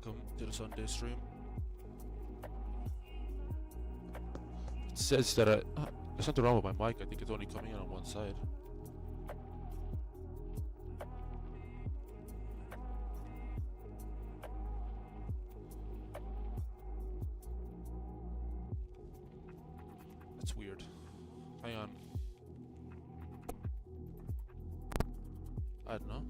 welcome to the Sunday stream. It says that there's something wrong with my mic. I think it's only coming in on one side. That's weird. Hang on. I don't know.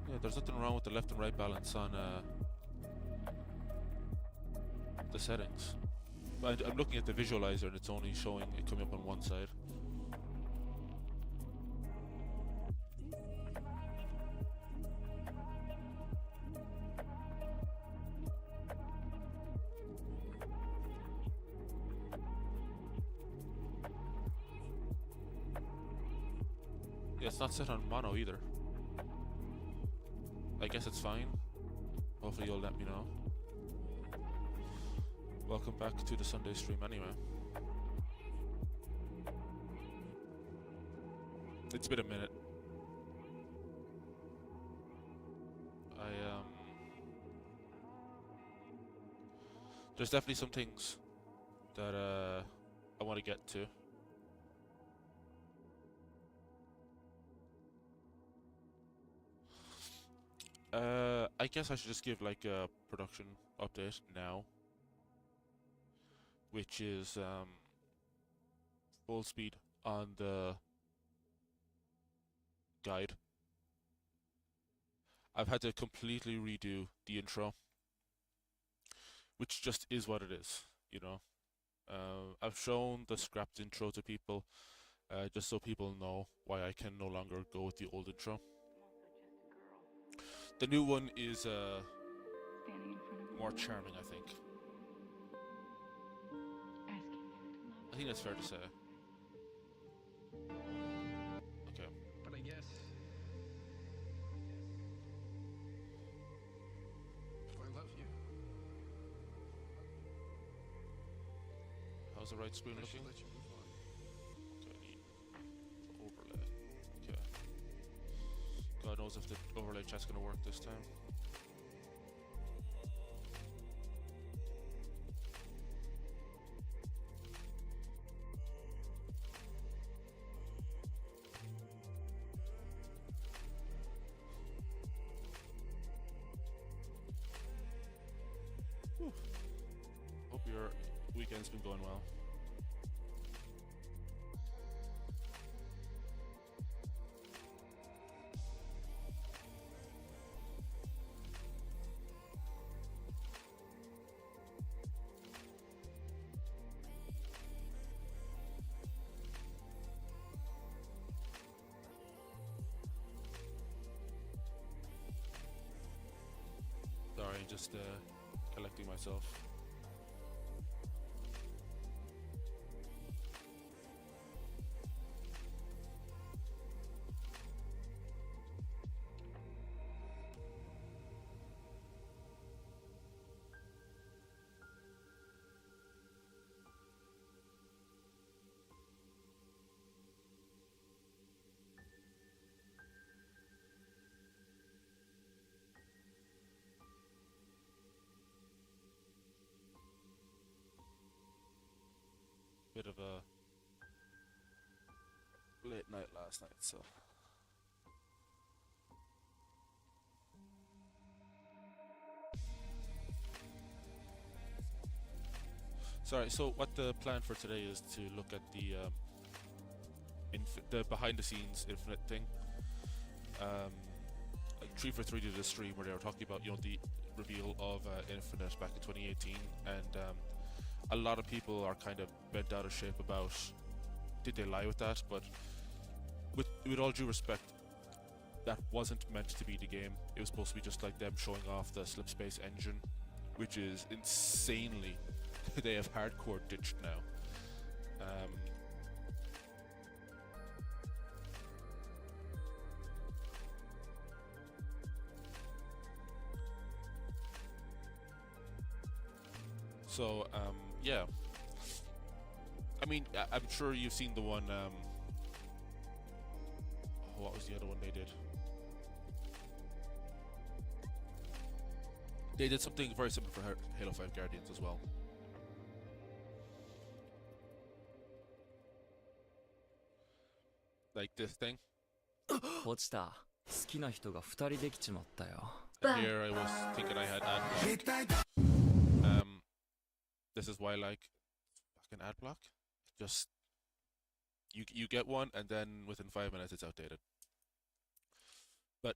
Yeah, there's nothing wrong with the left and right balance on the settings. But I'm looking at the visualizer and it's only showing it coming up on one side. Yeah, it's not set on mono either. I guess it's fine. Hopefully you'll let me know. Welcome back to the Sunday stream anyway. It's been a minute. There's definitely some things that I want to get to. I guess I should just give like a production update now, which is full speed on the guide. I've had to completely redo the intro, which just is what it is, you know. I've shown the scrapped intro to people, just so people know why I can no longer go with the old intro. The new one is more charming, I think. I think that's fair to say. Okay. But I guess I love you. How's the right screen looking? Let you move on. Okay, I need overlay. Okay. God knows if the overlay chat's gonna work this time. Whew. Hope your weekend's been going well. Sorry, just collecting myself. Bit of a late night last night, so. Sorry, so what the plan for today is to look at the behind the scenes Infinite thing. Like 3 for 3 did a stream where they were talking about, you know, the reveal of Infinite back in 2018, and a lot of people are kind of bent out of shape about did they lie with that, but with all due respect, that wasn't meant to be the game. It was supposed to be just like them showing off the slipspace engine, which is insanely they have hardcore ditched now. So yeah, I mean, I'm sure you've seen the one what was the other one they did? They did something very similar for Halo 5 Guardians as well. Like this thing. 落ちた。好きな人が2人できちまったよ。 And here I was thinking I had ad block. This is why I like fucking ad block. Just you get one and then within 5 minutes it's outdated. But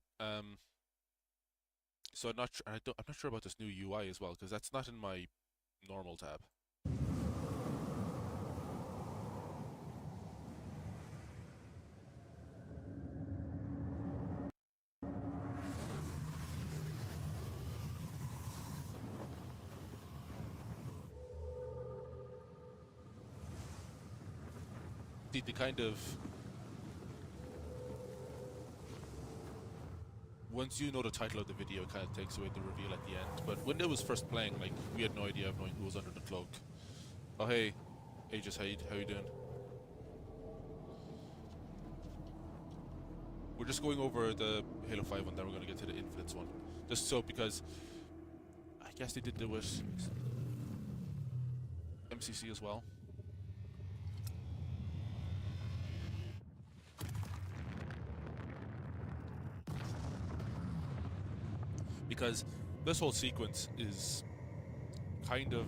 so I'm not sure about this new UI as well because that's not in my normal tab. The kind of once you know the title of the video, it kind of takes away the reveal at the end. But when it was first playing, like we had no idea of knowing who was under the cloak. Oh hey, Aegis, how you doing? We're just going over the Halo 5 one, then we're going to get to the Infinites one. Just so because I guess they did do it MCC as well. Because this whole sequence is kind of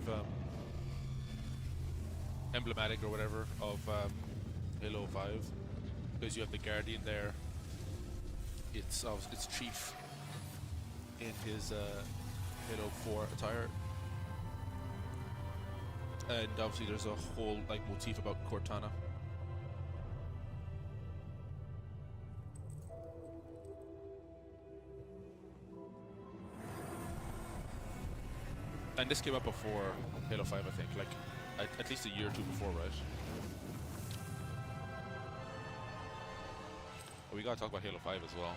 emblematic or whatever of Halo 5, because you have the Guardian there. It's Chief in his Halo 4 attire, and obviously there's a whole like motif about Cortana. And this came up before Halo 5, I think, like at least a year or two before, right? But we gotta talk about Halo 5 as well.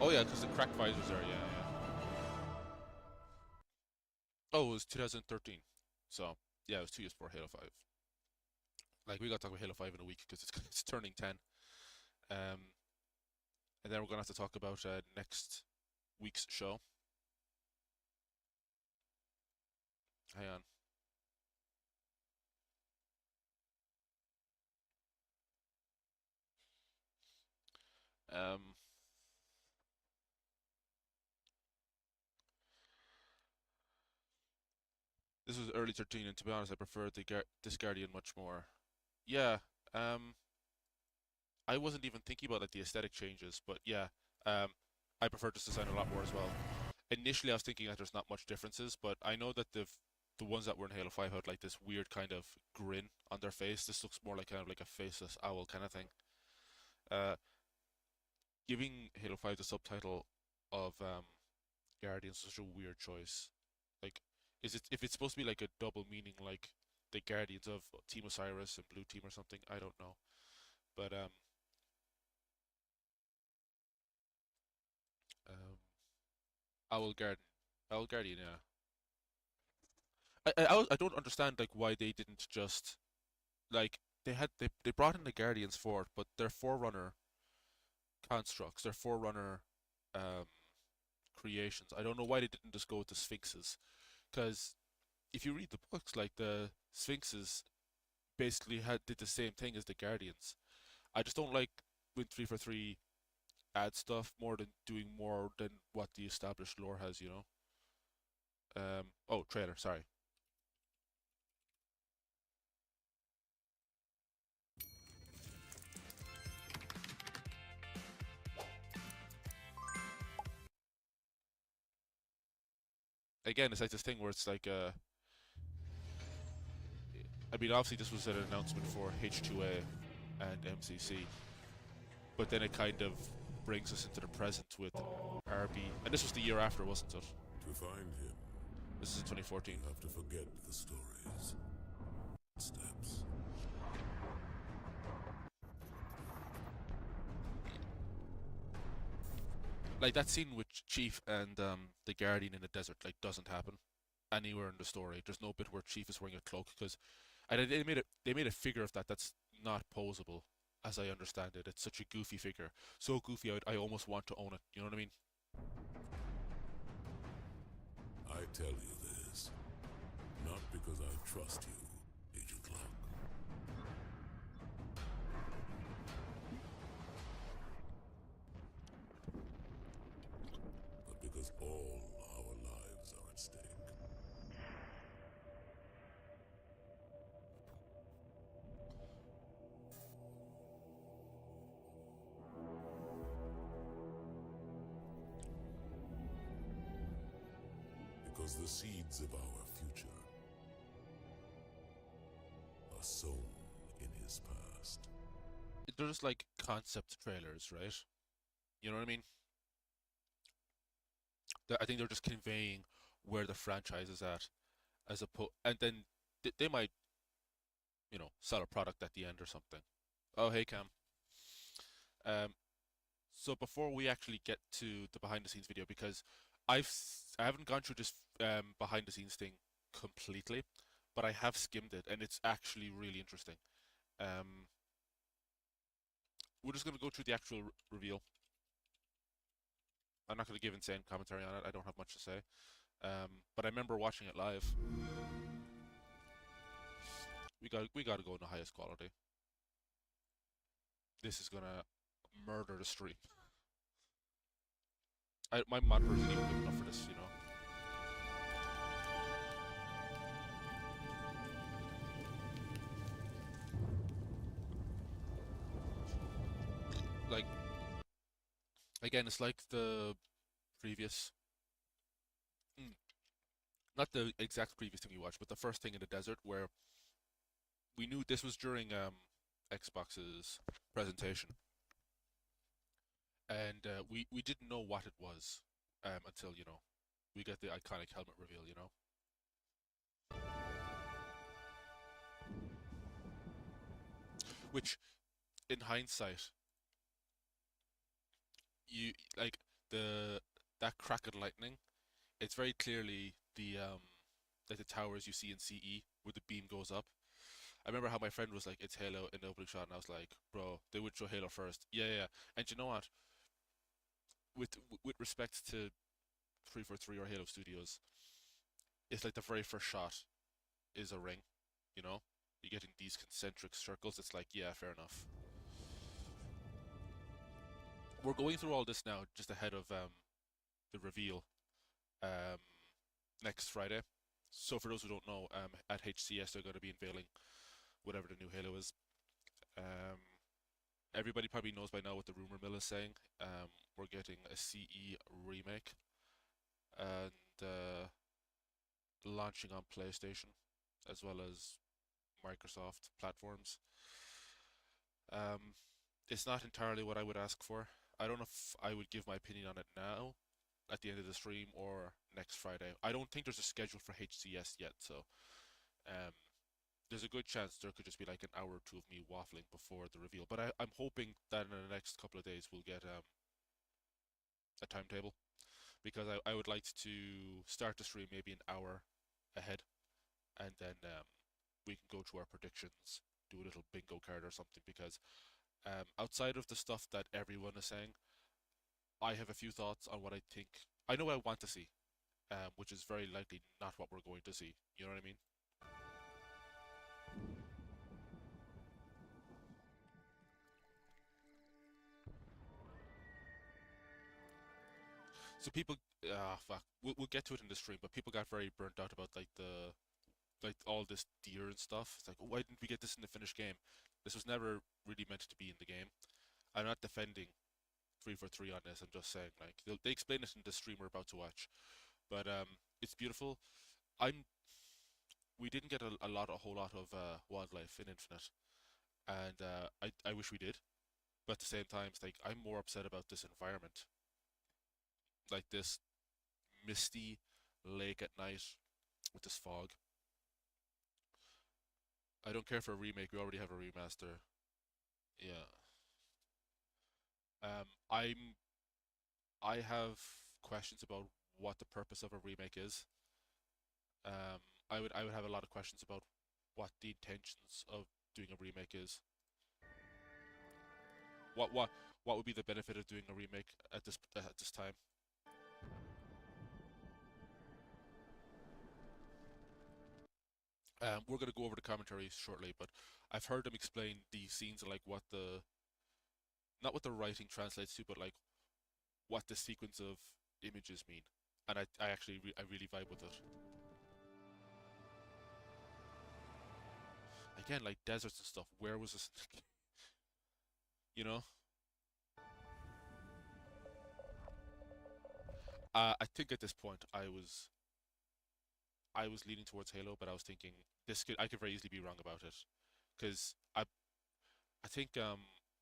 Oh yeah, because the cracked visor's there, yeah. Oh, it was 2013. So, yeah, it was 2 years before Halo 5. Like, we gotta talk about Halo 5 in a week, because it's turning 10. And then we're gonna have to talk about next week's show. Hang on. This was early 13, and to be honest, I prefer this Guardian much more. Yeah. I wasn't even thinking about like the aesthetic changes, but yeah, I prefer this design a lot more as well. Initially, I was thinking that there's not much differences, but I know that the ones that were in Halo 5 had like this weird kind of grin on their face. This looks more like kind of like a faceless owl kind of thing. Giving Halo 5 the subtitle of Guardians is such a weird choice. Like, if it's supposed to be like a double meaning, like the Guardians of Team Osiris and Blue Team or something? I don't know, but Owl Guardian, yeah. I don't understand like why they didn't just like they brought in the Guardians for it, but their Forerunner constructs, their Forerunner creations. I don't know why they didn't just go with the Sphinxes, because if you read the books, like the Sphinxes basically did the same thing as the Guardians. I just don't like when 343 add stuff more than doing more than what the established lore has, you know. Oh, trailer, sorry. Again, it's like this thing where it's like I mean, obviously this was an announcement for H2A and MCC, but then it kind of brings us into the present with RB, and this was the year after, wasn't it? To find him, This is in 2014. you have to forget the stories. Steps. Like that scene with Chief and the Guardian in the desert, like doesn't happen anywhere in the story. There's no bit where Chief is wearing a cloak, because And they made a figure of that that's not posable, as I understand it. It's such a goofy figure, so goofy I almost want to own it. You know what I mean? I tell you this, not because I trust you, Agent Locke. But because all our lives are at stake. Because the seeds of our future are sown in his past. They're just like concept trailers, right? You know what I mean? I think they're just conveying where the franchise is at, as opposed, and then they might, sell a product at the end or something. Oh, hey Cam. Um, so before we actually get to the behind the scenes video, because I haven't gone through this behind the scenes thing completely, but I have skimmed it, and it's actually really interesting. Um, we're just gonna go through the actual reveal. I'm not gonna give insane commentary on it. I don't have much to say. But I remember watching it live. We gotta go in the highest quality. This is gonna murder the stream. My monitor isn't even good enough for this, Like, again, it's like the previous, mm, not the exact previous thing we watched, but the first thing in the desert, where we knew this was during Xbox's presentation, and we didn't know what it was until we get the iconic helmet reveal. Which, in hindsight, you like the that crack of lightning. It's very clearly like the towers you see in CE where the beam goes up. I remember how my friend was like, "It's Halo" in the opening shot, and I was like, "Bro, they would show Halo first." Yeah, yeah. And you know what? With respect to 343 or Halo Studios, it's like the very first shot is a ring. You know, you're getting these concentric circles. It's like, yeah, fair enough. We're going through all this now just ahead of the reveal um, next Friday. So for those who don't know, at HCS they're going to be unveiling whatever the new Halo is. Um, Everybody probably knows by now what the rumor mill is saying. We're getting a CE remake and launching on PlayStation as well as Microsoft platforms. Um, it's not entirely what I would ask for. I don't know if I would give my opinion on it now at the end of the stream or next Friday. I don't think there's a schedule for HCS yet, so um, there's a good chance there could just be like an hour or two of me waffling before the reveal. But I'm hoping that in the next couple of days we'll get a timetable because I would like to start the stream maybe an hour ahead and then we can go through our predictions, do a little bingo card or something because outside of the stuff that everyone is saying, I have a few thoughts on what I think. I know what I want to see, which is very likely not what we're going to see. You know what I mean? So people, fuck, we'll get to it in the stream, but people got very burnt out about like all this deer and stuff. It's like, oh, why didn't we get this in the finished game? This was never really meant to be in the game. I'm not defending 343 on this. I'm just saying, like, they explain it in the stream we're about to watch, but it's beautiful. I'm we didn't get a whole lot of wildlife in Infinite, and I wish we did. But at the same time, it's like I'm more upset about this environment, like this misty lake at night with this fog. I don't care for a remake. We already have a remaster. Yeah. I'm. I have questions about what the purpose of a remake is. I would have a lot of questions about what the intentions of doing a remake is. What would be the benefit of doing a remake at this time? We're gonna go over the commentaries shortly, but I've heard them explain the scenes and like what the not what the writing translates to, but like what the sequence of images mean, and I actually I really vibe with it. Again, like deserts and stuff. Where was this? You know, I think at this point I was leaning towards Halo, but I was thinking I could very easily be wrong about it, because I think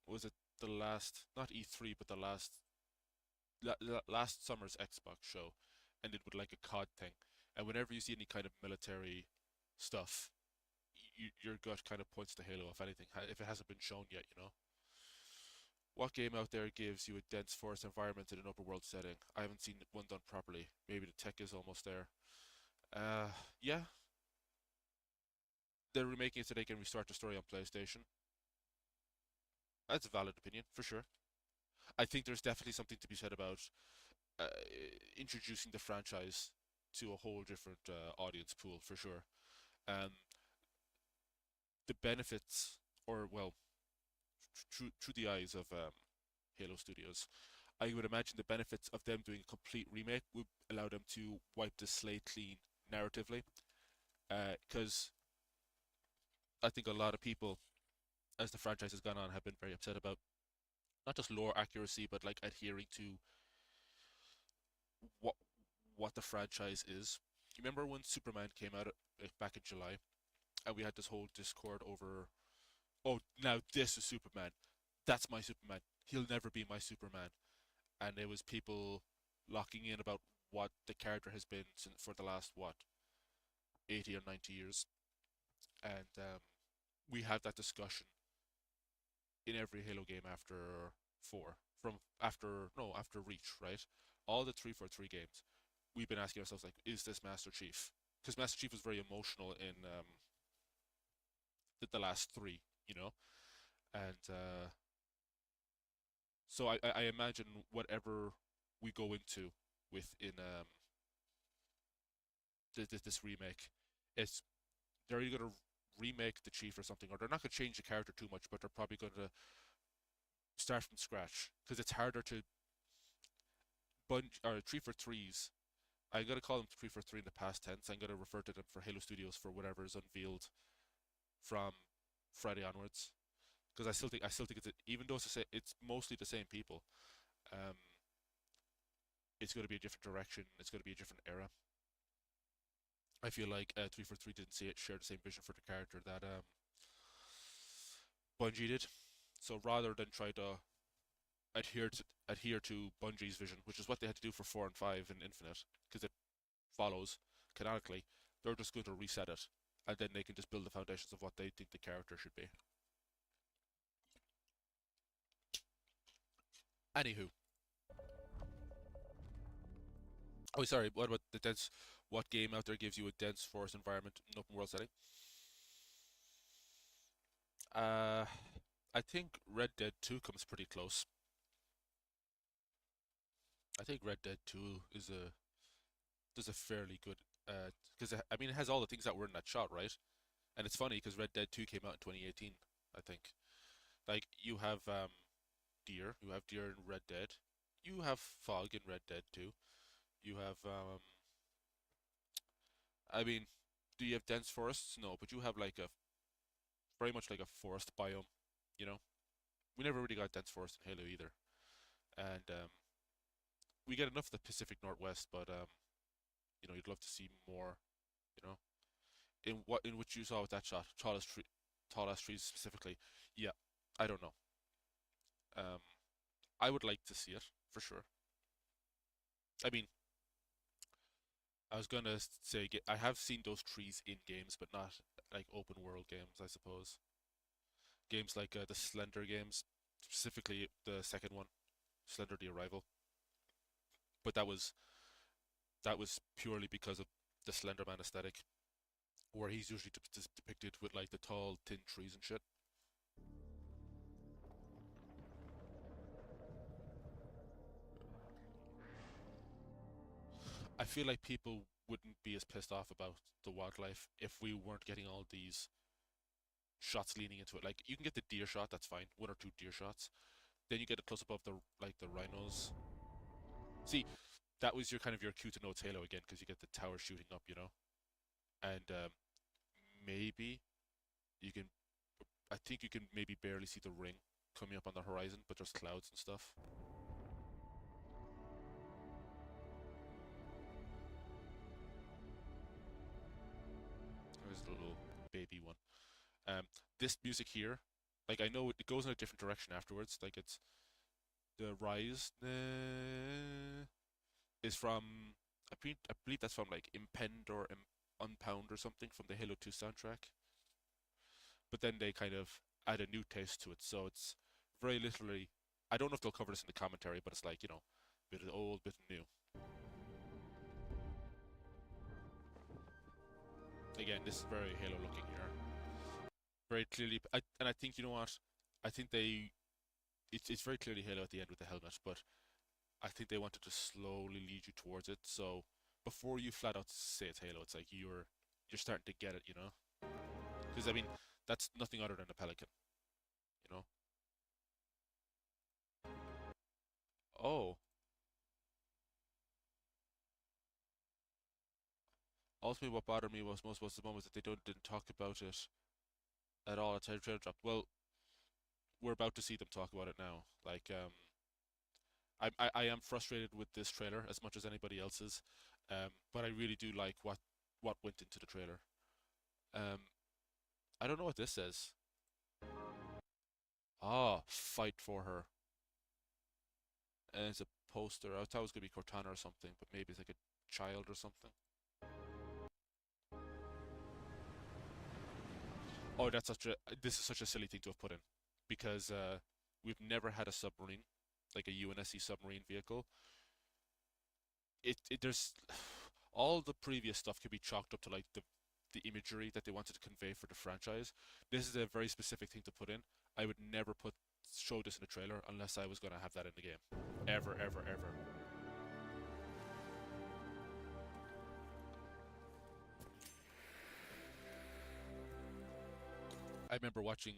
was it the last, not E3 but the last summer's Xbox show ended with like a COD thing, and whenever you see any kind of military stuff, your gut kind of points to Halo, if anything, if it hasn't been shown yet, you know. What game out there gives you a dense forest environment in an open world setting? I haven't seen one done properly. Maybe the tech is almost there. Yeah, they're remaking it so they can restart the story on PlayStation. That's a valid opinion, for sure. I think there's definitely something to be said about uh, introducing the franchise to a whole different audience pool, for sure. Um, the benefits, or well, through the eyes of Halo Studios, I would imagine the benefits of them doing a complete remake would allow them to wipe the slate clean narratively. Because I think a lot of people, as the franchise has gone on, have been very upset about not just lore accuracy, but like adhering to what what the franchise is. You remember when Superman came out back in July, and we had this whole discord over, oh, now this is Superman. That's my Superman. He'll never be my Superman. And it was people locking in about what the character has been for the last, what, 80 or 90 years. And we had that discussion in every Halo game after 4, after Reach, right? All the 343 games, we've been asking ourselves, like, is this Master Chief? Because Master Chief was very emotional in the last 3, you know? And so I imagine whatever we go into within this remake, it's they're either going to remake the Chief or something, or they're not going to change the character too much, but they're probably going to start from scratch, because it's harder to bunch or 343s. I'm gonna call them 343 in the past tense. I'm gonna refer to them for Halo Studios for whatever is unveiled from Friday onwards, because I still think even though it's mostly the same people, um, it's going to be a different direction. It's going to be a different era. I feel like 343 didn't see it share the same vision for the character that Bungie did. So rather than try to adhere to Bungie's vision, which is what they had to do for 4 and 5 in Infinite, because it follows canonically, they're just going to reset it, and then they can just build the foundations of what they think the character should be. Anywho, oh sorry, what about the dense? What game out there gives you a dense forest environment in open world setting? Uh, I think Red Dead 2 comes pretty close. I think Red Dead 2 does a fairly good because I mean it has all the things that were in that shot, right? And it's funny because Red Dead 2 came out in 2018, I think. Like you have deer in Red Dead, you have fog in Red Dead 2, you have I mean, do you have dense forests? No, but you have like a very much like a forest biome, you know? We never really got dense forest in Halo either. And we get enough of the Pacific Northwest, but you'd love to see more, you know? In which you saw with that shot, tallest trees specifically. Yeah, I don't know. Um, I would like to see it for sure. I mean, I was gonna say I have seen those trees in games, but not like open world games, I suppose. Games like the Slender games, specifically the second one, Slender: The Arrival. But that was purely because of the Slender Man aesthetic, where he's usually depicted with like the tall, thin trees and shit. I feel like people wouldn't be as pissed off about the wildlife if we weren't getting all these shots leaning into it. Like you can get the deer shot, that's fine, one or two deer shots. Then you get a close up of the rhinos. See, that was your kind of your cue to know it's Halo again because you get the tower shooting up, and maybe you can. I think you can maybe barely see the ring coming up on the horizon, but there's clouds and stuff. There's a little baby one. This music here, like I know it goes in a different direction afterwards. Like it's the rise is from I believe that's from like Impend or Unpound or something from the Halo 2 soundtrack. But then they kind of add a new taste to it, so it's very literally. I don't know if they'll cover this in the commentary, but it's like bit of old, bit of new. Again, this is very Halo looking here. Very clearly, and I think you know what, I think it's very clearly Halo at the end with the helmet, but I think they wanted to slowly lead you towards it. So before you flat out say it's Halo, it's like you're starting to get it, Because I mean, that's nothing other than a pelican, you know. Oh, ultimately, what bothered me was most of the moment that they didn't talk about it at all at the trailer drop. Well, we're about to see them talk about it now. Like, I am frustrated with this trailer as much as anybody else is, but I really do like what went into the trailer. Um, I don't know what this says. Ah, fight for her. And it's a poster. I thought it was gonna be Cortana or something, but maybe it's like a child or something. Oh, this is such a silly thing to have put in, because we've never had a submarine, like a UNSC submarine vehicle. There's all the previous stuff could be chalked up to like the imagery that they wanted to convey for the franchise. This is a very specific thing to put in. I would never show this in a trailer unless I was gonna have that in the game. Ever, ever, ever. I remember watching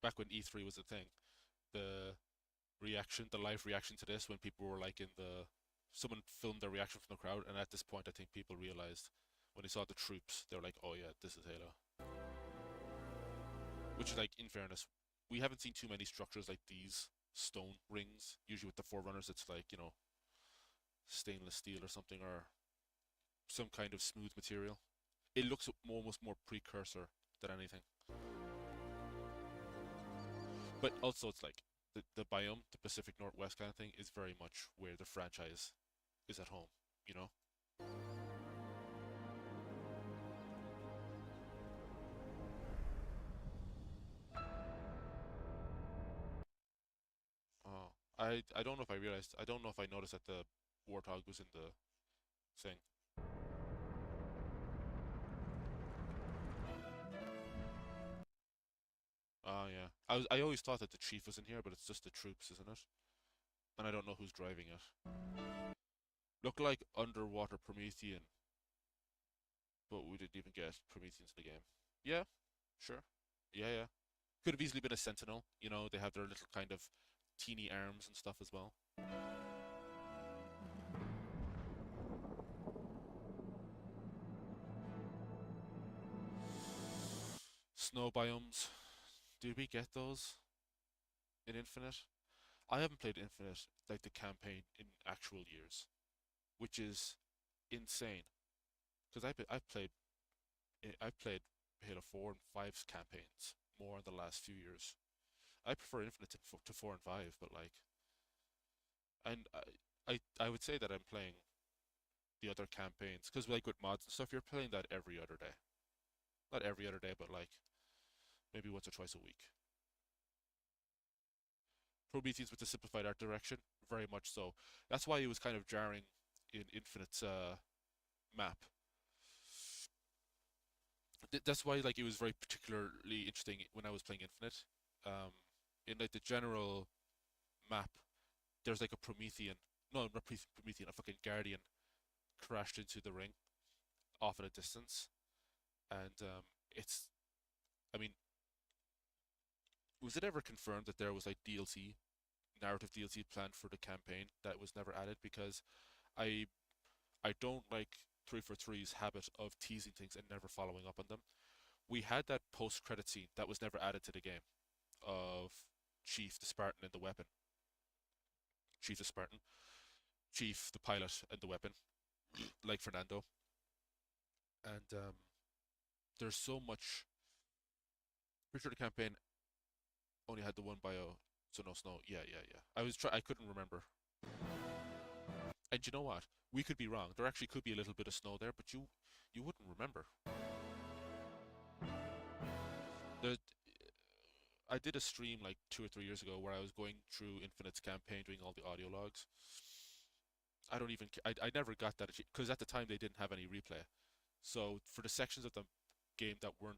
back when E3 was a thing, the the live reaction to this when people were like someone filmed their reaction from the crowd, and at this point I think people realized when they saw the troops, they were like, oh yeah, this is Halo. Which is like, in fairness, we haven't seen too many structures like these stone rings. Usually with the Forerunners, it's like, stainless steel or something, or some kind of smooth material. It looks almost more precursor than anything. But also, it's like the biome, the Pacific Northwest kind of thing, is very much where the franchise is at home, you know? Oh, I don't know if I realized, I don't know if I noticed that the Warthog was in the thing. Oh yeah, I always thought that the chief was in here, but it's just the troops, isn't it? And I don't know who's driving it. Look like underwater Promethean, but we didn't even get Prometheans in the game. Yeah, sure. Yeah, yeah. Could have easily been a Sentinel. They have their little kind of teeny arms and stuff as well. Snow biomes. Did we get those in Infinite? I haven't played Infinite, like the campaign, in actual years, which is insane. Because I played Halo 4 and 5's campaigns more in the last few years. I prefer Infinite to 4 and 5, but like, and I would say that I'm playing the other campaigns because like with mods and stuff, you're playing that every other day. Not every other day, but like maybe once or twice a week. Prometheus with the simplified art direction, very much so. That's why it was kind of jarring in Infinite's map. That's why like it was very particularly interesting when I was playing Infinite. Um, in like the general map, there's like a Promethean, no, not Promethean, a fucking Guardian crashed into the ring off at a distance, and it's, I mean, was it ever confirmed that there was like DLC, narrative DLC planned for the campaign that was never added? Because I I don't like 343's habit of teasing things and never following up on them. We had that post-credit scene that was never added to the game of Chief the Spartan and the weapon, Chief the Spartan, Chief the pilot and the weapon, like Fernando. And there's so much. Pretty sure the campaign only had the one bio, so no snow. Yeah, yeah, yeah. I couldn't remember. And you know what? We could be wrong. There actually could be a little bit of snow there, but you wouldn't remember. The I did a stream like 2 or 3 years ago where I was going through Infinite's campaign, doing all the audio logs. I don't even. I never got that because at the time they didn't have any replay. So for the sections of the game that were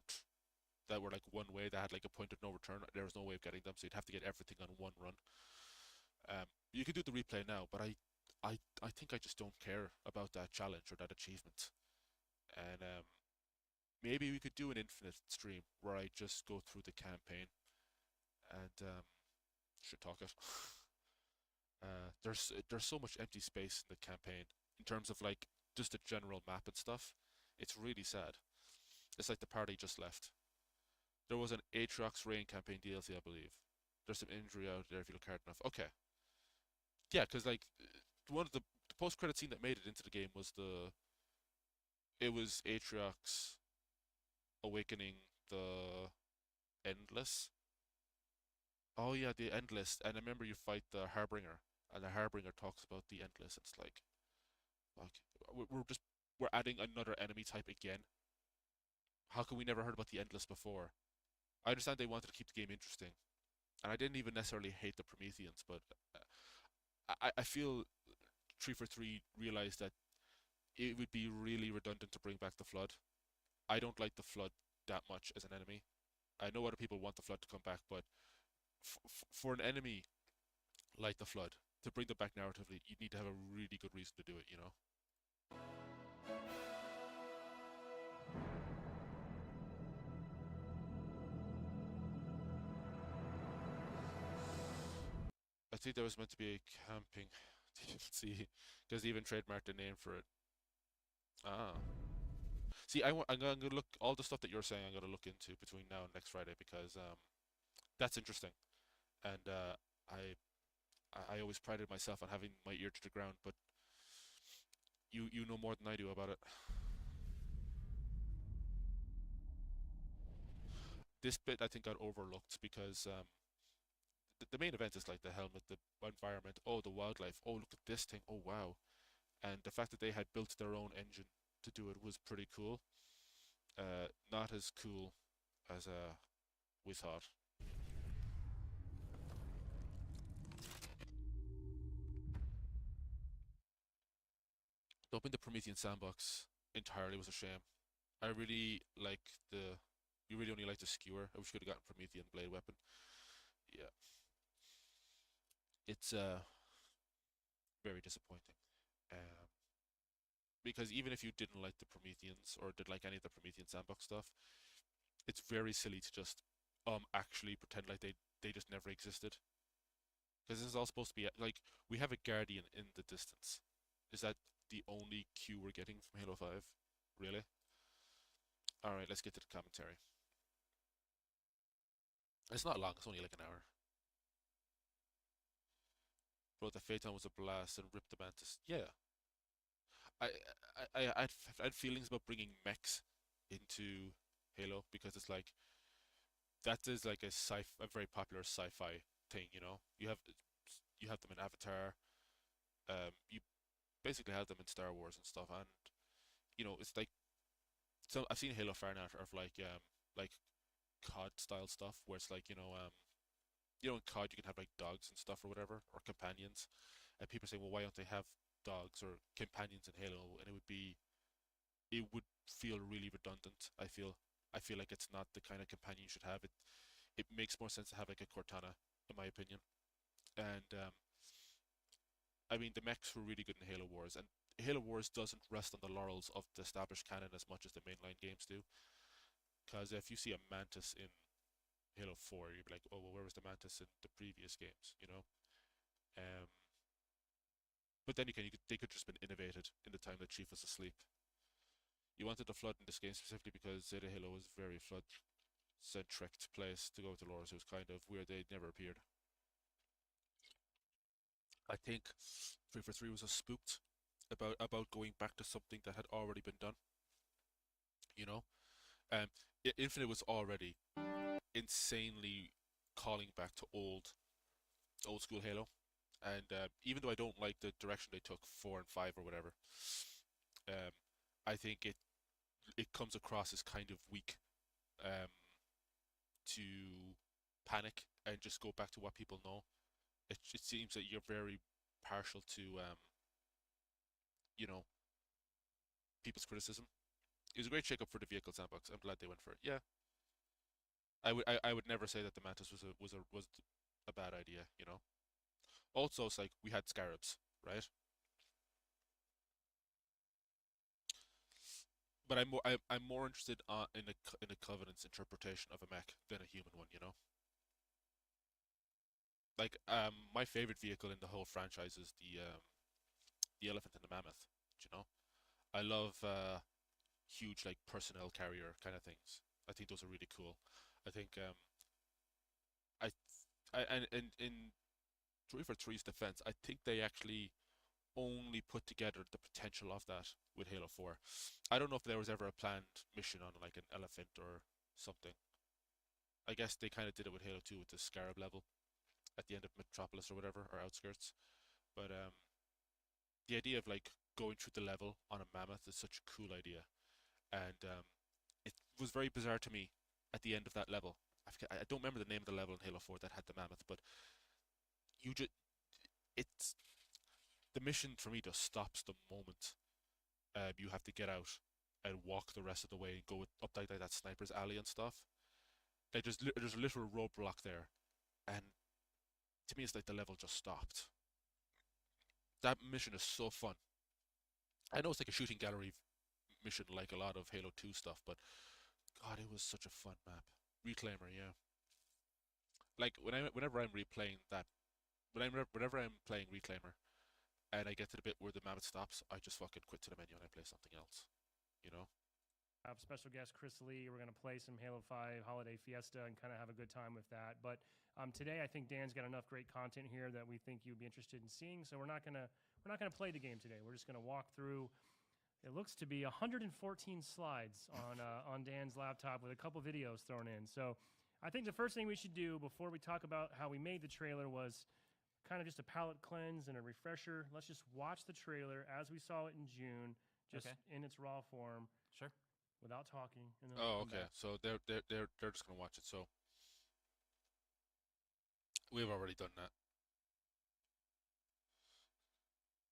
like one way, that had like a point of no return, there was no way of getting them. So you'd have to get everything on one run. You could do the replay now, but I think I just don't care about that challenge or that achievement. And maybe we could do an Infinite stream where I just go through the campaign and should talk it. There's so much empty space in the campaign in terms of like just the general map and stuff. It's really sad. It's like the party just left. There was an Aatrox Rain campaign DLC, I believe. There's some injury out there if you look hard enough. Okay. Yeah, because like one of the post-credit scene that made it into the game was it was Aatrox awakening the Endless. Oh yeah, the Endless. And I remember you fight the Harbinger, and the Harbinger talks about the Endless. It's like, fuck, we're adding another enemy type again. How come we never heard about the Endless before? I understand they wanted to keep the game interesting, and I didn't even necessarily hate the Prometheans, but I feel 343 realized that it would be really redundant to bring back the Flood. I don't like the Flood that much as an enemy. I know other people want the Flood to come back, but for an enemy like the Flood to bring them back narratively, you need to have a really good reason to do it, you know? I think there was meant to be a camping DLC because they even trademarked the name for it. Ah. See, I'm gonna look all the stuff that you're saying. I'm gonna look into between now and next Friday because that's interesting, and I always prided myself on having my ear to the ground, but you know more than I do about it. This bit I think got overlooked because the main event is like the helmet, the environment, oh the wildlife, oh look at this thing, oh wow, and the fact that they had built their own engine to do it was pretty cool. Not as cool as we thought. Dumping the Promethean sandbox entirely was a shame. I really like the. You really only like the skewer. I wish you could have gotten Promethean blade weapon. Yeah, it's very disappointing. Um, because even if you didn't like the Prometheans or did like any of the Promethean sandbox stuff, it's very silly to just actually pretend like they just never existed. Because this is all supposed to be like we have a guardian in the distance. Is that the only cue we're getting from Halo 5? Really? All right, let's get to the commentary. It's not long. It's only like an hour. Bro, the Phaeton was a blast and ripped the Mantis. Yeah, I I had feelings about bringing mechs into Halo because it's like that is like a very popular sci-fi thing. You have them in Avatar. You basically have them in Star Wars and stuff, and it's like so I've seen Halo fan art of like COD style stuff where it's like in COD you can have like dogs and stuff or whatever or companions, and people say, well, why don't they have dogs or companions in Halo? And it would feel really redundant, I feel, I feel like it's not the kind of companion you should have. It makes more sense to have like a Cortana, in my opinion. And I mean, the mechs were really good in Halo Wars, and Halo Wars doesn't rest on the laurels of the established canon as much as the mainline games do. Because if you see a Mantis in Halo 4, you'd be like, oh, well, where was the Mantis in the previous games, you know? Um, but then they could just been innovated in the time that Chief was asleep. You wanted the Flood in this game specifically because Zeta Halo was very Flood-centric place to go to lore, so it was kind of weird they never appeared. I think 343 was a spooked about going back to something that had already been done. You know, um, Infinite was already insanely calling back to old school Halo, and even though I don't like the direction they took 4 and 5 or whatever, um, I think it comes across as kind of weak um, to panic and just go back to what people know. It seems that you're very partial to you know, people's criticism. It was a great shake-up for the vehicle sandbox. I'm glad they went for it. Yeah, I would never say that the Mantis was a bad idea. You know. Also, it's like we had Scarabs, right? But I'm more interested in a Covenant's interpretation of a mech than a human one. You know. Like my favorite vehicle in the whole franchise is the elephant and the mammoth. You know. I love huge like personnel carrier kind of things. I think those are really cool. I think I and in 343's defense, I think they actually only put together the potential of that with Halo 4. I don't know if there was ever a planned mission on like an elephant or something. I guess they kind of did it with Halo 2 with the Scarab level at the end of Metropolis or whatever, or outskirts. But the idea of like going through the level on a mammoth is such a cool idea, and it was very bizarre to me at the end of that level. I don't remember the name of the level in Halo 4 that had the mammoth, but you just it's the mission for me just stops the moment you have to get out and walk the rest of the way and go up like that sniper's alley and stuff. Like there's a literal roadblock there, and to me it's like the level just stopped. That mission is so fun. I know it's like a shooting gallery mission like a lot of Halo 2 stuff, but God, it was such a fun map. Reclaimer, yeah. Like whenever I'm replaying that, whenever I'm playing Reclaimer, and I get to the bit where the mammoth stops, I just fucking quit to the menu and I play something else. You know? Have special guest Chris Lee. We're going to play some Halo 5 Holiday Fiesta and kind of have a good time with that. But today, I think Dan's got enough great content here that we think you'd be interested in seeing. So we're not gonna play the game today. We're just gonna walk through. It looks to be 114 slides on Dan's laptop with a couple videos thrown in. So I think the first thing we should do before we talk about how we made the trailer was kind of just a palate cleanse and a refresher. Let's just watch the trailer as we saw it in June, just in its raw form. Sure. Without talking. And then Oh, okay. So they're just gonna watch it. So we've already done that.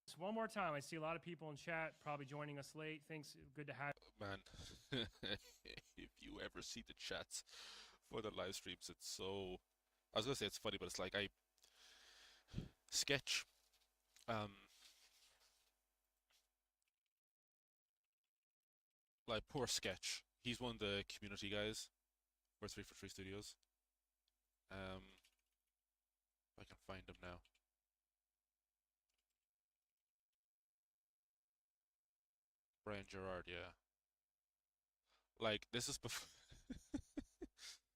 Just one more time. I see a lot of people in chat probably joining us late. Thanks. Good to have. Man, if you ever see the chats for the live streams, it's so. I was gonna say it's funny, but it's like I sketch. Like poor Sketch. He's one of the community guys for 343 Studios. If I can find him now. Brian Gerard, yeah. Like this is before.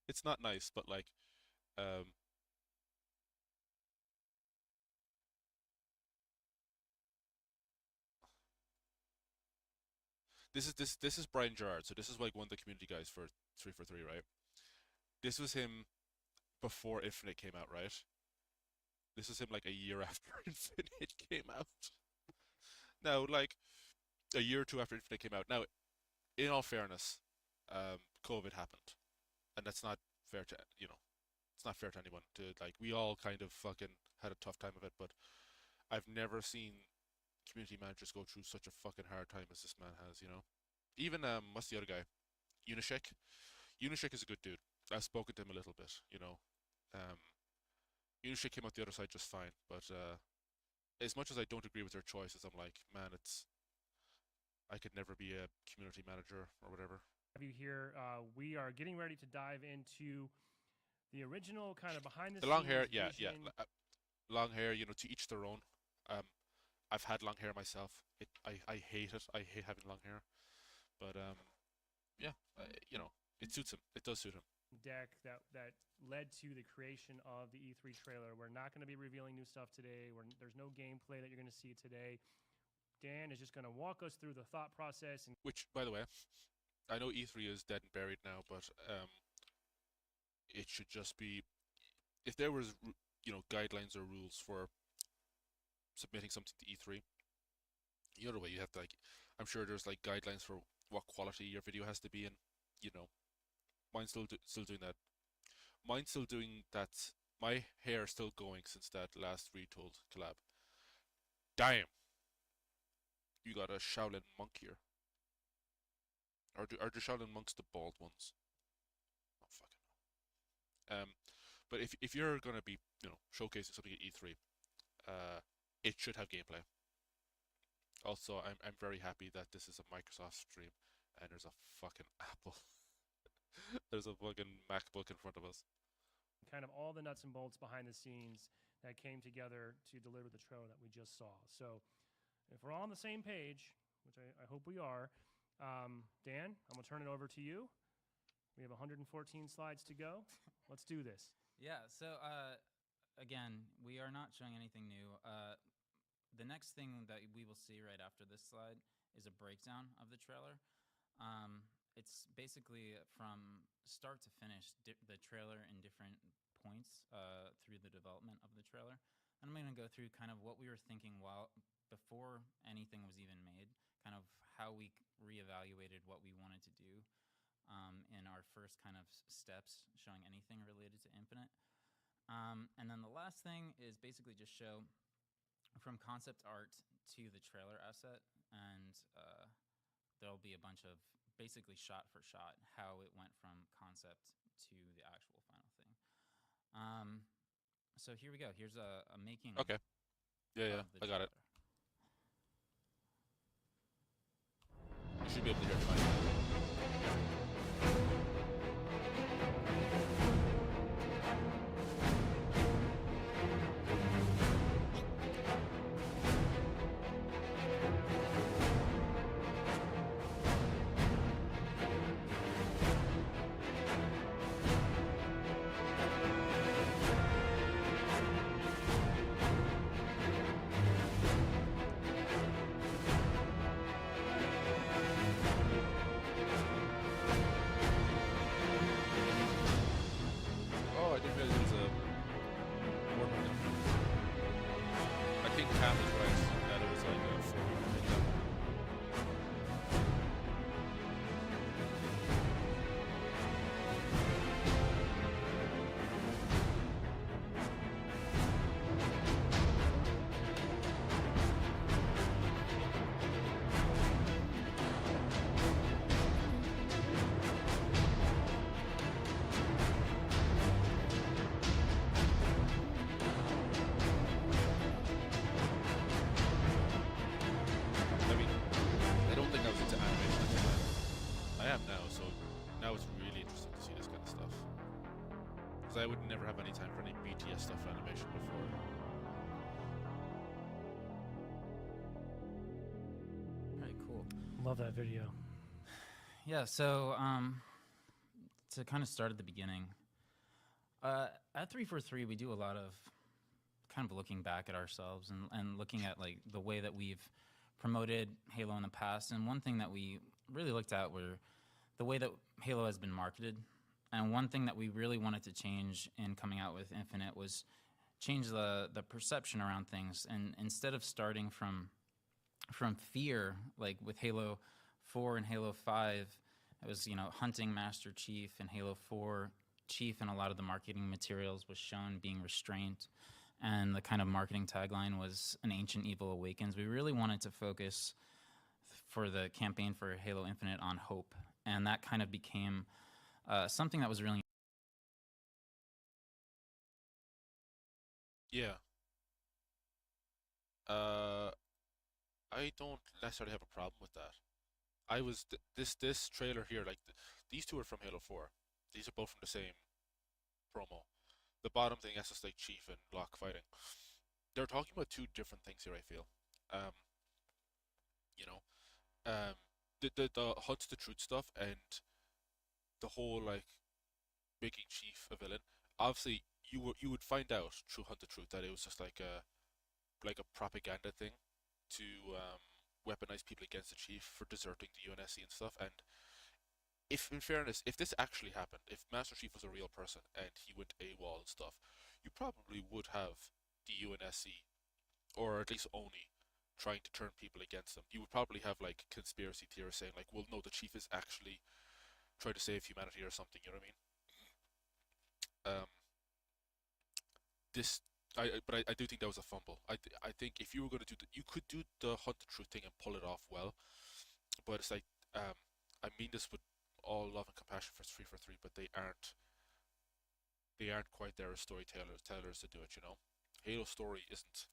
It's not nice, but like, um, this is Brian Gerard. So this is like one of the community guys for 343, right? This was him before Infinite came out, right? This is him like a year after Infinite came out. Now, like a year or two after Infinite came out. Now, in all fairness, COVID happened, and that's not fair to it's not fair to anyone. To like, we all kind of fucking had a tough time of it, but I've never seen community managers go through such a fucking hard time as this man has. You know, even what's the other guy? Unishek. Unishek is a good dude. I've spoken to him a little bit, you know. Um, Unishek came out the other side just fine, but as much as I don't agree with their choices, I'm like, man, I could never be a community manager or whatever. Have you here? We are getting ready to dive into the original kind of behind the The long scenes hair, yeah, vision. long hair, you know, to each their own. Um, I've had long hair myself. I hate it. I hate having long hair, but yeah, you know, it suits him. It does suit him. Deck that led to the creation of the E3 trailer. We're not going to be revealing new stuff today. There's no gameplay that you're going to see today. Dan is just going to walk us through the thought process. And Which, by the way, I know E3 is dead and buried now, but it should just be, if there was, you know, guidelines or rules for submitting something to E3, the other way you have to, like, I'm sure there's like guidelines for what quality your video has to be in, you know. Mine's still doing that. Mine's still doing that. My hair is still going since that last Retold collab. Damn. You got a Shaolin monk here. Are the Shaolin monks the bald ones? Oh fucking no. But if you're gonna be, you know, showcasing something at E3, it should have gameplay. Also, I'm very happy that this is a Microsoft stream and there's a fucking Apple. There's a fucking MacBook in front of us. kind of all the nuts and bolts behind the scenes that came together to deliver the trailer that we just saw. So if we're all on the same page, which I hope we are, Dan, I'm going to turn it over to you. We have 114 slides to go. Let's do this. Yeah, so again, we are not showing anything new. The next thing that we will see right after this slide is a breakdown of the trailer. It's basically from start to finish, the trailer in different points through the development of the trailer. And I'm going to go through kind of what we were thinking before anything was even made, kind of how we reevaluated what we wanted to do in our first kind of steps, showing anything related to Infinite. And then the last thing is basically just show from concept art to the trailer asset, and there'll be a bunch of basically shot for shot how it went from concept to the actual final thing. So here we go. Here's a making. Okay. Yeah, I got it. You should be able to hear it fine. Oh, I didn't realize it was a warhammer. I think Cam is right that it was like a 400 like that. I mean, I don't think I was into animation at the time. I am now, so now it's really interesting to see this kind of stuff. Because I would never have any time for any BTS stuff animation before. All right, cool. Love that video. Yeah, so to kind of start at the beginning, at 343 we do a lot of kind of looking back at ourselves and looking at like the way that we've promoted Halo in the past. And one thing that we really looked at were the way that Halo has been marketed. And one thing that we really wanted to change in coming out with Infinite was change the perception around things. And instead of starting from fear, like with Halo 4 and Halo 5, it was, you know, hunting Master Chief. And Halo 4, Chief and a lot of the marketing materials was shown being restrained. And the kind of marketing tagline was An Ancient Evil Awakens. We really wanted to focus for the campaign for Halo Infinite on hope and that kind of became something that was really Yeah. I don't necessarily have a problem with that. This trailer here, like these two are from Halo 4. These are both from the same promo. The bottom thing, that's just like Chief and Locke fighting. They're talking about two different things here. I feel, um, you know, um, the Hunt the Truth stuff and the whole like making Chief a villain. Obviously, you would find out through Hunt the Truth that it was just like a propaganda thing to weaponize people against the Chief for deserting the UNSC and stuff. And if, in fairness, if this actually happened, if Master Chief was a real person and he went AWOL and stuff, you probably would have the UNSC, or at least Oni, trying to turn people against them. You would probably have like conspiracy theorists saying like, well, no, the Chief is actually trying to save humanity or something. You know what I mean? This but I do think that was a fumble. I think if you were going to you could do the Hunt the Truth thing and pull it off well, but it's like I mean this with all love and compassion for 343, but they aren't quite there as storytellers to do it. You know, Halo story isn't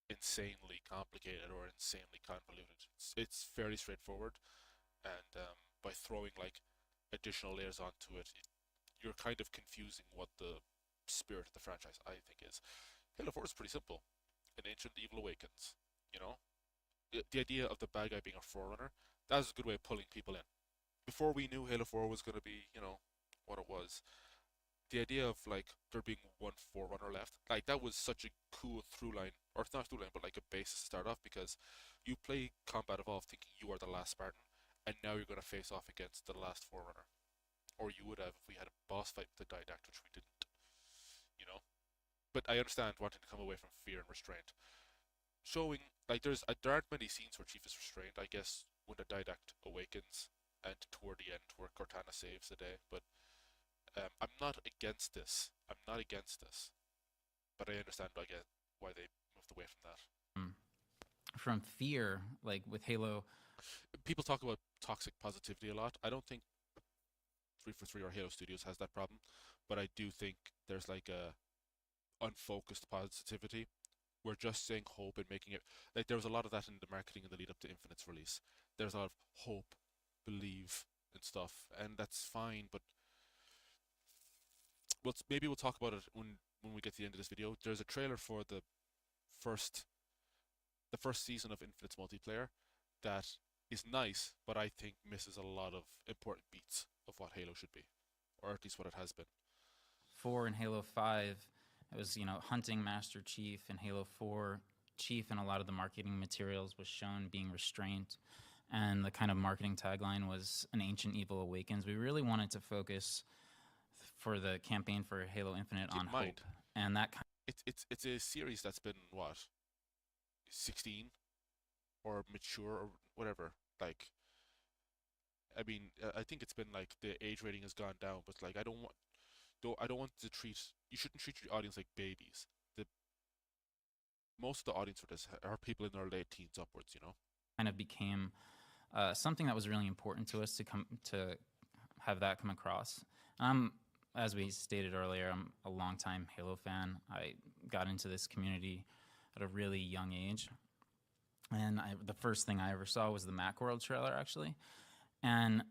insanely complicated or insanely convoluted. It's fairly straightforward, and by throwing like additional layers onto it, you're kind of confusing what the spirit of the franchise, I think, is. Halo 4 is pretty simple. An ancient evil awakens. You know, the idea of the bad guy being a forerunner, that was a good way of pulling people in. Before we knew Halo 4 was going to be, you know, what it was, the idea of like there being one forerunner left, like that was such a cool through line, or not through line, but like a basis to start off, because you play Combat Evolved thinking you are the last Spartan, and now you're going to face off against the last forerunner. Or you would have if we had a boss fight with the Didact, which we didn't. You know, but I understand wanting to come away from fear and restraint. Showing like there aren't many scenes where Chief is restrained. I guess when the Didact awakens and toward the end where Cortana saves the day. But I'm not against this. I'm not against this. But I understand again why they moved away from that. from fear, like with Halo. People talk about toxic positivity a lot. I don't think 343 or Halo Studios has that problem, but I do think there's like a unfocused positivity. We're just saying hope and making it like there was a lot of that in the marketing in the lead up to Infinite's release. There's a lot of hope, believe, and stuff, and that's fine. But maybe we'll talk about it when we get to the end of this video. There's a trailer for first the first season of Infinite's multiplayer that is nice, but I think misses a lot of important beats of what Halo should be, or at least what it has been. 4 and Halo 5, it was, hunting Master Chief. In Halo 4, Chief in a lot of the marketing materials was shown being restrained, and the kind of marketing tagline was an ancient evil awakens. We really wanted to focus for the campaign for Halo Infinite on hope, and that kind it's a series that's been what 16 or mature or whatever. Like, I mean, I think it's been like the age rating has gone down, but like I don't want to treat you shouldn't treat your audience like babies. Most of the audience for this are people in their late teens upwards, you know. kind of became something that was really important to us to have that come across. As we stated earlier, I'm a longtime Halo fan. I got into this community at a really young age, and the first thing I ever saw was the Macworld trailer, actually, and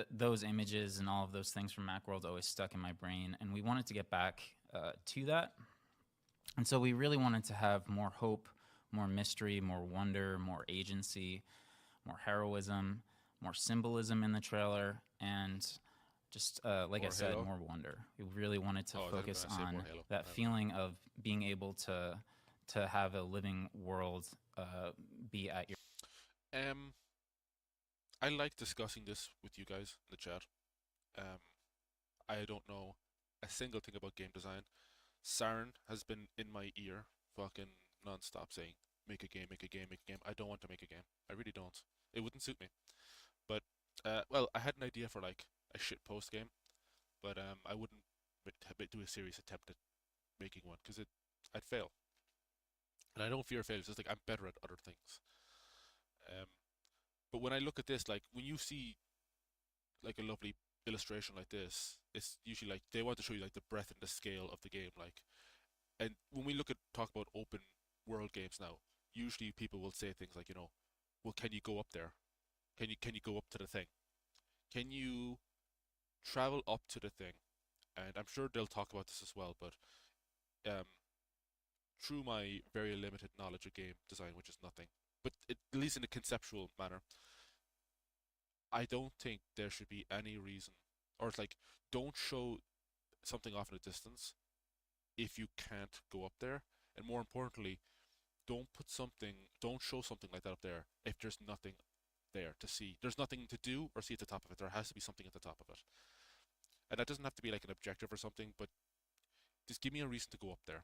those images and all of those things from Macworld always stuck in my brain, and we wanted to get back to that. And so we really wanted to have more hope, more mystery, more wonder, more agency, more heroism, more symbolism in the trailer, and just like I said, more wonder. We really wanted to focus on that feeling of being able to have a living world be at your. I like discussing this with you guys in the chat. I don't know a single thing about game design. Sarn has been in my ear fucking non-stop saying, make a game, make a game, make a game. I don't want to make a game. I really don't. It wouldn't suit me. But, well, I had an idea for like a shit post game, but I wouldn't do a serious attempt at making one because I'd fail. And I don't fear failure. It's just like I'm better at other things. But when I look at this, like when you see like a lovely illustration like this, it's usually like they want to show you like the breadth and the scale of the game. Like, and when we talk about open world games now, usually people will say things like, well, can you go up there? Can you go up to the thing? Can you travel up to the thing? And I'm sure they'll talk about this as well, but um, through my very limited knowledge of game design, which is nothing, but at least in a conceptual manner, I don't think there should be any reason, or it's like, don't show something off in a distance if you can't go up there. And more importantly, don't show something like that up there if there's nothing there to see. There's nothing to do or see at the top of it. There has to be something at the top of it. And that doesn't have to be like an objective or something, but just give me a reason to go up there.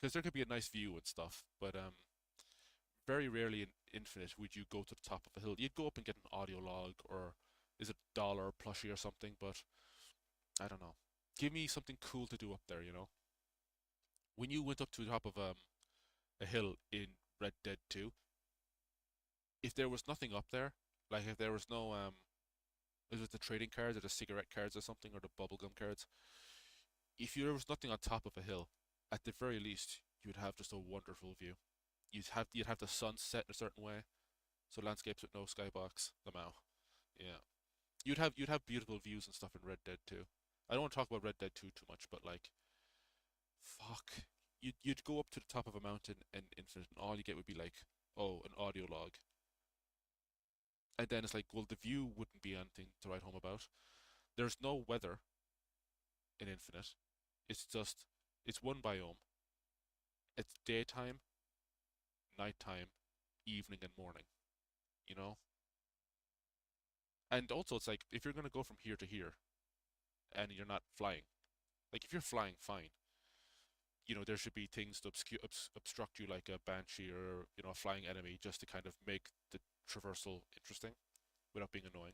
Because there could be a nice view and stuff, but very rarely in Infinite would you go to the top of a hill. You'd go up and get an audio log, or is it dollar plushie or something, but I don't know. Give me something cool to do up there, When you went up to the top of a hill in Red Dead 2, if there was nothing up there, like if there was no is it the trading cards or the cigarette cards or something, or the bubblegum cards, if there was nothing on top of a hill, at the very least you would have just a wonderful view. You'd have the sun set in a certain way, so landscapes with no skybox. Lamau. Yeah. You'd have beautiful views and stuff in Red Dead 2. I don't want to talk about Red Dead 2 too much, but like, fuck. You'd go up to the top of a mountain in Infinite, and all you get would be like, oh, an audio log. And then it's like, well, the view wouldn't be anything to write home about. There's no weather in Infinite. It's one biome. It's daytime, nighttime, evening, and morning. You know? And also, it's like, if you're going to go from here to here, and you're not flying, like, if you're flying, fine. There should be things to obstruct you, like a banshee or, a flying enemy, just to kind of make the traversal interesting without being annoying.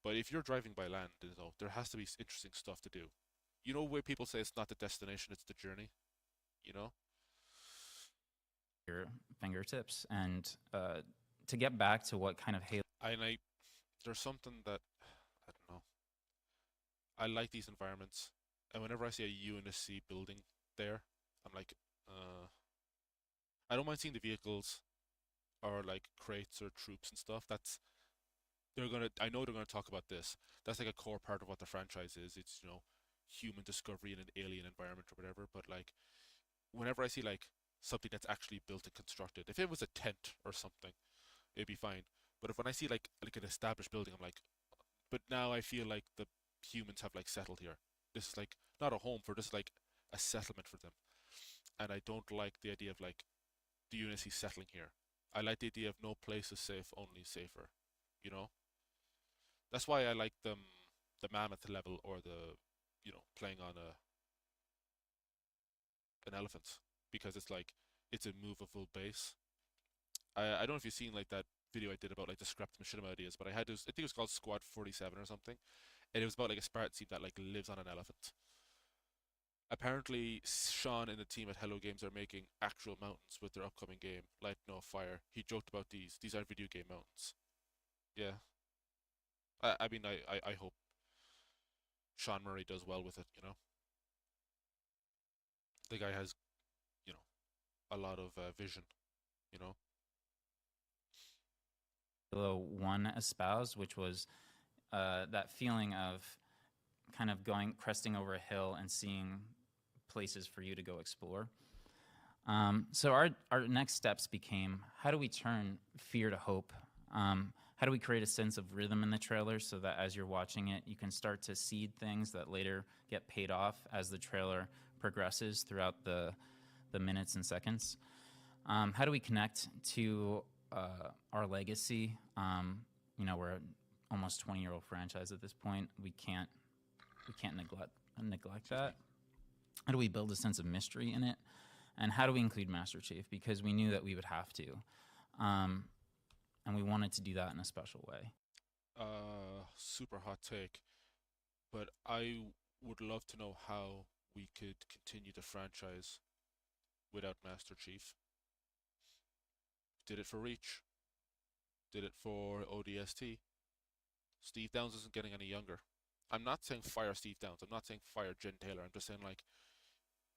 But if you're driving by land, there has to be interesting stuff to do. Where people say it's not the destination, it's the journey? You know? Your fingertips. And to get back to what kind of Halo. There's something that, I don't know. I like these environments. And whenever I see a UNSC building there, I'm like, I don't mind seeing the vehicles or like crates or troops and stuff. I know they're gonna talk about this. That's like a core part of what the franchise is. It's, human discovery in an alien environment or whatever. But like, whenever I see like something that's actually built and constructed, if it was a tent or something, it'd be fine. But when I see like an established building, I'm like, but now I feel like the humans have like settled here. This is like not a home this is like a settlement for them. And I don't like the idea of like the UNSC settling here. I like the idea of no place is safe, only safer. That's why I like the mammoth level, or the playing on an elephant, because it's like it's a movable base. I don't know if you've seen like that video I did about like the scrapped machinima ideas, but I had this, I think it was called Squad 47 or something, and it was about like a Spartan team that like lives on an elephant. Apparently, Sean and the team at Hello Games are making actual mountains with their upcoming game, Light No Fire. He joked about these. These are video game mountains. Yeah. I mean, I hope Sean Murray does well with it. The guy has, you know, a lot of vision, you know. Halo 1 espoused, which was that feeling of kind of cresting over a hill and seeing places for you to go explore. So our next steps became, how do we turn fear to hope? How do we create a sense of rhythm in the trailer so that as you're watching it, you can start to seed things that later get paid off as the trailer progresses throughout the minutes and seconds? How do we connect to our legacy? We're an almost 20-year-old franchise at this point. We can't neglect that. How do we build a sense of mystery in it? And how do we include Master Chief? Because we knew that we would have to. And we wanted to do that in a special way. Super hot take. But I would love to know how we could continue the franchise without Master Chief. Did it for Reach. Did it for ODST. Steve Downes isn't getting any younger. I'm not saying fire Steve Downes. I'm not saying fire Jen Taylor. I'm just saying like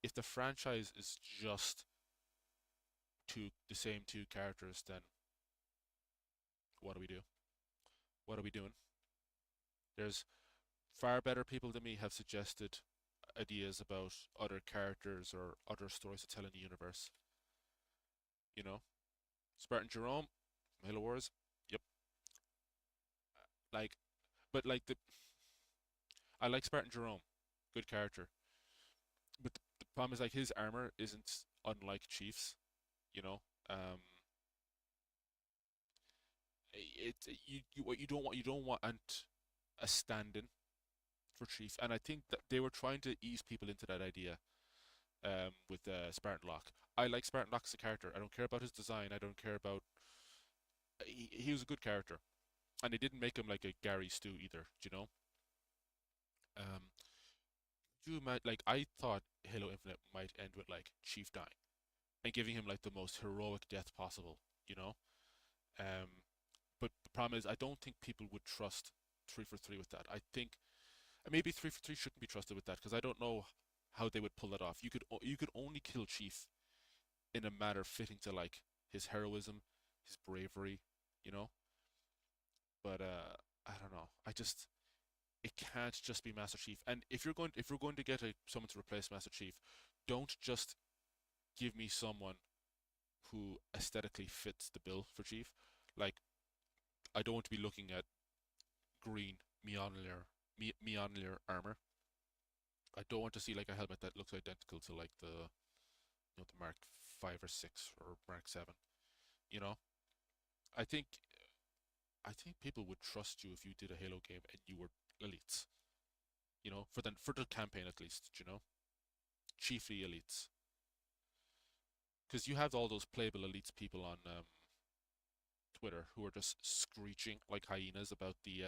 if the franchise is just the same two characters, then what do we do? What are we doing? There's far better people than me have suggested ideas about other characters or other stories to tell in the universe. You know, Spartan Jerome, Halo Wars. Yep. Like, but like I like Spartan Jerome, good character. But the problem is like his armor isn't unlike Chief's. You know, um, what you don't want a stand-in for Chief, and I think that they were trying to ease people into that idea with Spartan Locke. I like Spartan Locke as a character. I don't care about his design. I don't care about. He was a good character, and they didn't make him like a Gary Stu either. Do you know? Um, like I thought Halo Infinite might end with like Chief dying and giving him like the most heroic death possible. You know? Um, but the problem is I don't think people would trust 343 with that. I think maybe 343 shouldn't be trusted with that because I don't know how they would pull that off. You could only kill Chief in a manner fitting to like his heroism, his bravery, you know. But I don't know. I just it can't just be Master Chief. And if you're going to get someone to replace Master Chief, don't just give me someone who aesthetically fits the bill for Chief. Like I don't want to be looking at green Mjolnir armor. I don't want to see like a helmet that looks identical to like the Mark 5 or 6 or Mark 7. You know, I think I think people would trust you if you did a Halo game and you were elites. You know, for the campaign at least. You know, chiefly elites, because you have all those playable elites people on Twitter who are just screeching like hyenas about the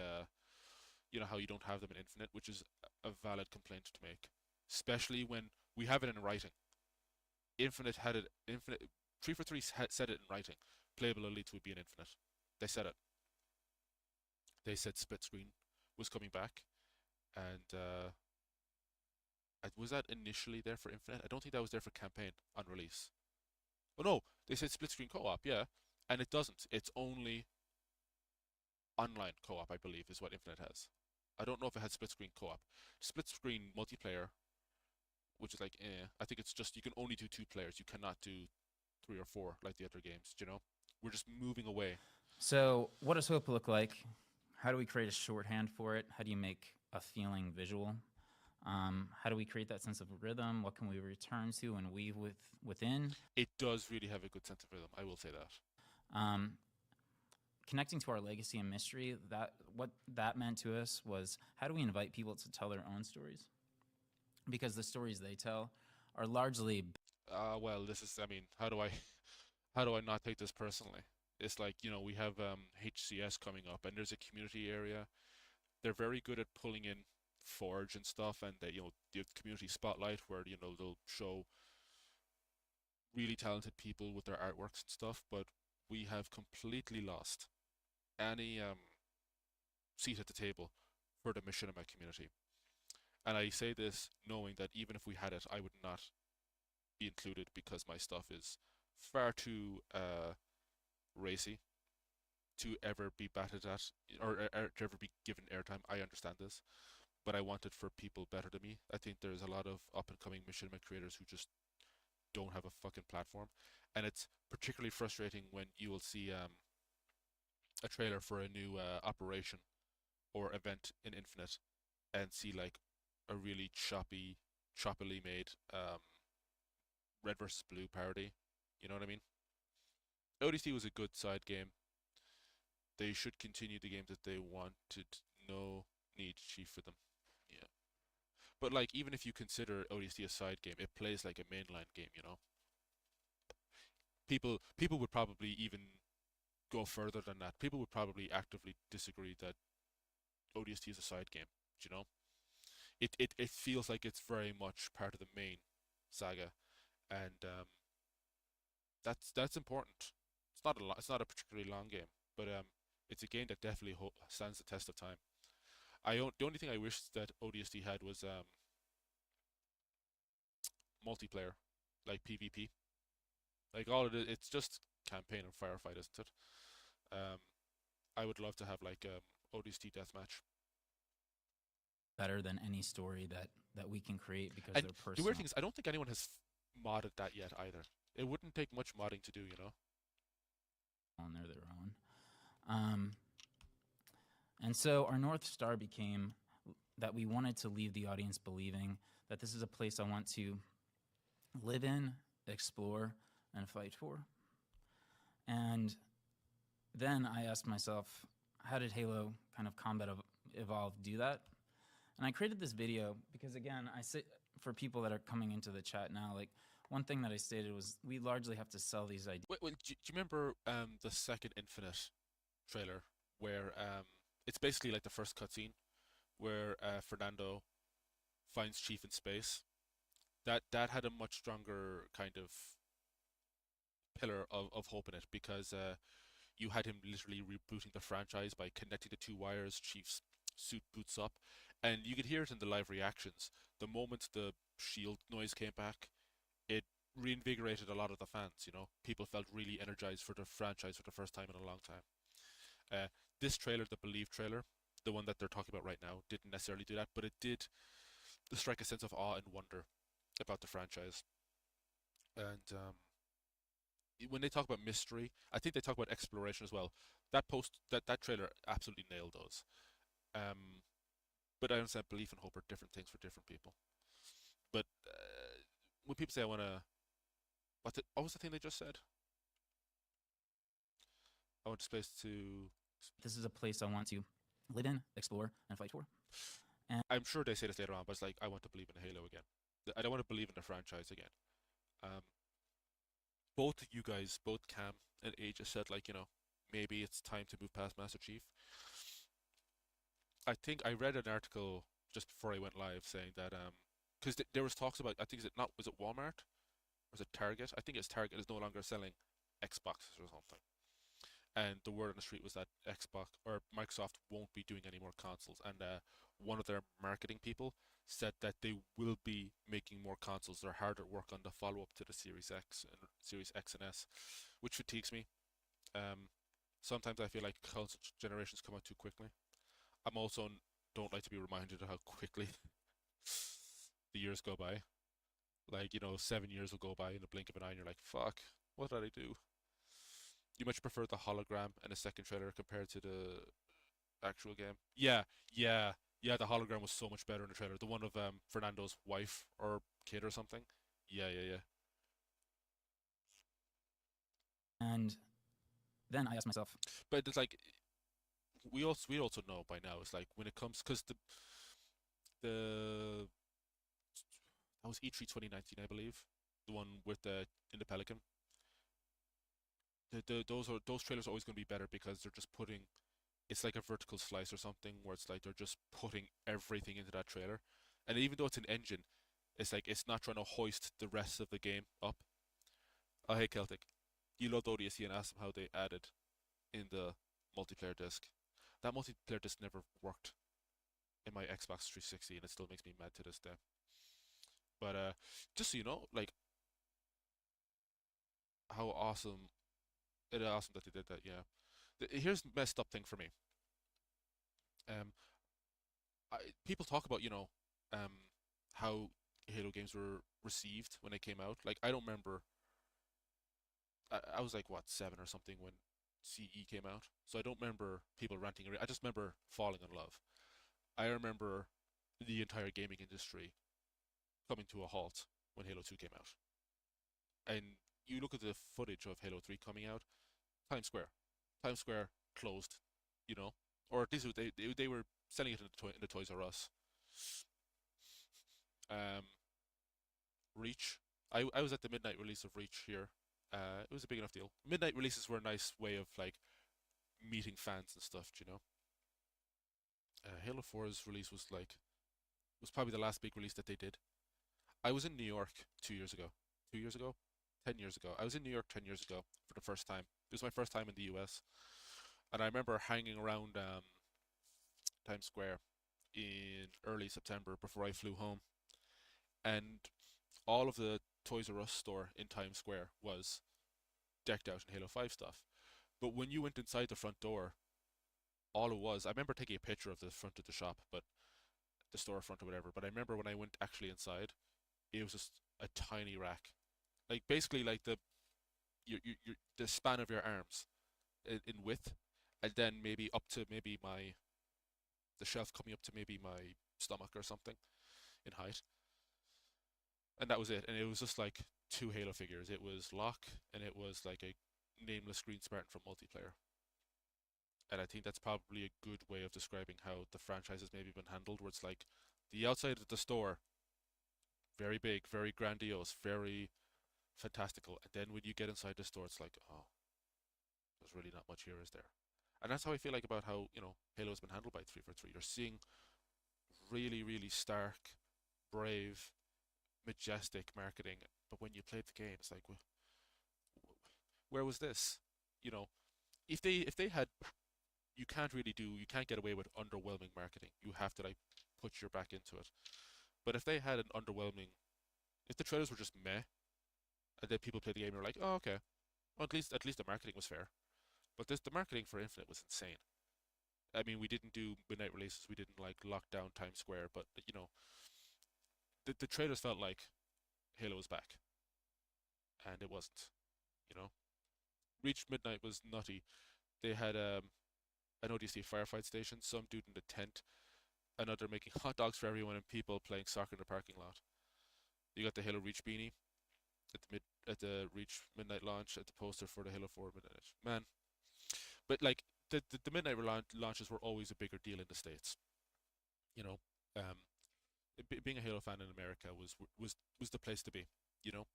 how you don't have them in Infinite, which is a valid complaint to make, especially when we have it in writing. Infinite had it. Infinite 343 said it in writing. Playable elites would be in Infinite. They said it. They said split screen was coming back, and was that initially there for Infinite? I don't think that was there for campaign on release. Oh no, they said split screen co-op, yeah, and it doesn't. It's only online co-op, I believe, is what Infinite has. I don't know if it had split screen co-op. Split screen multiplayer, which is like, I think it's just you can only do two players. You cannot do three or four like the other games. You know, we're just moving away. So, what does hope look like? How do we create a shorthand for it? How do you make a feeling visual? How do we create that sense of rhythm? What can we return to and weave within? It does really have a good sense of rhythm. I will say that. Connecting to our legacy and mystery, what that meant to us was how do we invite people to tell their own stories? Because the stories they tell are largely. Well, this is. I mean, how do I not take this personally? It's like we have HCS coming up, and there's a community area. They're very good at pulling in Forge and stuff, and they the community spotlight where they'll show really talented people with their artworks and stuff. But we have completely lost any seat at the table for the machinima community. And I say this knowing that even if we had it, I would not be included because my stuff is far too racy to ever be batted at or to ever be given airtime. I understand this, but I want it for people better than me. I think there's a lot of up and coming machinima creators who just don't have a fucking platform, and it's particularly frustrating when you will see a trailer for a new operation or event in Infinite and see like a really choppily made red versus blue parody. You know what I mean? ODC was a good side game. They should continue the games that they wanted. No need Chief for them. Yeah. But like even if you consider ODC a side game, it plays like a mainline game, People would probably even go further than that. People would probably actively disagree that ODST is a side game, you know? It feels like it's very much part of the main saga, and that's important. It's not a particularly long game, but It's a game that definitely stands the test of time. The only thing I wish that ODST had was multiplayer, like PvP. Like all of it's just campaign and firefight, isn't it? Um, I would love to have like ODST deathmatch. Better than any story that we can create because And they're the personal. weird thing is, I don't think anyone has modded that yet either. It wouldn't take much modding to do, you know. On their own. And so our North Star became that we wanted to leave the audience believing that this is a place I want to live in, explore, and fight for. And then I asked myself, how did Halo kind of Combat Evolve do that? And I created this video because, again, I say for people that are coming into the chat now, like, one thing that I stated was we largely have to sell these ideas. Wait, do you remember the second Infinite trailer where it's basically like the first cutscene where Fernando finds Chief in space? That had a much stronger kind of pillar of hope in it because you had him literally rebooting the franchise by connecting the two wires. Chief's suit boots up, and you could hear it in the live reactions. The moment the shield noise came back, it reinvigorated a lot of the fans. You know, people felt really energized for the franchise for the first time in a long time. This trailer, the Believe trailer, the one that they're talking about right now, didn't necessarily do that, but it did strike a sense of awe and wonder about the franchise. And when they talk about mystery, I think they talk about exploration as well. That trailer absolutely nailed those. But I understand belief and hope are different things for different people. But when people say I want to, what was the thing they just said? I want this place to. This is a place I want to live in, explore, and fight for. And I'm sure they say this later on, but it's like I want to believe in Halo again. I don't want to believe in the franchise again. Both you guys, both Cam and Aegis said like, you know, maybe it's time to move past Master Chief. I think I read an article just before I went live saying that because there was talks about, I think was it Walmart or was it Target? I think it's Target is no longer selling Xboxes or something. And the word on the street was that Xbox or Microsoft won't be doing any more consoles. And one of their marketing people said that they will be making more consoles. They're hard at work on the follow-up to the Series X and Series X and S, which fatigues me. Sometimes I feel like console generations come out too quickly. I'm also don't like to be reminded of how quickly the years go by. Like, you know, 7 years will go by in the blink of an eye and you're like, fuck, what did I do? You much prefer the hologram in a second trailer compared to the actual game? Yeah, the hologram was so much better in the trailer. The one of Fernando's wife or kid or something. Yeah. And then I asked myself, But it's like we also know by now. It's like when it comes because the that was E3 2019, I believe, the one with the in the Pelican. Those trailers are always going to be better because they're just putting. It's like a vertical slice or something where it's like they're just putting everything into that trailer, and even though it's an engine, it's like it's not trying to hoist the rest of the game up. Oh hey Celtic, you loved ODST and asked them how they added in the multiplayer disc. That multiplayer disc never worked in my Xbox 360, and it still makes me mad to this day. But just so you know, like how awesome it is awesome that they did that. Yeah. Here's the messed up thing for me. People talk about how Halo games were received when they came out. Like I don't remember. I was like what 7 or something when CE came out, so I don't remember people ranting. I just remember falling in love. I remember the entire gaming industry coming to a halt when Halo 2 came out. And you look at the footage of Halo 3 coming out, Times Square closed, you know, or at least they were selling it in the Toys R Us. Reach. I was at the midnight release of Reach here. It was a big enough deal. Midnight releases were a nice way of like meeting fans and stuff, you know. Halo 4's release was probably the last big release that they did. I was in New York 2 years ago. 2 years ago? 10 years ago. I was in New York 10 years ago for the first time. It was my first time in the US. And I remember hanging around Times Square in early September before I flew home, and all of the Toys R Us store in Times Square was decked out in Halo 5 stuff. But when you went inside the front door, all it was, I remember taking a picture of the front of the shop, but the storefront or whatever. But I remember when I went actually inside, it was just a tiny rack, like basically like your the span of your arms in width, and then maybe up to maybe my the shelf coming up to maybe my stomach or something in height, and that was it. And it was just like two Halo figures. It was Locke, and it was like a nameless Green Spartan from multiplayer. And I think that's probably a good way of describing how the franchise has maybe been handled, where it's like the outside of the store, very big, very grandiose, very fantastical, and then when you get inside the store, it's like, oh, there's really not much here, is there? And that's how I feel like about how, Halo's been handled by 343. You're seeing really, really stark, brave, majestic marketing, but when you played the game, it's like, where was this? You know, if they had, you can't get away with underwhelming marketing. You have to like put your back into it. But if they had an underwhelming, if the trailers were just meh, and then people played the game and were like, oh okay, well, at least the marketing was fair. But the marketing for Infinite was insane. I mean, we didn't do midnight releases, we didn't like lock down Times Square, but the trailers felt like Halo was back, and it wasn't. You know, Reach Midnight was nutty. They had an ODC firefight station, some dude in the tent, another making hot dogs for everyone, and people playing soccer in the parking lot. You got the Halo Reach beanie at the Reach Midnight launch, at the poster for the Halo 4 Midnight. Man, but like the Midnight launches were always a bigger deal in the States. You know, um, being a Halo fan in America was the place to be. You know,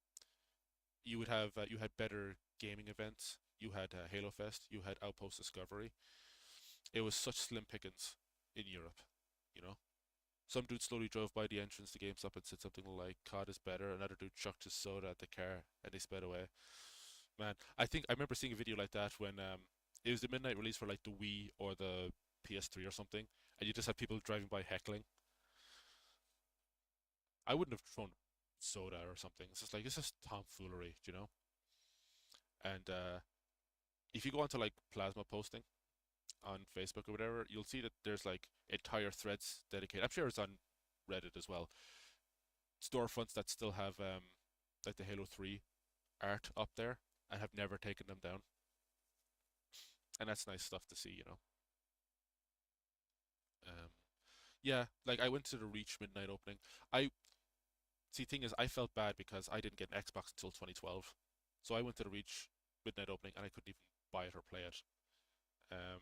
you had better gaming events. You had Halo Fest. You had Outpost Discovery. It was such slim pickings in Europe. You know, some dude slowly drove by the entrance to GameStop and said something like "COD is better." Another dude chucked his soda at the car and they sped away. Man, I remember seeing a video like that when it was the midnight release for like the Wii or the PS3 or something, and you just had people driving by heckling. I wouldn't have thrown soda or something. It's just tomfoolery, you know. And if you go onto like Plasma posting on Facebook or whatever, you'll see that there's like entire threads dedicated. I'm sure it's on Reddit as well. Storefronts that still have like the Halo 3 art up there and have never taken them down. And that's nice stuff to see, you know. Um, yeah, like I went to the Reach Midnight opening. I see. Thing is, I felt bad because I didn't get an Xbox until 2012, so I went to the Reach Midnight opening and I couldn't even buy it or play it. Um,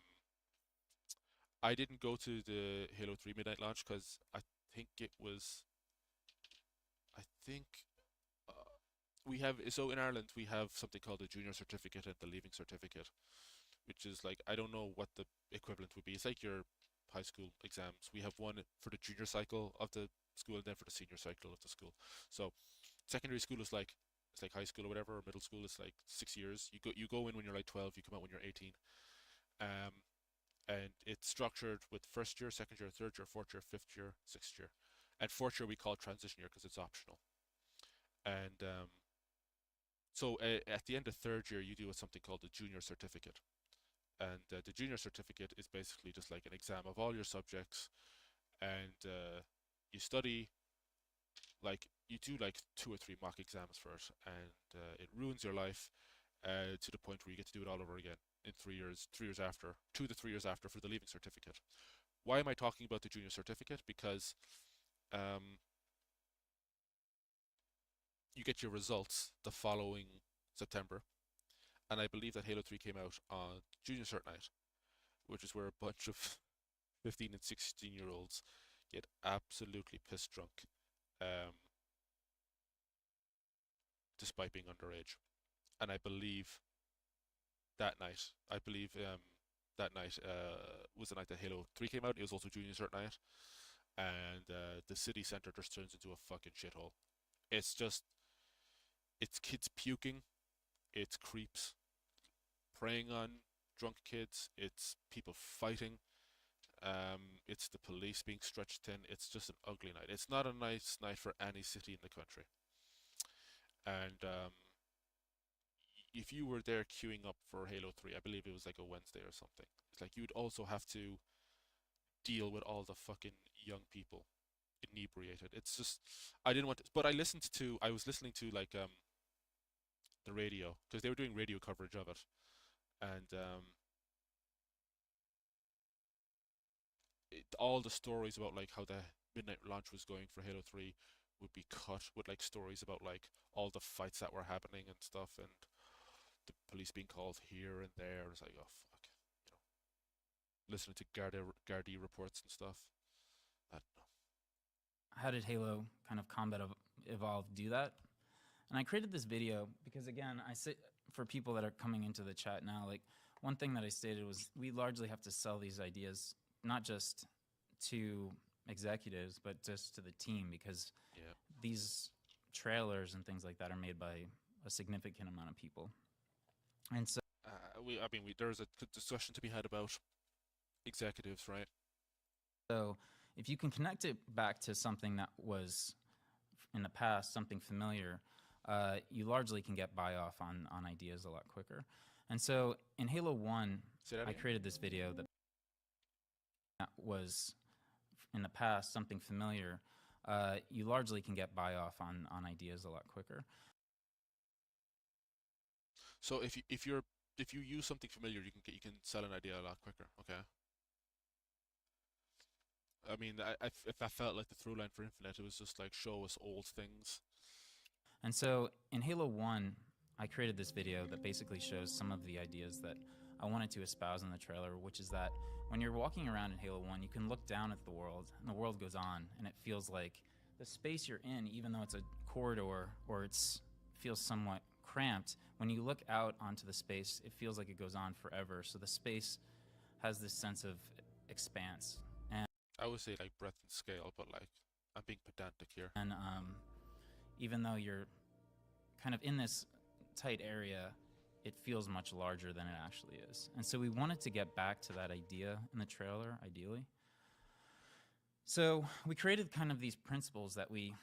I didn't go to the Halo 3 Midnight launch because think it was, I think we have, so in Ireland we have something called the junior certificate and the leaving certificate, which is like, I don't know what the equivalent would be. It's like your high school exams. We have one for the junior cycle of the school and then for the senior cycle of the school. So secondary school is like, it's like high school or whatever, or middle school is like 6 years. You go in when you're like 12, you come out when you're 18. Um, and it's structured with first year, second year, third year, fourth year, fifth year, sixth year. And fourth year we call transition year because it's optional. And so at the end of third year, you do something called the junior certificate. And the junior certificate is basically just like an exam of all your subjects, and you study, like you do like 2 or 3 mock exams for it, and it ruins your life to the point where you get to do it all over again in 3 years, 3 years after, 2 to 3 years after for the leaving certificate. Why am I talking about the junior certificate? Because um, you get your results the following September, and I believe that Halo 3 came out on Junior Cert Night, which is where a bunch of 15 and 16-year-olds get absolutely piss drunk, um, despite being underage. And I believe that night was the night that Halo 3 came out. It was also Junior Cert Night, and the city center just turns into a fucking shithole. It's just, it's kids puking, it's creeps preying on drunk kids, it's people fighting, it's the police being stretched thin. It's just an ugly night. It's not a nice night for any city in the country. And if you were there queuing up for Halo 3, I believe it was like a Wednesday or something. It's like you'd also have to deal with all the fucking young people inebriated. It's just I didn't want to, but I was listening to like the radio because they were doing radio coverage of it, and all the stories about like how the midnight launch was going for Halo 3 would be cut with like stories about like all the fights that were happening and stuff, and the police being called here and there. It's like, oh fuck, you know, listening to Gardaí reports and stuff. I don't know. How did Halo kind of Combat Evolve do that? And I created this video because, again, I say for people that are coming into the chat now, like one thing that I stated was we largely have to sell these ideas not just to executives but just to the team, because Yeah. these trailers and things like that are made by a significant amount of people. And so There's a discussion to be had about executives, right? So if you can connect it back to something that was in the past, something familiar, you largely can get buy off on ideas a lot quicker. And so in Halo 1, Say that I again? created this video that was in the past, something familiar. You largely can get buy off on ideas a lot quicker. So if you use something familiar, you can sell an idea a lot quicker. Okay. I mean, if I felt like the through line for Infinite, it was just like show us old things. And so in Halo 1, I created this video that basically shows some of the ideas that I wanted to espouse in the trailer, which is that when you're walking around in Halo 1, you can look down at the world, and the world goes on, and it feels like the space you're in, even though it's a corridor or feels somewhat cramped, when you look out onto the space, it feels like it goes on forever. So the space has this sense of expanse. I would say like breadth and scale, but like I'm being pedantic here. And even though you're kind of in this tight area, it feels much larger than it actually is. And so we wanted to get back to that idea in the trailer, ideally. So we created kind of these principles that we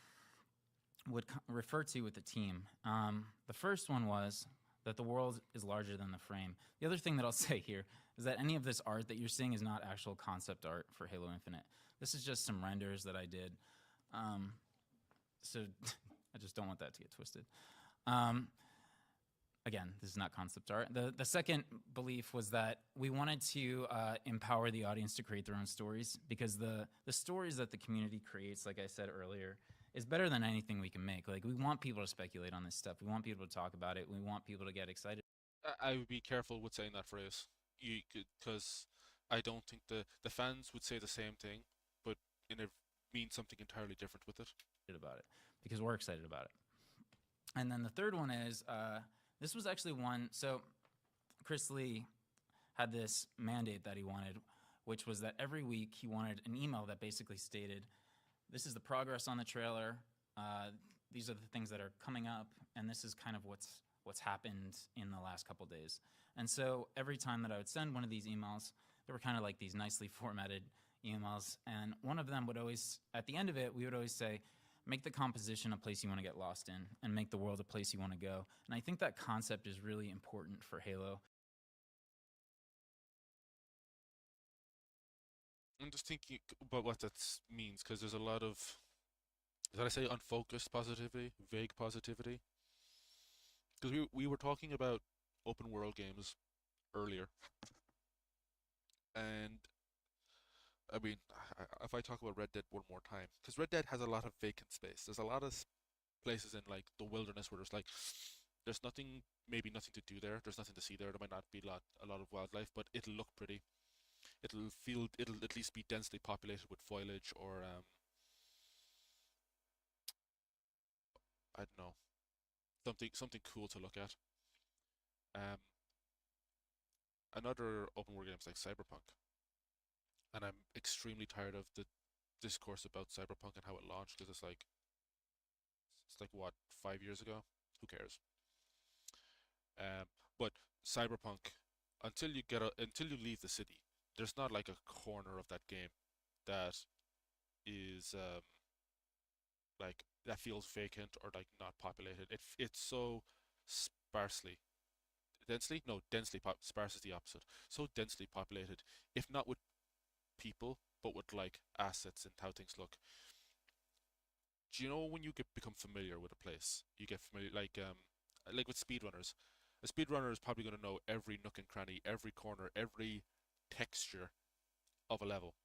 would refer to with the team. The first one was that the world is larger than the frame. The other thing that I'll say here is that any of this art that you're seeing is not actual concept art for Halo Infinite. This is just some renders that I did. So I just don't want that to get twisted. Again, this is not concept art. The second belief was that we wanted to empower the audience to create their own stories, because the stories that the community creates, like I said earlier, is better than anything we can make. Like, we want people to speculate on this stuff. We want people to talk about it. We want people to get excited. I would be careful with saying that phrase, because I don't think the fans would say the same thing, but it means something entirely different with it. About it, because we're excited about it. And then the third one is, this was actually one, so Chris Lee had this mandate that he wanted, which was that every week he wanted an email that basically stated, this is the progress on the trailer, these are the things that are coming up, and this is kind of what's happened in the last couple days. And so every time that I would send one of these emails, they were kind of like these nicely formatted emails, and one of them would always, at the end of it, we would always say, make the composition a place you want to get lost in, and make the world a place you want to go. And I think that concept is really important for Halo. I'm just thinking about what that means, because there's a lot of, did I say unfocused positivity, vague positivity? Because we were talking about open world games earlier, and I mean, if I talk about Red Dead one more time, because Red Dead has a lot of vacant space. There's a lot of places in like the wilderness where there's nothing, maybe nothing to do there. There's nothing to see there. There might not be a lot of wildlife, but it'll look pretty. It'll at least be densely populated with foliage, or I don't know, something cool to look at. Another open world game is like Cyberpunk. And I'm extremely tired of the discourse about Cyberpunk and how it launched, because it's like what, 5 years ago? Who cares? But Cyberpunk, until you leave the city, there's not like a corner of that game that is like that feels vacant or like not populated. It's so sparsely sparse is the opposite. So densely populated, if not with people, but with like assets and how things look. Do you know when you become familiar with a place, you get familiar like with speedrunners. A speedrunner is probably going to know every nook and cranny, every corner, every texture of a level.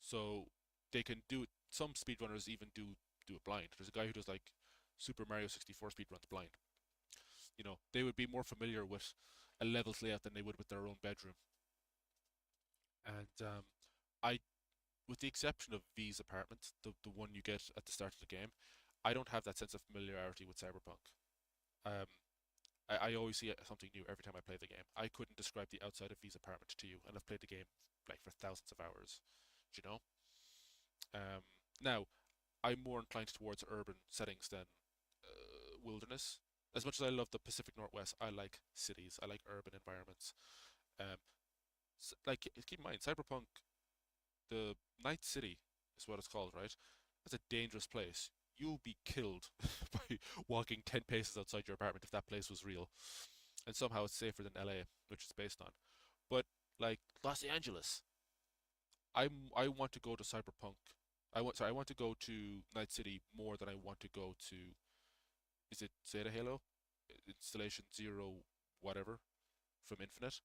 So they can do it. Some speedrunners even do it blind. There's a guy who does like Super Mario 64 speedruns blind. They would be more familiar with a level's layout than they would with their own bedroom. And I, with the exception of V's apartment, the one you get at the start of the game, I don't have that sense of familiarity with Cyberpunk. Um, I always see something new every time I play the game. I couldn't describe the outside of V's apartment to you, and I've played the game like for thousands of hours. Do you know? Um, Now, I'm more inclined towards urban settings than wilderness. As much as I love the Pacific Northwest, I like cities. I like urban environments. Um, like keep in mind, Cyberpunk, the Night City is what it's called, right? That's a dangerous place. You'll be killed by walking 10 paces outside your apartment if that place was real. And somehow it's safer than LA, which it's based on. But like Los Angeles, I want to go to Cyberpunk. I want to go to Night City more than I want to go to, is it Zeta Halo? Installation Zero whatever from Infinite?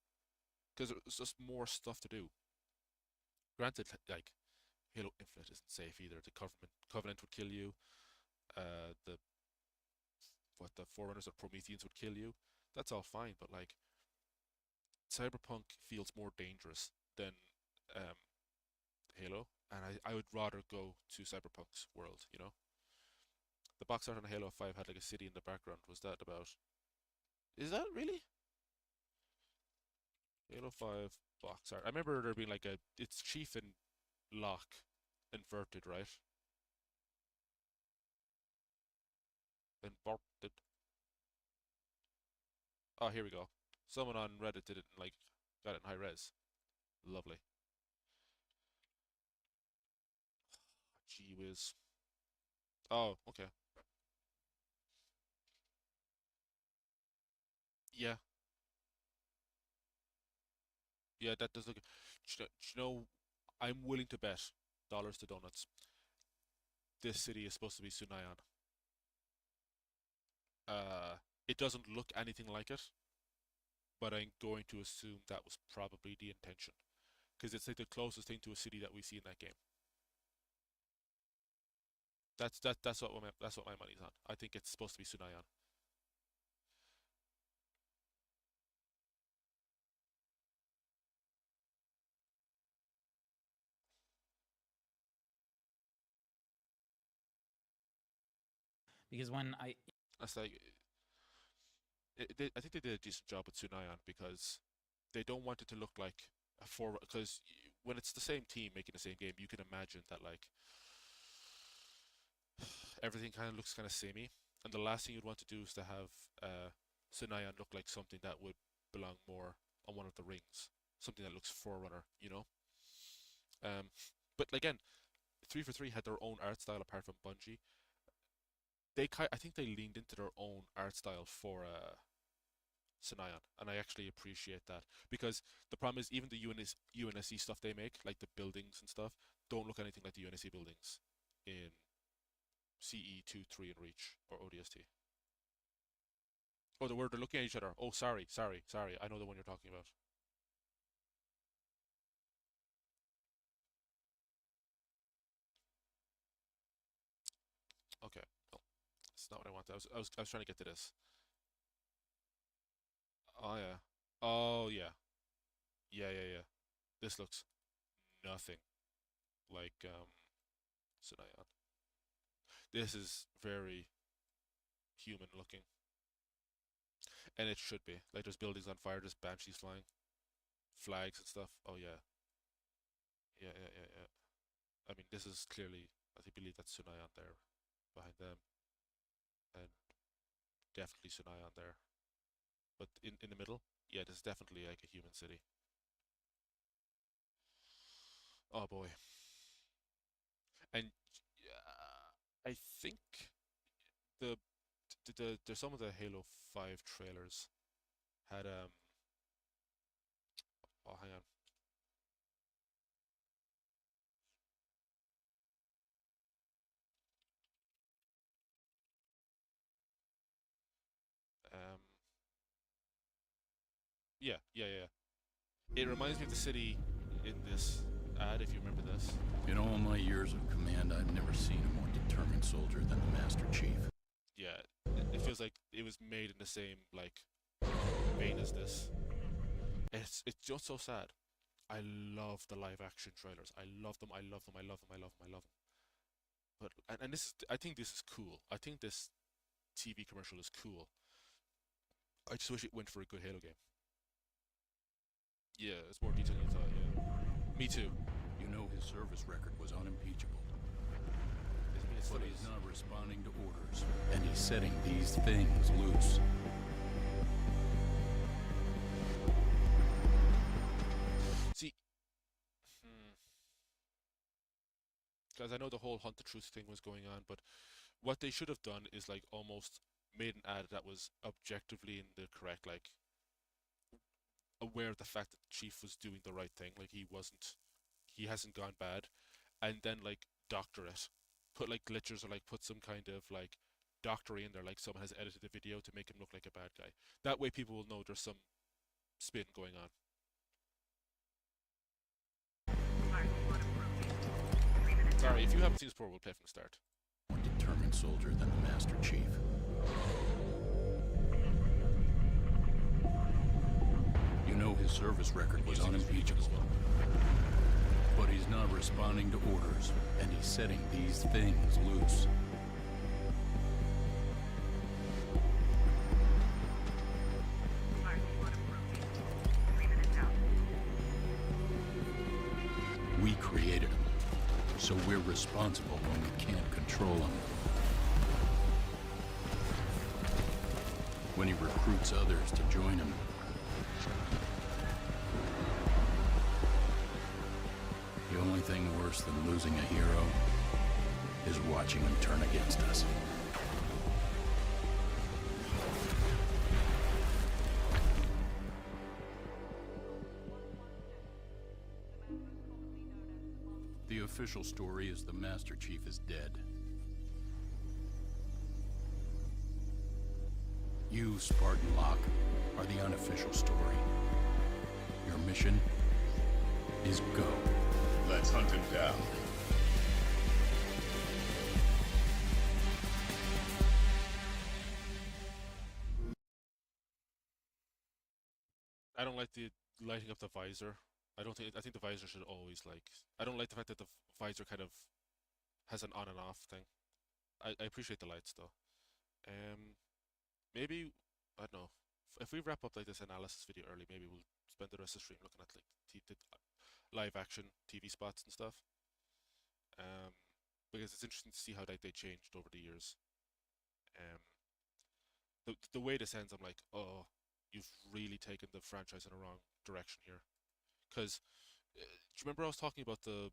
Because it's just more stuff to do. Granted, like Halo Infinite isn't safe either. The Covenant would kill you. The what the Forerunners or Prometheans would kill you. That's all fine, but like Cyberpunk feels more dangerous than um, Halo, and I would rather go to Cyberpunk's world. The box art on Halo 5 had like a city in the background. Was that about? Is that really Halo 5 box art? I remember there being like it's Chief and Locke inverted, right? Inverted. Oh, here we go. Someone on Reddit did it and like got it in high res. Lovely. Gee whiz. Oh, okay. Yeah, yeah, that does look. I'm willing to bet dollars to donuts. This city is supposed to be Sunayan. It doesn't look anything like it, but I'm going to assume that was probably the intention, because it's like the closest thing to a city that we see in that game. That's what my money's on. I think it's supposed to be Sunayan. Because when I That's like I think they did a decent job with Sunayan because they don't want it to look like a four. Because when it's the same team making the same game, you can imagine that like everything kind of looks kind of samey, and the last thing you'd want to do is to have Sunayan look like something that would belong more on one of the rings, something that looks Forerunner. Um, but again, 343 had their own art style apart from Bungie. I think they leaned into their own art style for Sinayan, and I actually appreciate that because the problem is even the UNSC stuff they make, like the buildings and stuff, don't look anything like the UNSC buildings in CE 2, 3, and Reach or ODST. Oh, they're looking at each other. Oh, sorry, sorry, sorry. I know the one you're talking about. Okay, no, that's not what I wanted. I was trying to get to this. Oh yeah. Oh yeah. Yeah, yeah, yeah. This looks nothing like Sinayan. This is very human looking, and it should be. Like there's buildings on fire, there's banshees flying, flags and stuff. Oh yeah, yeah, yeah, yeah, yeah. I mean, this is clearly. I think believe that's Sunayan there, behind them, and definitely Sunayan there. But in the middle, yeah, this is definitely like a human city. Oh boy. And I think the there's some of the Halo 5 trailers had oh hang on. Um yeah. It reminds me of the city in this ad, if you remember this. In all my years of command, I've never seen a more determined soldier than the Master Chief. Yeah, it feels like it was made in the same like vein as this. It's just so sad. I love the live action trailers. I love them. I love them. I love them. I love them. I love them. But and this is, I think this is cool. I think this TV commercial is cool. I just wish it went for a good Halo game. Yeah, it's more detailed than you thought. Yeah, me too. You know his service record was unimpeachable. I mean, it's But funny. he's not responding to orders, and he's setting these things loose. See, guys, I know the whole hunt the truth thing was going on, but what they should have done is like almost made an ad that was objectively in the correct, like aware of the fact that Chief was doing the right thing, like he hasn't gone bad, and then like doctor it, put like glitches or like put some kind of like doctory in there, like someone has edited the video to make him look like a bad guy. That way people will know there's some spin going on. Sorry, if you haven't seen this before, we'll play from the start. More determined soldier than the Master Chief. You know his service record was unimpeachable. But he's not responding to orders, and he's setting these things loose. We created him, so we're responsible when we can't control him. When he recruits others to join him, the only thing worse than losing a hero is watching him turn against us. The official story is the Master Chief is dead. You, Spartan Locke, are the unofficial story. Your mission is go. Let's hunt him down. I don't like the lighting up the visor. I think the visor should always like. I don't like the fact that the visor kind of has an on and off thing. I appreciate the lights though. Maybe I don't know. If we wrap up like this analysis video early, maybe we'll spend the rest of the stream looking at like the live action TV spots and stuff. Because it's interesting to see how they changed over the years. The way this ends, I'm like, oh, you've really taken the franchise in a wrong direction here. Because do you remember I was talking about the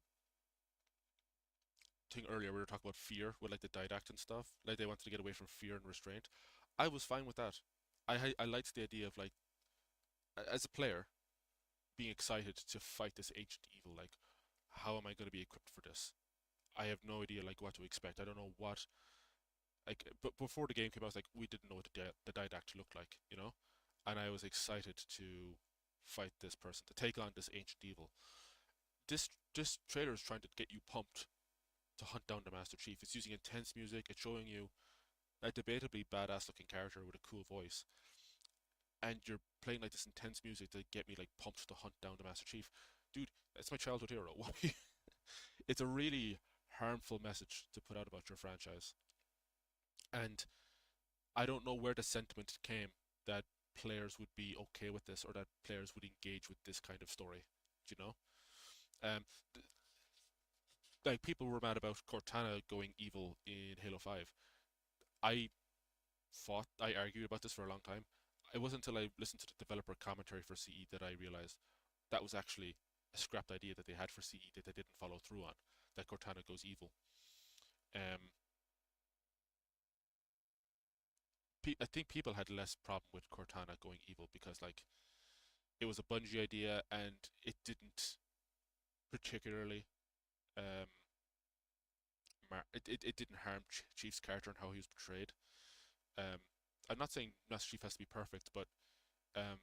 thing earlier? We were talking about fear with like the didactic stuff. Like they wanted to get away from fear and restraint. I was fine with that. I liked the idea of like, as a player, being excited to fight this ancient evil. Like, how am I going to be equipped for this? I have no idea like what to expect. I don't know what. Like, but before the game came out, I was like, we didn't know what the didactic looked like, you know, and I was excited to fight this person, to take on this ancient evil. This trailer is trying to get you pumped to hunt down the Master Chief. It's using intense music. It's showing you a debatably badass looking character with a cool voice, and you're playing like this intense music to get me like pumped to hunt down the Master Chief. Dude, it's my childhood hero. Why? It's a really harmful message to put out about your franchise. And I don't know where the sentiment came that players would be okay with this, or that players would engage with this kind of story. Do you know? Um, like people were mad about Cortana going evil in Halo 5. I argued about this for a long time. it wasn't until I listened to the developer commentary for CE that I realized that was actually a scrapped idea that they had for CE that they didn't follow through on. That Cortana goes evil. Um, I think people had less problem with Cortana going evil because like it was a Bungie idea and it didn't particularly um it didn't harm Chief's character and how he was portrayed. Um, I'm not saying Master Chief has to be perfect, but um,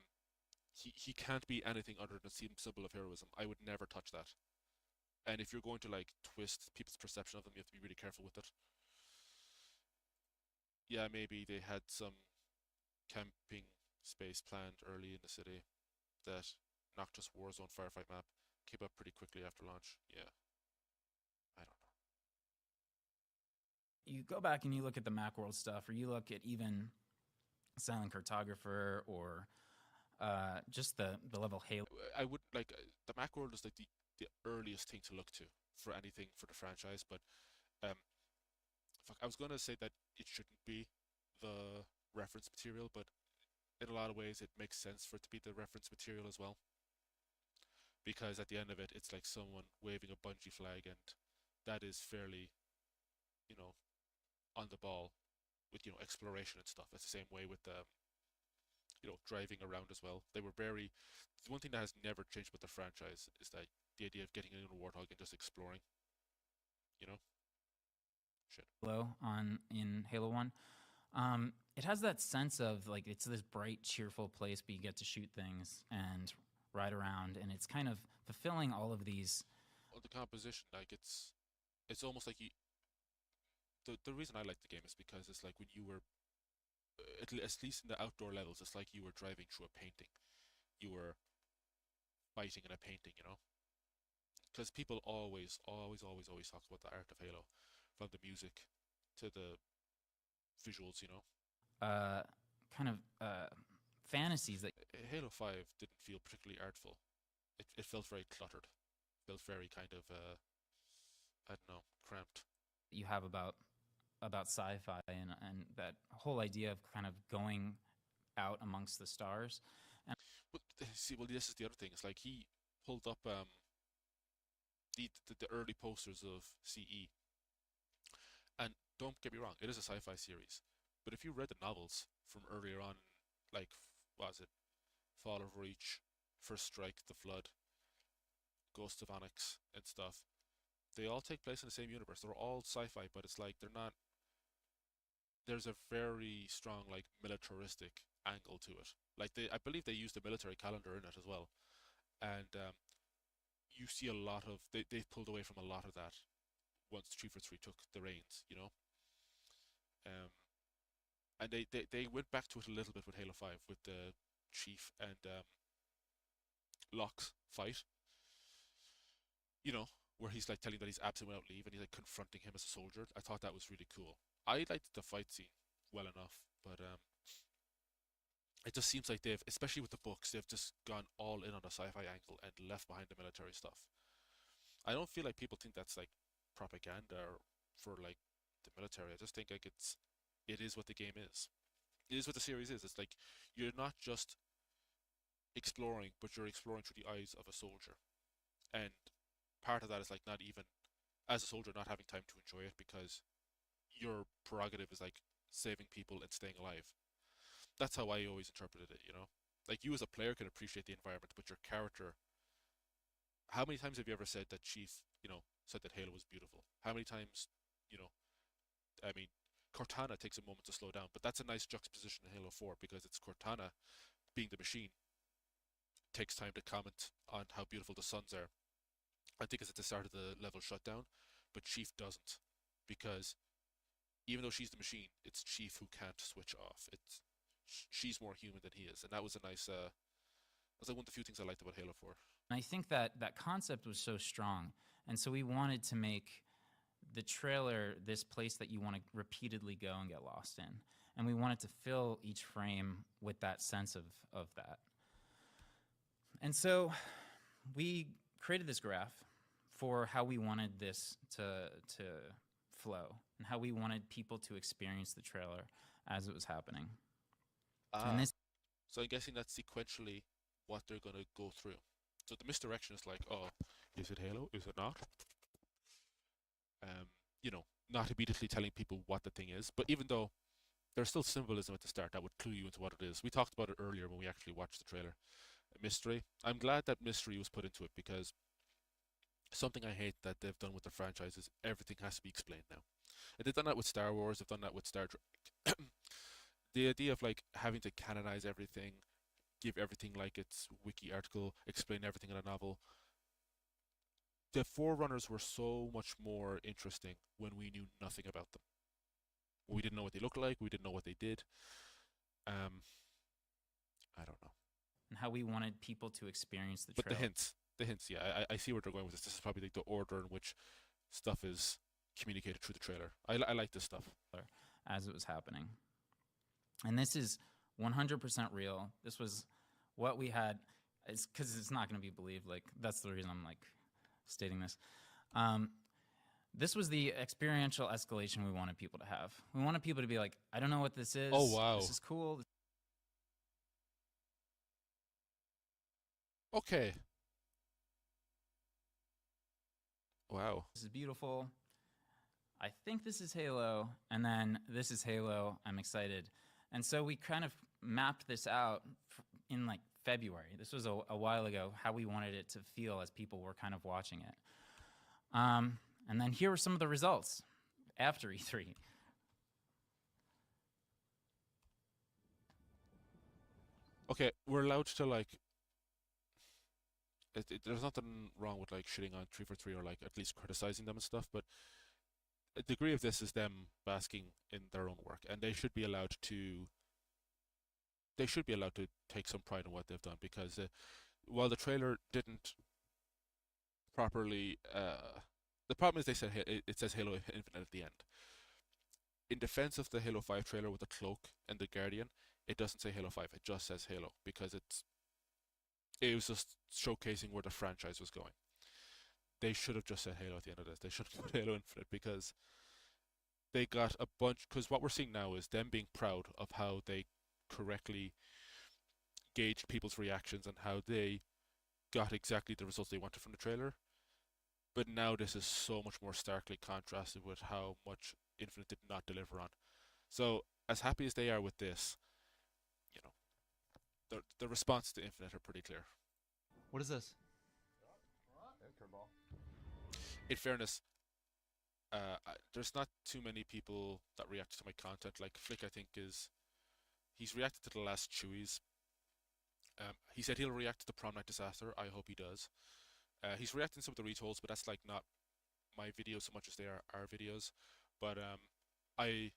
he can't be anything other than a symbol of heroism. I would never touch that. And if you're going to like twist people's perception of them, you have to be really careful with it. Yeah, maybe they had some camping space planned early in the city that Noctis Warzone firefight map came up pretty quickly after launch. Yeah, I don't know. You go back and you look at the Macworld stuff, or you look at even Silent Cartographer, or just the level Halo. I would like the Macworld is like the earliest thing to look to for anything for the franchise, but um, fuck, I was gonna say that it shouldn't be the reference material, but in a lot of ways it makes sense for it to be the reference material as well, because at the end of it, it's like someone waving a Bungie flag, and that is fairly, you know, on the ball with exploration and stuff. It's the same way with driving around as well. They were very. The one thing that has never changed with the franchise is that the idea of getting in a warthog and just exploring. You know, shit. Halo in Halo 1. It has that sense of like it's this bright, cheerful place, but you get to shoot things and ride around, and it's kind of fulfilling all of these. Well, the composition, like it's almost like you. The reason I like the game is because it's like when you were, at least in the outdoor levels, it's like you were driving through a painting. You were fighting in a painting, because people always talk about the art of Halo, from the music to the visuals, Kind of fantasies that Halo 5 didn't feel particularly artful. It felt very cluttered. Felt very kind of, I don't know, cramped. you have about sci-fi and that whole idea of kind of going out amongst the stars. But see, well, this is the other thing. It's like he pulled up the early posters of CE, and don't get me wrong, it is a sci-fi series. But if you read the novels from earlier on, like what was it, Fall of Reach, First Strike, The Flood, Ghost of Onyx, and stuff, they all take place in the same universe. They're all sci-fi, but it's like they're not. There's a very strong like militaristic angle to it. Like I believe they used the military calendar in it as well, and you see a lot of they pulled away from a lot of that once 343 took the reins, and they went back to it a little bit with Halo 5 with the Chief and Locke's fight, where he's like telling that he's absent without leave and he's like confronting him as a soldier. I thought that was really cool. I liked the fight scene well enough, but it just seems like they've, especially with the books, they've just gone all in on the sci-fi angle and left behind the military stuff. I don't feel like people think that's like propaganda for like the military. I just think like it is what the game is. It is what the series is. It's like you're not just exploring, but you're exploring through the eyes of a soldier. And part of that is like not even as a soldier not having time to enjoy it because your prerogative is like saving people and staying alive. That's how I always interpreted it, Like you as a player can appreciate the environment, but your character. How many times have you ever said that Chief, said that Halo was beautiful? How many times, I mean, Cortana takes a moment to slow down, but that's a nice juxtaposition in Halo 4 because it's Cortana, being the machine, takes time to comment on how beautiful the suns are. I think it's at the start of the level shutdown, but Chief doesn't, because even though she's the machine, it's Chief who can't switch off. She's more human than he is, and that was a nice. That's like one of the few things I liked about Halo 4. And I think that concept was so strong, and so we wanted to make the trailer this place that you want to repeatedly go and get lost in, and we wanted to fill each frame with that sense of that. And so we created this graph for how we wanted this to flow and how we wanted people to experience the trailer as it was happening. And this So I'm guessing that's sequentially what they're gonna go through. So the misdirection is like, oh, is it Halo? Is it not? You know, not immediately telling people what the thing is, but even though there's still symbolism at the start that would clue you into what it is. We talked about it earlier when we actually watched the trailer. Mystery. I'm glad that mystery was put into it because something I hate that they've done with the franchise is everything has to be explained now. And they've done that with Star Wars, they've done that with Star Trek. The idea of like having to canonize everything, give everything like its wiki article, explain everything in a novel. The Forerunners were so much more interesting when we knew nothing about them. We didn't know what they looked like, we didn't know what they did. I don't know. And how we wanted people to experience the But trailer. the hints, yeah, I see where they're going with this. This is probably like the order in which stuff is communicated through the trailer. I like this stuff. As it was happening. And this is 100% real. This was what we had. It's because it's not going to be believed. Like, that's the reason I'm like stating this. This was the experiential escalation we wanted people to have. We wanted people to be like, I don't know what this is. Oh, wow. This is cool. Okay. Wow. This is beautiful. I think this is Halo. And then this is Halo. I'm excited. And so we kind of mapped this out in like February. This was a while ago, how we wanted it to feel as people were kind of watching it. And then here were some of the results after E3. Okay, we're allowed to like. There's nothing wrong with like shitting on 343 or like at least criticizing them and stuff, but a degree of this is them basking in their own work, and they should be allowed to. They should be allowed to take some pride in what they've done because while the trailer didn't properly, the problem is they said it says Halo Infinite at the end. In defense of the Halo 5 trailer with the cloak and the Guardian, it doesn't say Halo 5. It just says Halo because it was just showcasing where the franchise was going. They should have just said Halo at the end of this. They should have put Halo Infinite because they got a bunch. Because what we're seeing now is them being proud of how they correctly gauged people's reactions and how they got exactly the results they wanted from the trailer. But now this is so much more starkly contrasted with how much Infinite did not deliver on. So as happy as they are with this, you know, the response to Infinite are pretty clear. What is this? In fairness, there's not too many people that react to my content. Like Flick, I think he's reacted to the last Chewies. He said he'll react to the Prom Night Disaster. I hope he does. He's reacting to some of the retolds, but that's like not my videos so much as they are our videos. But I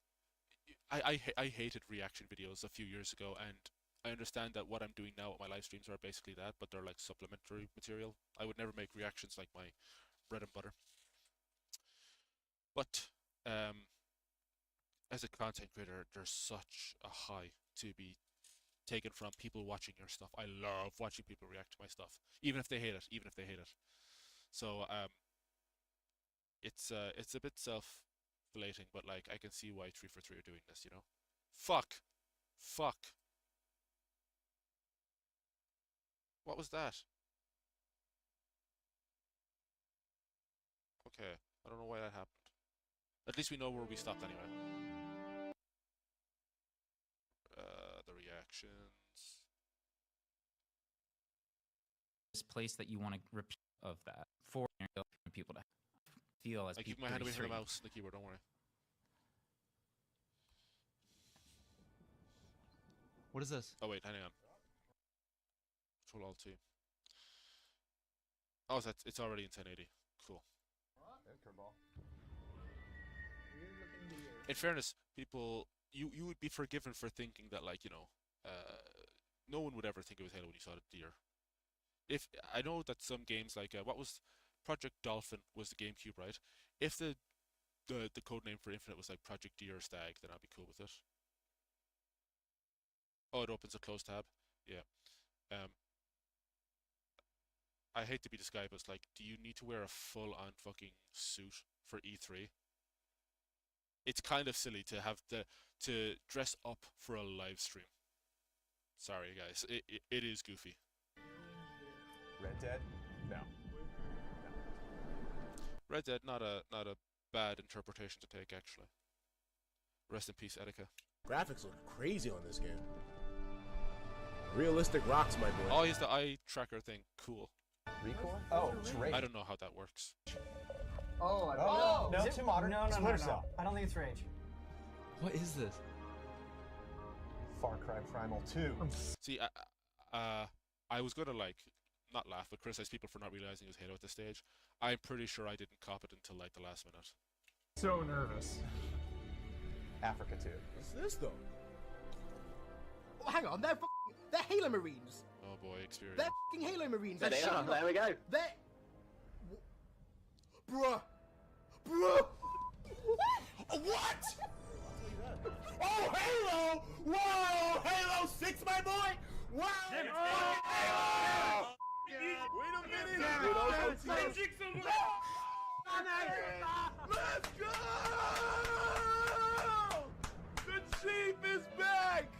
hated reaction videos a few years ago, and I understand that what I'm doing now with my live streams are basically that, but they're like supplementary material. I would never make reactions like my bread and butter. But as a content creator, there's such a high to be taken from people watching your stuff. I love watching people react to my stuff, even if they hate it. So it's a bit self-flating, but like I can see why 343 are doing this. You know, fuck. What was that? Okay, I don't know why that happened. At least we know where we stopped anyway. The reactions. This place that you want to repeat of that for people to feel as I keep people my hand away from the E3. mouse and the keyboard, don't worry. What is this? Oh wait, hang on. Control Alt T. Oh, so it's already in 1080. Cool. In fairness, people, you would be forgiven for thinking that, like, you know, no one would ever think it was Halo when you saw the deer. If I know that some games like what was Project Dolphin was the GameCube, right? If the code name for Infinite was like Project Deer or Stag, then I'd be cool with it. Oh, it opens a closed tab. Yeah. I hate to be this guy, but it's like, do you need to wear a full-on fucking suit for E3? It's kind of silly to have to dress up for a live stream. Sorry, guys. It is goofy. Red Dead? No. Red Dead, not a bad interpretation to take, actually. Rest in peace, Etika. Graphics look crazy on this game. Realistic rocks, my boy. Oh, he's the eye tracker thing. Cool. Recore? Oh, it's rage. I don't know how that works. Oh, no, too modern. No. I don't think it's rage. What is this? Far Cry Primal 2. See, I was gonna like not laugh, but criticize people for not realizing it was Halo at this stage. I'm pretty sure I didn't cop it until like the last minute. So nervous. Africa 2. What's this though? Oh, hang on, they're Halo Marines. Oh boy, experience. They're f***ing Halo Marines. There we go. They're... Bruh. What? Oh, Halo! Whoa! Halo 6, my boy! Wow! Halo! Wait a minute! Let's go! The Chief is back!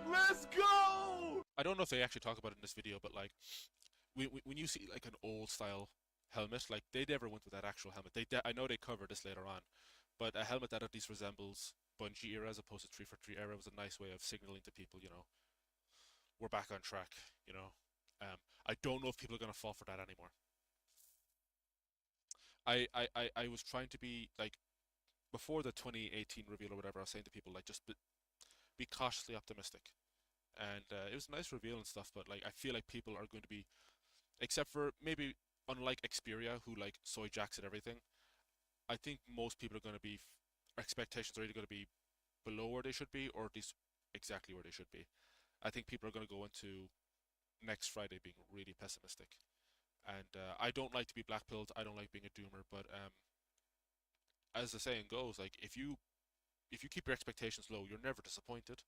Let's go! I don't know if they actually talk about it in this video, but like, when you see like an old style helmet, like they never went with that actual helmet. I know they cover this later on, but a helmet that at least resembles Bungie era as opposed to 343 era was a nice way of signaling to people, you know, we're back on track, you know. I don't know if people are going to fall for that anymore. I was trying to be, like, before the 2018 reveal or whatever, I was saying to people, like, just be cautiously optimistic. And it was a nice reveal and stuff, but, like, I feel like people are going to be, except for maybe, unlike Xperia, who, like, soy jacks at everything, I think most people are going to be, expectations are either going to be below where they should be, or at least exactly where they should be. I think people are going to go into next Friday being really pessimistic. And I don't like to be black-pilled, I don't like being a doomer, but as the saying goes, like, if you keep your expectations low, you're never disappointed.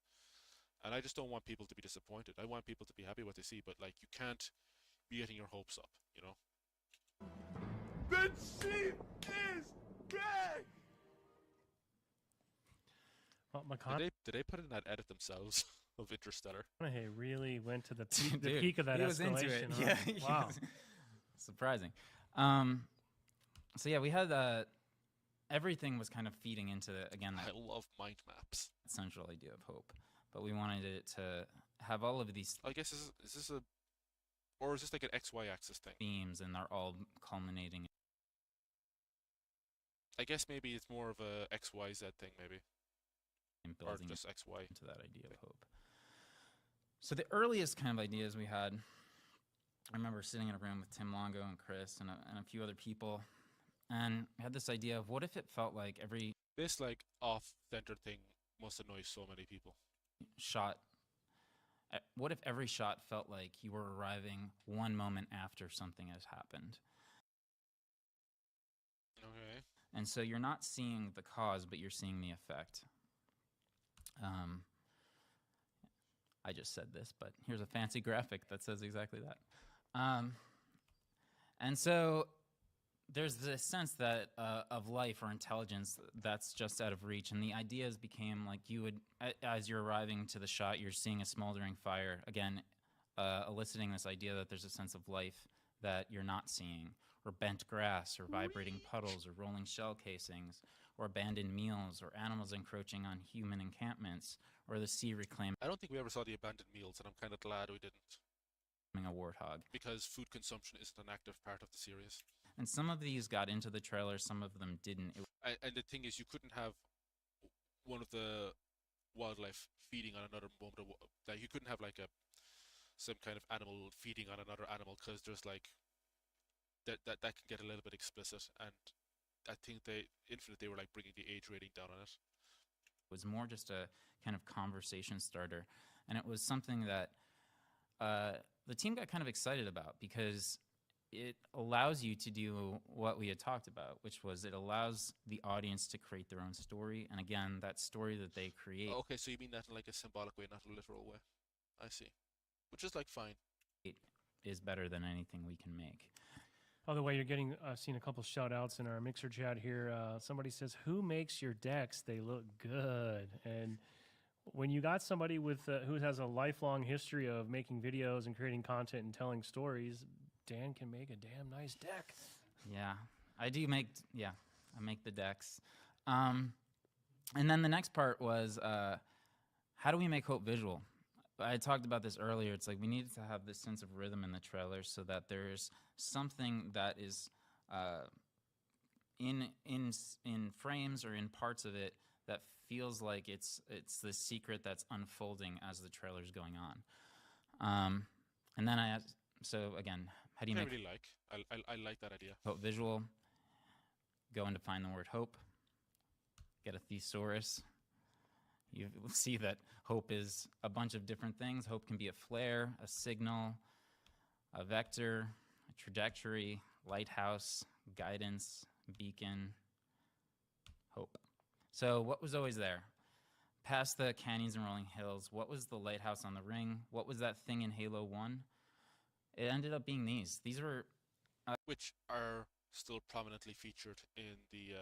And I just don't want people to be disappointed. I want people to be happy with what they see, but, like, you can't be getting your hopes up, you know? The Chief is back! Well, Did they put in that edit themselves of Interstellar? McConaughey really went to the Dude, peak of that he escalation. was into it. Huh? Yeah, he Wow. was- surprising. So yeah, we had everything was kind of feeding into again that I love mind maps. central idea of hope, but we wanted it to have all of these I guess is this a, or is this like an XY axis thing? themes, and they're all culminating. I guess maybe it's more of a XYZ thing, maybe, And or building just XY. into that idea of hope. So the earliest kind of ideas we had, I remember sitting in a room with Tim Longo and Chris and a few other people, and we had this idea of what if it felt like every This like off-center thing must annoy so many people. shot, what if every shot felt like you were arriving one moment after something has happened? Okay. And so you're not seeing the cause, but you're seeing the effect. I just said this, but here's a fancy graphic that says exactly that. And so there's this sense that of life or intelligence that's just out of reach, and the ideas became like you would, as you're arriving to the shot, you're seeing a smoldering fire, again, eliciting this idea that there's a sense of life that you're not seeing, or bent grass, or vibrating puddles, or rolling shell casings, or abandoned meals, or animals encroaching on human encampments, or the sea reclaiming I don't think we ever saw the abandoned meals, and I'm kind of glad we didn't, a warthog. because food consumption isn't an active part of the series. And some of these got into the trailer, some of them didn't. And the thing is, you couldn't have one of the wildlife feeding on another moment. Like, you couldn't have like some kind of animal feeding on another animal, because there's like that can get a little bit explicit. And I think they were like bringing the age rating down on it. Was more just a kind of conversation starter, and it was something that the team got kind of excited about, because it allows you to do what we had talked about, which was it allows the audience to create their own story, and again, that story that they create Okay, so you mean that in like a symbolic way, not a literal way. I see. Which is like fine. is better than anything we can make. By the way, you're getting seen a couple shout outs in our mixer chat here. Somebody says, "Who makes your decks? They look good." And When you got somebody with who has a lifelong history of making videos and creating content and telling stories, Dan can make a damn nice deck. Yeah, I do make. Yeah, I make the decks. And then the next part was how do we make Hope visual? I talked about this earlier. It's like we needed to have this sense of rhythm in the trailer so that there's something that is in frames or in parts of it that feels like it's the secret that's unfolding as the trailer's going on. And then I asked, so again, how do you make? I really like. I like that idea. Hope visual. Go and define the word hope. Get a thesaurus. You will see that hope is a bunch of different things. Hope can be a flare, a signal, a vector, a trajectory, lighthouse, guidance, beacon, hope. So what was always there? Past the canyons and rolling hills, what was the lighthouse on the ring? What was that thing in Halo 1? It ended up being these. These were... which are still prominently featured in the...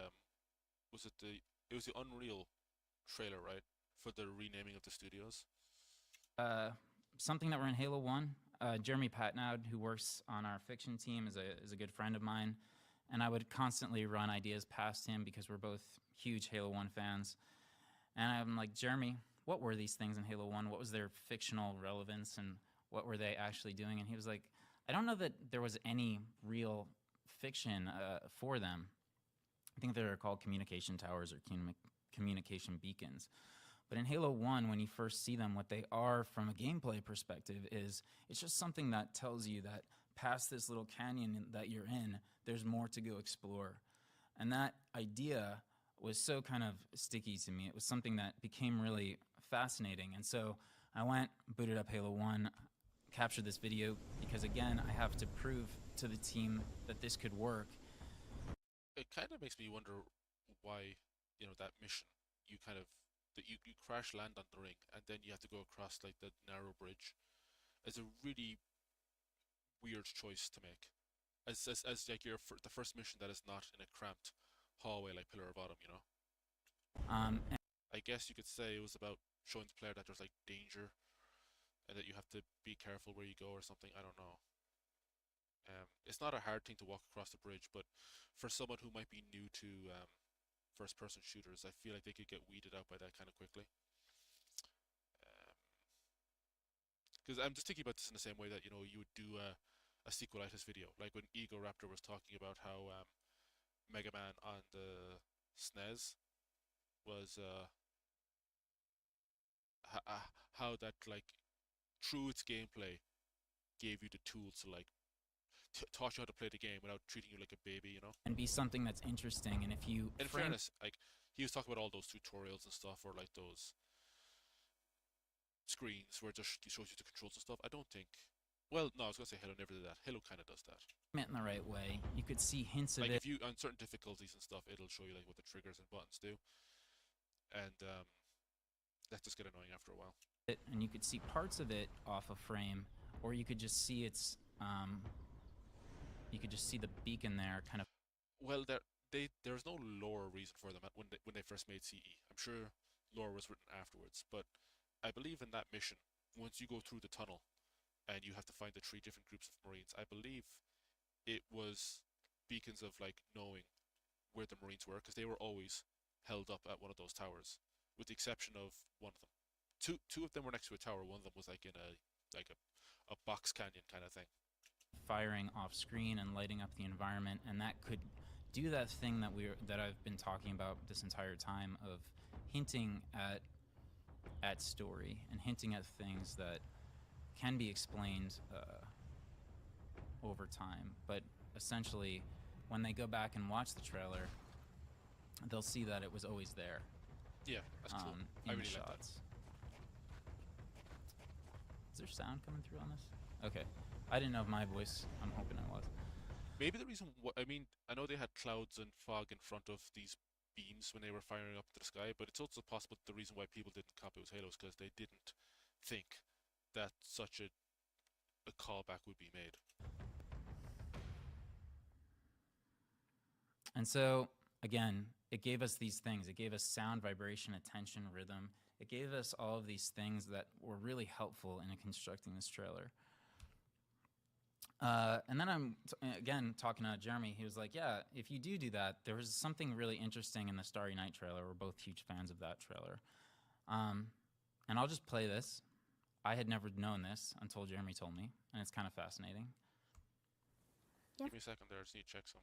It was the Unreal trailer, right? For the renaming of the studios. Something that were in Halo 1. Jeremy Patnaud, who works on our fiction team, is a good friend of mine. And I would constantly run ideas past him because we're both huge Halo 1 fans. And I'm like, Jeremy, what were these things in Halo 1? What was their fictional relevance and what were they actually doing? And he was like, I don't know that there was any real fiction for them. I think they're called communication towers or communication beacons. But in Halo 1, when you first see them, what they are from a gameplay perspective is it's just something that tells you that past this little canyon that you're in, there's more to go explore. And that idea was so kind of sticky to me. It was something that became really fascinating. And so I went, booted up Halo 1, captured this video, because again, I have to prove to the team that this could work. It kind of makes me wonder why, that mission, you crash land on the ring, and then you have to go across like the narrow bridge. It's a really weird choice to make. As like the first mission that is not in a cramped hallway like Pillar of Autumn, I guess you could say it was about showing the player that there's like danger, and that you have to be careful where you go or something. I don't know. It's not a hard thing to walk across the bridge, but for someone who might be new to first-person shooters, I feel like they could get weeded out by that kind of quickly. Because I'm just thinking about this in the same way that you would do a sequelitis video, like when Ego Raptor was talking about how Mega Man on the SNES was how that like through its gameplay gave you the tools to like taught you how to play the game without treating you like a baby, And be something that's interesting. And if you... In fairness, like, he was talking about all those tutorials and stuff, or like those screens where it just shows you the controls and stuff. I don't think... Well, no, I was going to say Halo never did that. Halo kind of does that. Meant in the right way. You could see hints of like it. If you, on certain difficulties and stuff, it'll show you like what the triggers and buttons do. And that just get annoying after a while. And you could see parts of it off a frame, or you could just see its... you could just see the beacon there, kind of. Well, there's no lore reason for them when they first made CE. I'm sure lore was written afterwards, but I believe in that mission. Once you go through the tunnel, and you have to find the 3 different groups of Marines, I believe it was beacons of like knowing where the Marines were, because they were always held up at one of those towers, with the exception of one of them. Two of them were next to a tower. One of them was like in a box canyon kind of thing. Firing off screen and lighting up the environment, and that could do that thing that I've been talking about this entire time of hinting at story and hinting at things that can be explained over time. But essentially, when they go back and watch the trailer, they'll see that it was always there. Yeah, that's cool. I really like that. Is there sound coming through on this? Okay. I didn't know if my voice, I'm hoping it was. Maybe the reason, I know they had clouds and fog in front of these beams when they were firing up to the sky, but it's also possible the reason why people didn't copy it was Halos, because they didn't think that such a callback would be made. And so, again, it gave us these things. It gave us sound, vibration, attention, rhythm. it gave us all of these things that were really helpful in constructing this trailer. And then again talking to Jeremy. He was like, yeah, if you do that, there was something really interesting in the Starry Night trailer. We're both huge fans of that trailer. And I'll just play this. I had never known this until Jeremy told me, and it's kind of fascinating. Give me a second there, I just need to check something.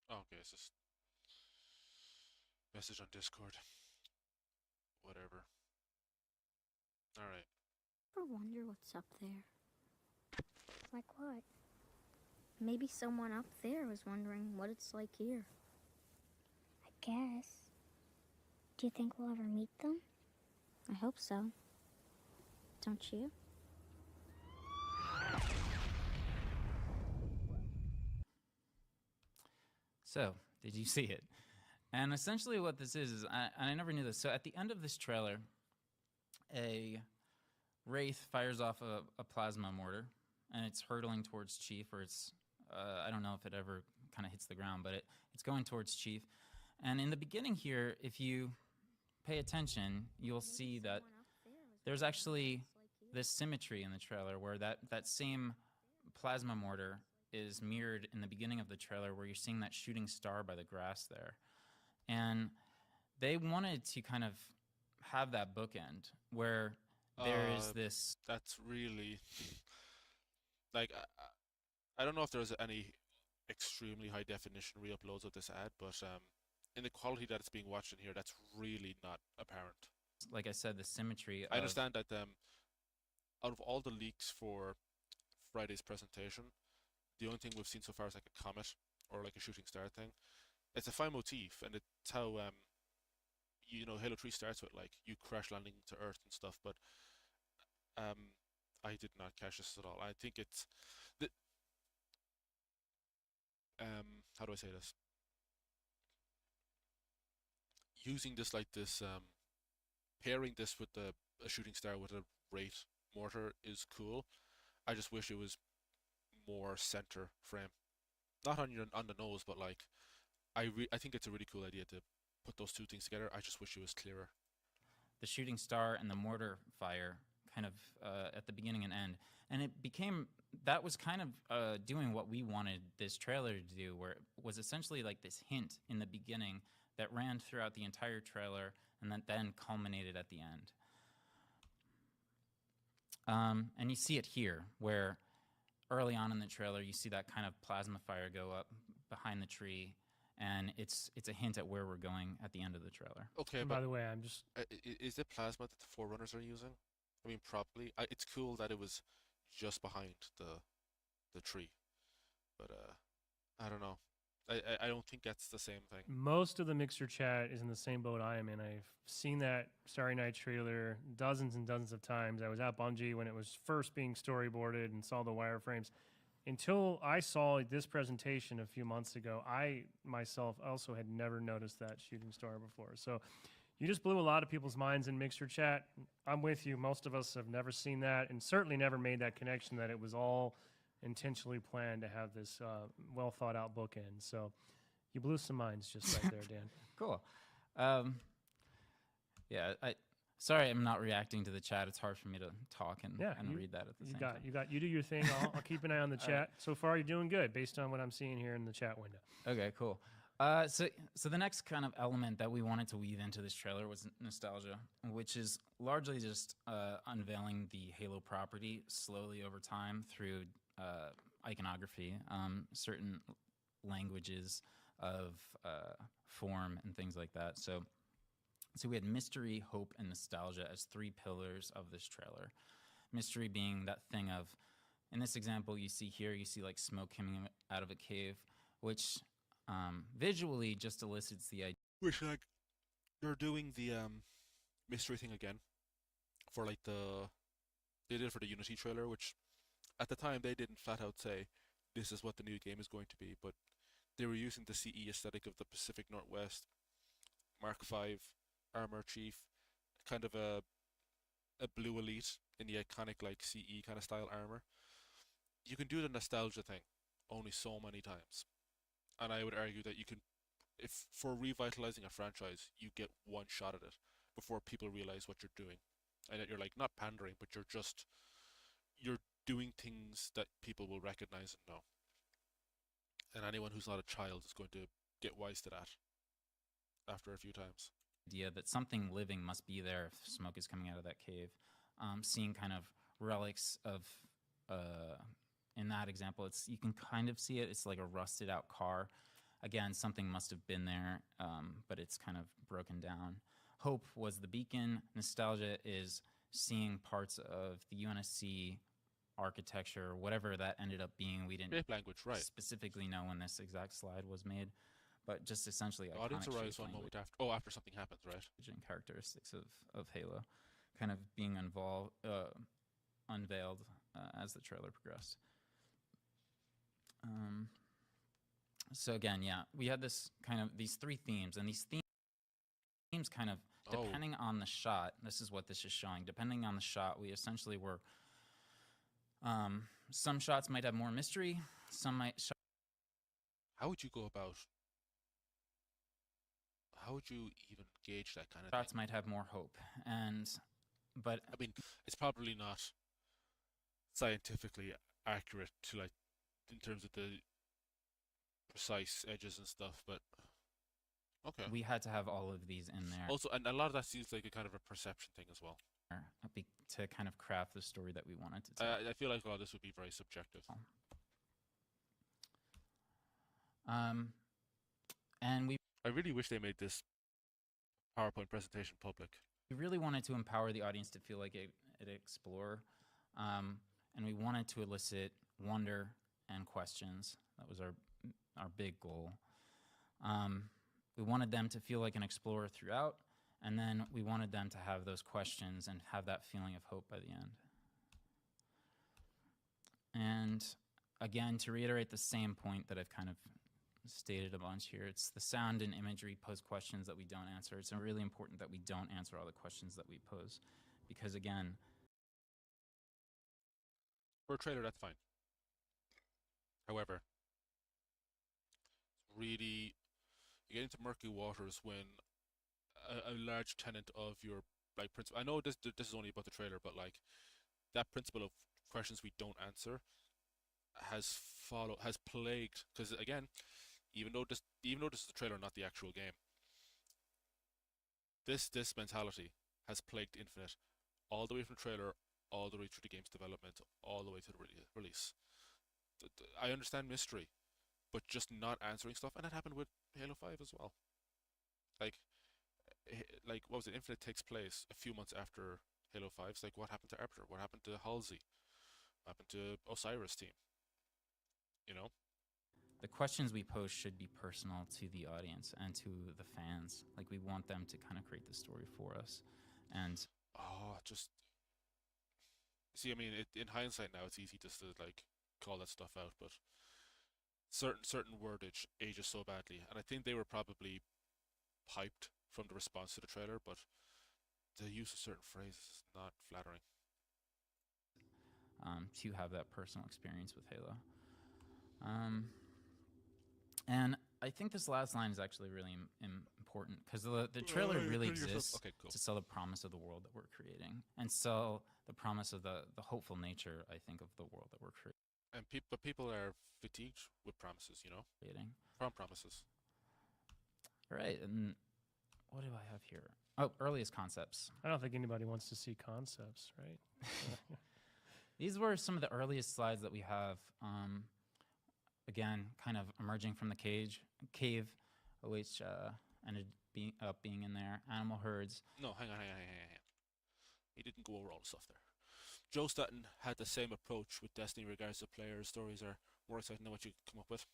Okay, it's just message on Discord. Whatever. Alright. Ever wonder what's up there? Like what? Maybe someone up there was wondering what it's like here. I guess. Do you think we'll ever meet them? I hope so. Don't you? So, did you see it? And essentially what this is I never knew this. So at the end of this trailer, a Wraith fires off a plasma mortar, and it's hurtling towards Chief, or it's, I don't know if it ever kind of hits the ground, but it's going towards Chief. And in the beginning here, if you pay attention, you'll see that there's actually this symmetry in the trailer where that same plasma mortar is mirrored in the beginning of the trailer, where you're seeing that shooting star by the grass there. And they wanted to kind of have that bookend where there is this... That's really... Like, I don't know if there's any extremely high definition re-uploads of this ad, but in the quality that it's being watched in here, that's really not apparent. Like I said, the symmetry I understand that out of all the leaks for Friday's presentation, the only thing we've seen so far is like a comet or like a shooting star thing. It's a fine motif, and it's how you know, Halo 3 starts with like you crash landing to Earth and stuff. But I did not catch this at all. I think it's the how do I say this? Using this like this pairing this with a shooting star with a Wraith mortar is cool. I just wish it was more center frame, not on the nose, but like I think it's a really cool idea to put those two things together. I just wish it was clearer. The shooting star and the mortar fire kind of at the beginning and end, and it became, that was kind of doing what we wanted this trailer to do, where it was essentially like this hint in the beginning that ran throughout the entire trailer and that then culminated at the end. And you see it here, where early on in the trailer, you see that kind of plasma fire go up behind the tree, and it's a hint at where we're going at the end of the trailer. Okay, And by the way, I'm just... is it plasma that the Forerunners are using? I mean, probably. It's cool that it was just behind the tree, but I don't know. I don't think that's the same thing. Most of the Mixer chat is in the same boat I am in. I've seen that Starry Night trailer dozens and dozens of times. I was at Bungie when it was first being storyboarded and saw the wireframes. Until I saw this presentation a few months ago, I myself also had never noticed that shooting star before. So you just blew a lot of people's minds in Mixer chat. I'm with you. Most of us have never seen that, and certainly never made that connection that it was all intentionally planned to have this well thought out bookend. So you blew some minds just right there, Dan. Cool. Yeah, sorry I'm not reacting to the chat. It's hard for me to talk and read that at the same time. You do your thing. I'll keep an eye on the chat. So far, you're doing good based on what I'm seeing here in the chat window. Okay, cool. So the next kind of element that we wanted to weave into this trailer was nostalgia, which is largely just unveiling the Halo property slowly over time through iconography, certain languages of form and things like that. So we had mystery, hope, and nostalgia as three pillars of this trailer. Mystery being that thing of, in this example you see here, you see like smoke coming out of a cave, which visually just elicits the idea. Which, like, they're doing the mystery thing again for like they did it for the Unity trailer, which at the time they didn't flat out say this is what the new game is going to be, but they were using the CE aesthetic of the Pacific Northwest, Mark V, Armor Chief, kind of a blue elite in the iconic like CE kind of style armor. You can do the nostalgia thing only so many times. And I would argue that you can, if for revitalizing a franchise, you get one shot at it before people realize what you're doing. And that you're like not pandering, but you're doing things that people will recognize and know. And anyone who's not a child is going to get wise to that after a few times. Idea that something living must be there if smoke is coming out of that cave. Seeing kind of relics of, in that example, you can kind of see it. It's like a rusted out car. Again, something must have been there, but it's kind of broken down. Hope was the beacon. Nostalgia is seeing parts of the UNSC architecture, whatever that ended up being. We didn't language, right. specifically know when this exact slide was made, but just essentially the audience arrives one moment after something happens, right? And characteristics of Halo kind of being unveiled as the trailer progressed. So again, yeah, we had these three themes, and these themes kind of, depending on the shot, this is what this is showing, depending on the shot, we essentially were, some shots might have more mystery, some might... How would you go about... How would you even gauge that kind of shots thing? Might have more hope, but... I mean, it's probably not scientifically accurate to, like, in terms of the precise edges and stuff, but okay. We had to have all of these in there. Also, and a lot of that seems like a kind of a perception thing as well. To kind of craft the story that we wanted to tell. I feel like a lot of this would be very subjective. And I really wish they made this PowerPoint presentation public. We really wanted to empower the audience to feel like an explorer, and we wanted to elicit wonder and questions. That was our big goal. We wanted them to feel like an explorer throughout, and then we wanted them to have those questions and have that feeling of hope by the end. And again, to reiterate the same point that I've kind of stated a bunch here, it's the sound and imagery pose questions that we don't answer. It's really important that we don't answer all the questions that we pose, because again, for a trailer, that's fine. However, really, you get into murky waters when a large tenet of your like principle. I know this is only about the trailer, but like that principle of questions we don't answer has plagued. Because again, even though this is the trailer, not the actual game, this mentality has plagued Infinite all the way from the trailer, all the way through the game's development, all the way to the release. I understand mystery, but just not answering stuff, and that happened with Halo 5 as well. Like what was it? Infinite takes place a few months after Halo 5. It's like, what happened to Arbiter? What happened to Halsey? What happened to Osiris team? You know? The questions we pose should be personal to the audience and to the fans. Like, we want them to kind of create the story for us. And just see, I mean, in hindsight now, it's easy just to like call that stuff out, but certain wordage ages so badly, and I think they were probably hyped from the response to the trailer, but the use of certain phrases is not flattering. To have that personal experience with Halo. And I think this last line is actually really important, because the trailer really exists to sell the promise of the world that we're creating, and sell the promise of the hopeful nature, I think, of the world that we're creating. And people are fatigued with promises, you know? Promises. All right, and what do I have here? Oh, earliest concepts. I don't think anybody wants to see concepts, right? These were some of the earliest slides that we have. Again, kind of emerging from the cave, which ended up being in there. Animal herds. No, hang on. He didn't go over all the stuff there. Joe Staten had the same approach with Destiny in regards to players' stories are more exciting than what you come up with.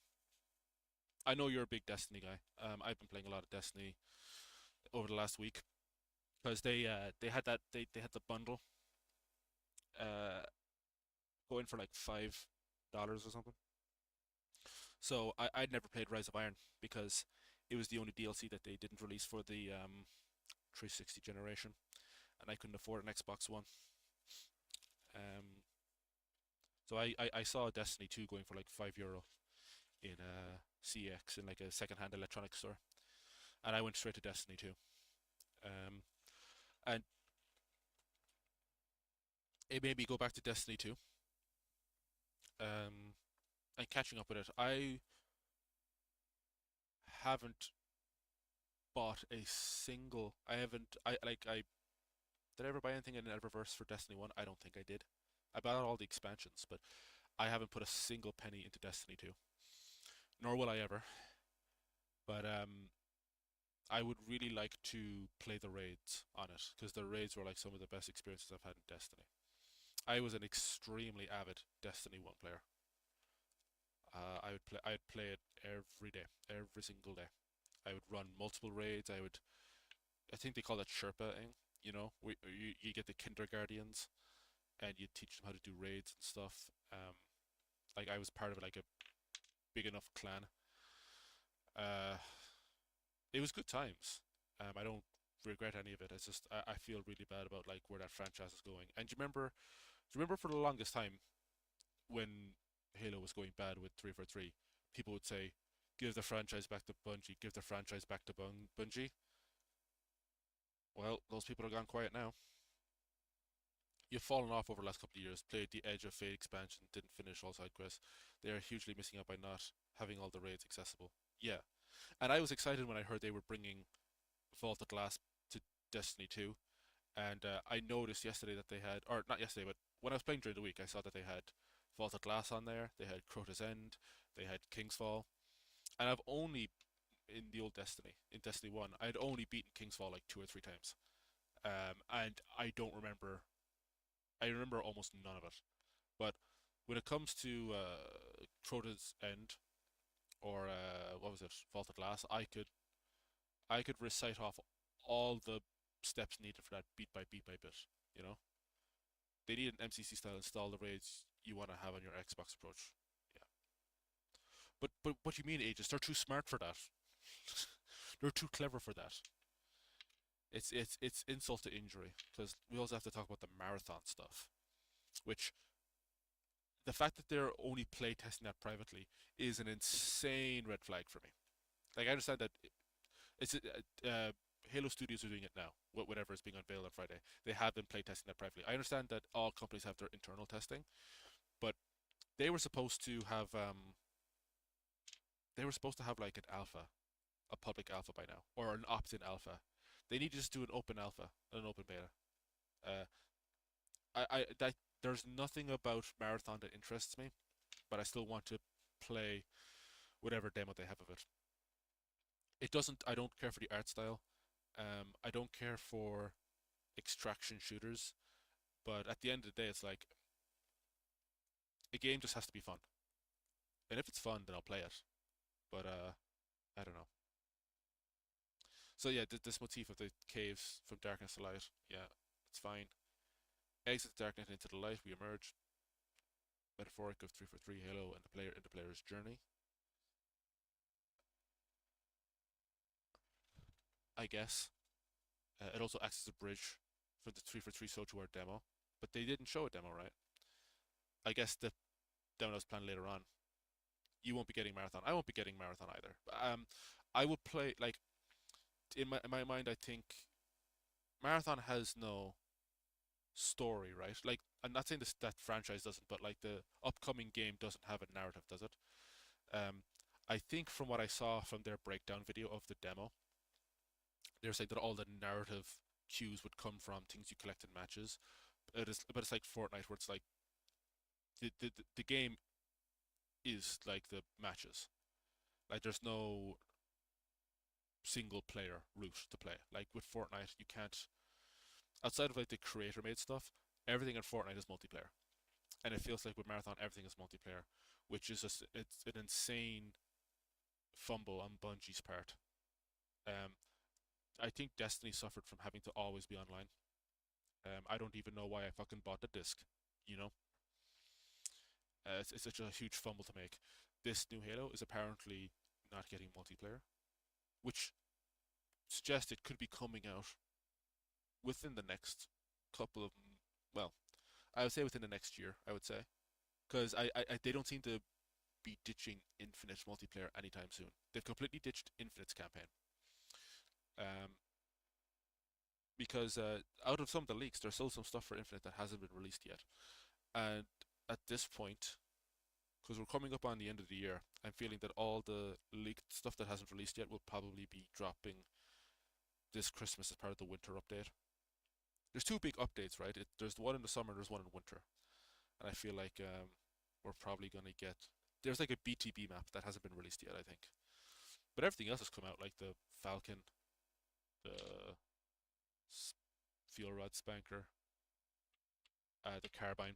I know you're a big Destiny guy. I've been playing a lot of Destiny over the last week, because they had the bundle go in for like $5 or something. So I'd never played Rise of Iron because it was the only DLC that they didn't release for the 360 generation, and I couldn't afford an Xbox One. Um, so I saw Destiny 2 going for like €5 in CX in like a second-hand electronics store, and I went straight to Destiny 2. Um, and it made me go back to Destiny 2. And catching up with it, I haven't bought a single. I haven't. I like. I did I ever buy anything in Eververse for Destiny 1? I don't think I did. I bought all the expansions, but I haven't put a single penny into Destiny 2. Nor will I ever. But I would really like to play the raids on it because the raids were like some of the best experiences I've had in Destiny. I was an extremely avid Destiny 1 player. I'd play it every day, every single day. I would run multiple raids. I think they call it Sherpaing. Where you get the kindergartens and you teach them how to do raids and stuff. Like I was part of like a big enough clan. Uh, it was good times. I don't regret any of it. It's just I feel really bad about like where that franchise is going. And do you remember for the longest time when Halo was going bad with 343, people would say, "Give the franchise back to Bungie. Give the franchise back to Bungie." Well, those people are gone quiet now. You've fallen off over the last couple of years. Played the Edge of Fate expansion, didn't finish all side quests. They are hugely missing out by not having all the raids accessible. Yeah, and I was excited when I heard they were bringing Vault of Glass to Destiny 2, and I noticed yesterday that they had, or not yesterday, but when I was playing during the week, I saw that they had Vault of Glass on there. They had Crota's End. They had Kingsfall, and I've only in the old Destiny, in Destiny 1, I'd only beaten Kingsfall like 2 or 3 times. And I don't remember. I remember almost none of it. But when it comes to Crota's End or what was it, Vault of Glass, I could recite off all the steps needed for that beat by beat by bit. You know, they need an MCC style install the raids you want to have on your Xbox approach. Yeah, but what do you mean, Aegis? They're too smart for that. They're too clever for that. It's insult to injury because we also have to talk about the marathon stuff, which the fact that they're only play testing that privately is an insane red flag for me. Like I understand that it's Halo Studios are doing it now. Whatever is being unveiled on Friday, they have been play testing that privately. I understand that all companies have their internal testing, but they were supposed to have like an alpha, a public alpha by now, or an opt-in alpha. They need to just do an open alpha and an open beta. Uh, that there's nothing about Marathon that interests me, but I still want to play whatever demo they have of it. It doesn't. I don't care for the art style. I don't care for extraction shooters. But at the end of the day, it's like a game just has to be fun. And if it's fun, then I'll play it. But I don't know. So yeah, this motif of the caves from darkness to light, yeah, it's fine. Exit the darkness into the light, we emerge. Metaphoric of 343 Halo and the player's journey. I guess. It also acts as a bridge for the 343 Sojourn demo, but they didn't show a demo, right? I guess the demo was planned later on. You won't be getting Marathon. I won't be getting Marathon either. I will play like in my mind. I think Marathon has no story, right? Like I'm not saying this that franchise doesn't, but like the upcoming game doesn't have a narrative, does it? I think from what I saw from their breakdown video of the demo, they're saying that all the narrative cues would come from things you collect in matches. But it's like Fortnite, where it's like the game is like the matches. Like there's no single player route to play. Like with Fortnite, you can't outside of like the creator made stuff. Everything in Fortnite is multiplayer, and it feels like with Marathon everything is multiplayer, which is just it's an insane fumble on Bungie's part. Um, I think Destiny suffered from having to always be online. I don't even know why I fucking bought the disc, you know. It's such a huge fumble to make. This new Halo is apparently not getting multiplayer, which suggests it could be coming out within the next couple of, well, I would say within the next year, I would say. Because they don't seem to be ditching Infinite multiplayer anytime soon. They've completely ditched Infinite's campaign. Because out of some of the leaks, there's still some stuff for Infinite that hasn't been released yet. And at this point, because we're coming up on the end of the year, I'm feeling that all the leaked stuff that hasn't released yet will probably be dropping this Christmas as part of the winter update. There's two big updates, right? There's one in the summer, there's one in winter. And I feel like we're probably going to get... There's like a BTB map that hasn't been released yet, I think. But everything else has come out, like the Falcon, the Fuel Rod Spanker, the Carbine.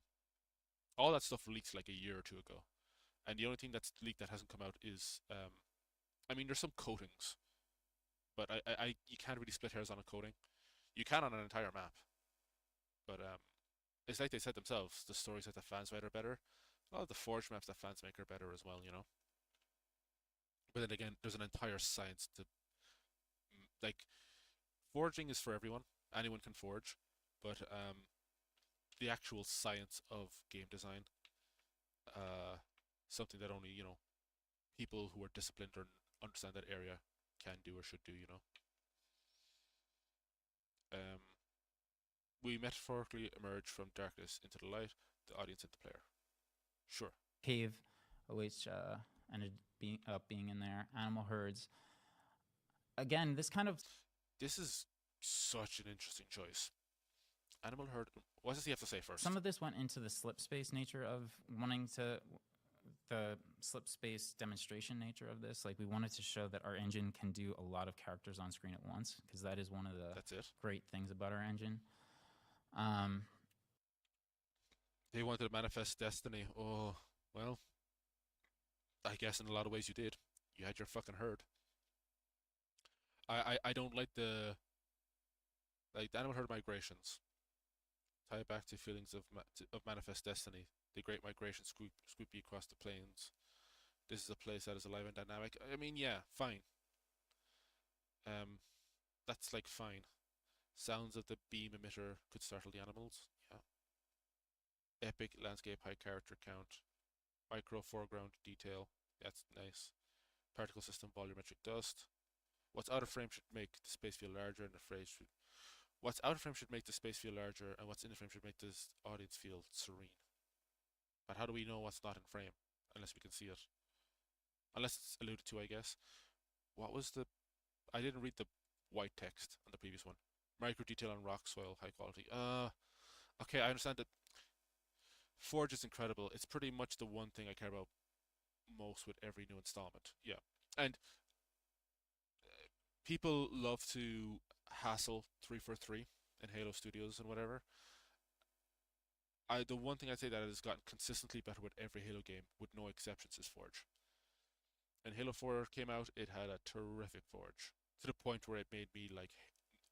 All that stuff leaked like a year or two ago. And the only thing that's leaked that hasn't come out is... I mean, there's some coatings. But you can't really split hairs on a coating. You can on an entire map. But it's like they said themselves, the stories that the fans write are better. A lot of the Forge maps that fans make are better as well, you know? But then again, there's an entire science to... Like, forging is for everyone. Anyone can forge. But the actual science of game design, something that only, you know, people who are disciplined or understand that area can do or should do, you know? We metaphorically emerge from darkness into the light, the audience into player. Sure. Cave, which ended up being in there. Animal herds. Again, this is such an interesting choice. Animal herd. What does he have to say first? Some of this went into the slip space nature of wanting to... The slip space demonstration nature of this. Like, we wanted to show that our engine can do a lot of characters on screen at once, because that is one of the great things about our engine. They wanted to manifest destiny. Oh, well, I guess in a lot of ways you did. You had your fucking herd. I don't like the animal herd migrations. Tie it back to feelings of manifest destiny. The great migration swoopy across the plains. This is a place that is alive and dynamic. I mean, yeah, fine. That's like fine. Sounds of the beam emitter could startle the animals. Yeah. Epic landscape, high character count. Micro foreground detail. That's nice. Particle system, volumetric dust. What's out of frame should make the space feel larger, and the phrase should... What's out of frame should make the space feel larger, and what's in the frame should make this audience feel serene. But how do we know what's not in frame? Unless we can see it. Unless it's alluded to, I guess. What was the... I didn't read the white text on the previous one. Micro detail on rock, soil, high quality. Okay, I understand that Forge is incredible. It's pretty much the one thing I care about most with every new installment. Yeah. And people love to hassle 343 in Halo Studios and whatever. The one thing I'd say that has gotten consistently better with every Halo game, with no exceptions, is Forge. And Halo 4 came out, it had a terrific Forge. To the point where it made me like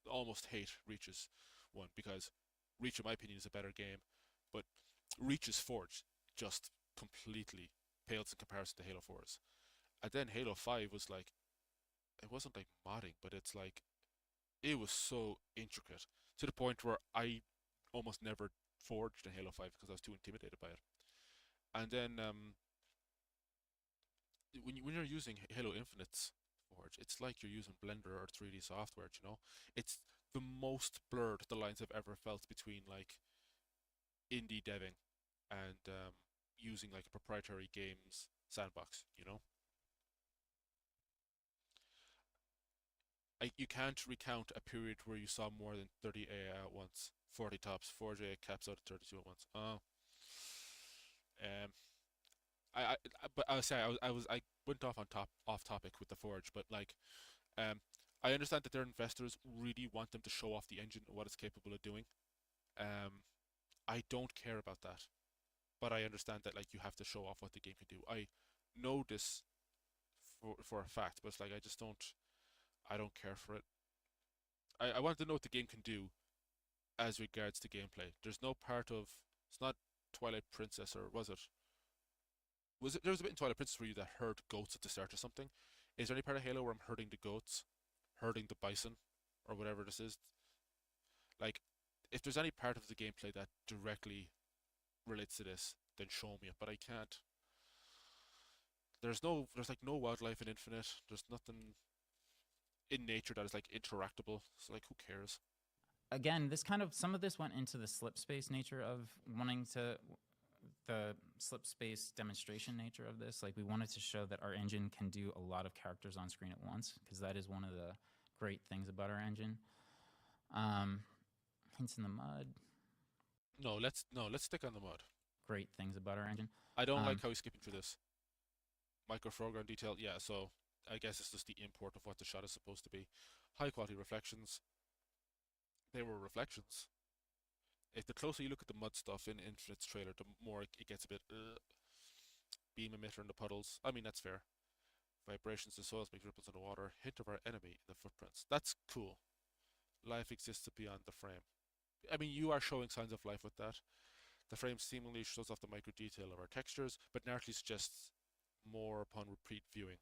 almost hate Reach's one, because Reach, in my opinion, is a better game, but Reach's Forge just completely pales in comparison to Halo 4's. And then Halo 5 was like, it wasn't like modding, but it's like, it was so intricate, to the point where I almost never forged in Halo 5 because I was too intimidated by it. And then when you're using Halo Infinite's Forge, it's like you're using Blender or 3D software, you know? It's the most blurred the lines I've ever felt between like indie deving and using like a proprietary games sandbox, you know? You can't recount a period where you saw more than 30 AI at once. 40 tops, 4 AI caps out at 32 at once. But I was saying I went off topic with the Forge, but like, I understand that their investors really want them to show off the engine and what it's capable of doing. I don't care about that, but I understand that like you have to show off what the game can do. I know this for a fact, but it's like I don't care for it. I want to know what the game can do as regards to gameplay. There's no part of... It's not Twilight Princess, or was it? there was a bit in Twilight Princess where you that herd goats at the start or something. Is there any part of Halo where I'm herding the goats, herding the bison, or whatever this is? Like, if there's any part of the gameplay that directly relates to this, then show me it. But I can't. There's like no wildlife in Infinite. There's nothing in nature that is like interactable. So like, who cares? Again, some of this went into the slip space nature of wanting to, the slip space demonstration nature of this. Like, we wanted to show that our engine can do a lot of characters on screen at once, because that is one of the great things about our engine. Hints in the mud. No, let's stick on the mud. Great things about our engine. I don't like how he's skipping through this. Micro foreground detail, yeah, so I guess it's just the import of what the shot is supposed to be. High quality reflections. They were reflections. If the closer you look at the mud stuff in Infinite's trailer, the more it gets a bit beam emitter in the puddles. I mean, that's fair. Vibrations in soils make ripples in the water. Hint of our enemy in the footprints. That's cool. Life exists beyond the frame. I mean, you are showing signs of life with that. The frame seemingly shows off the micro detail of our textures, but narratively suggests more upon repeat viewing.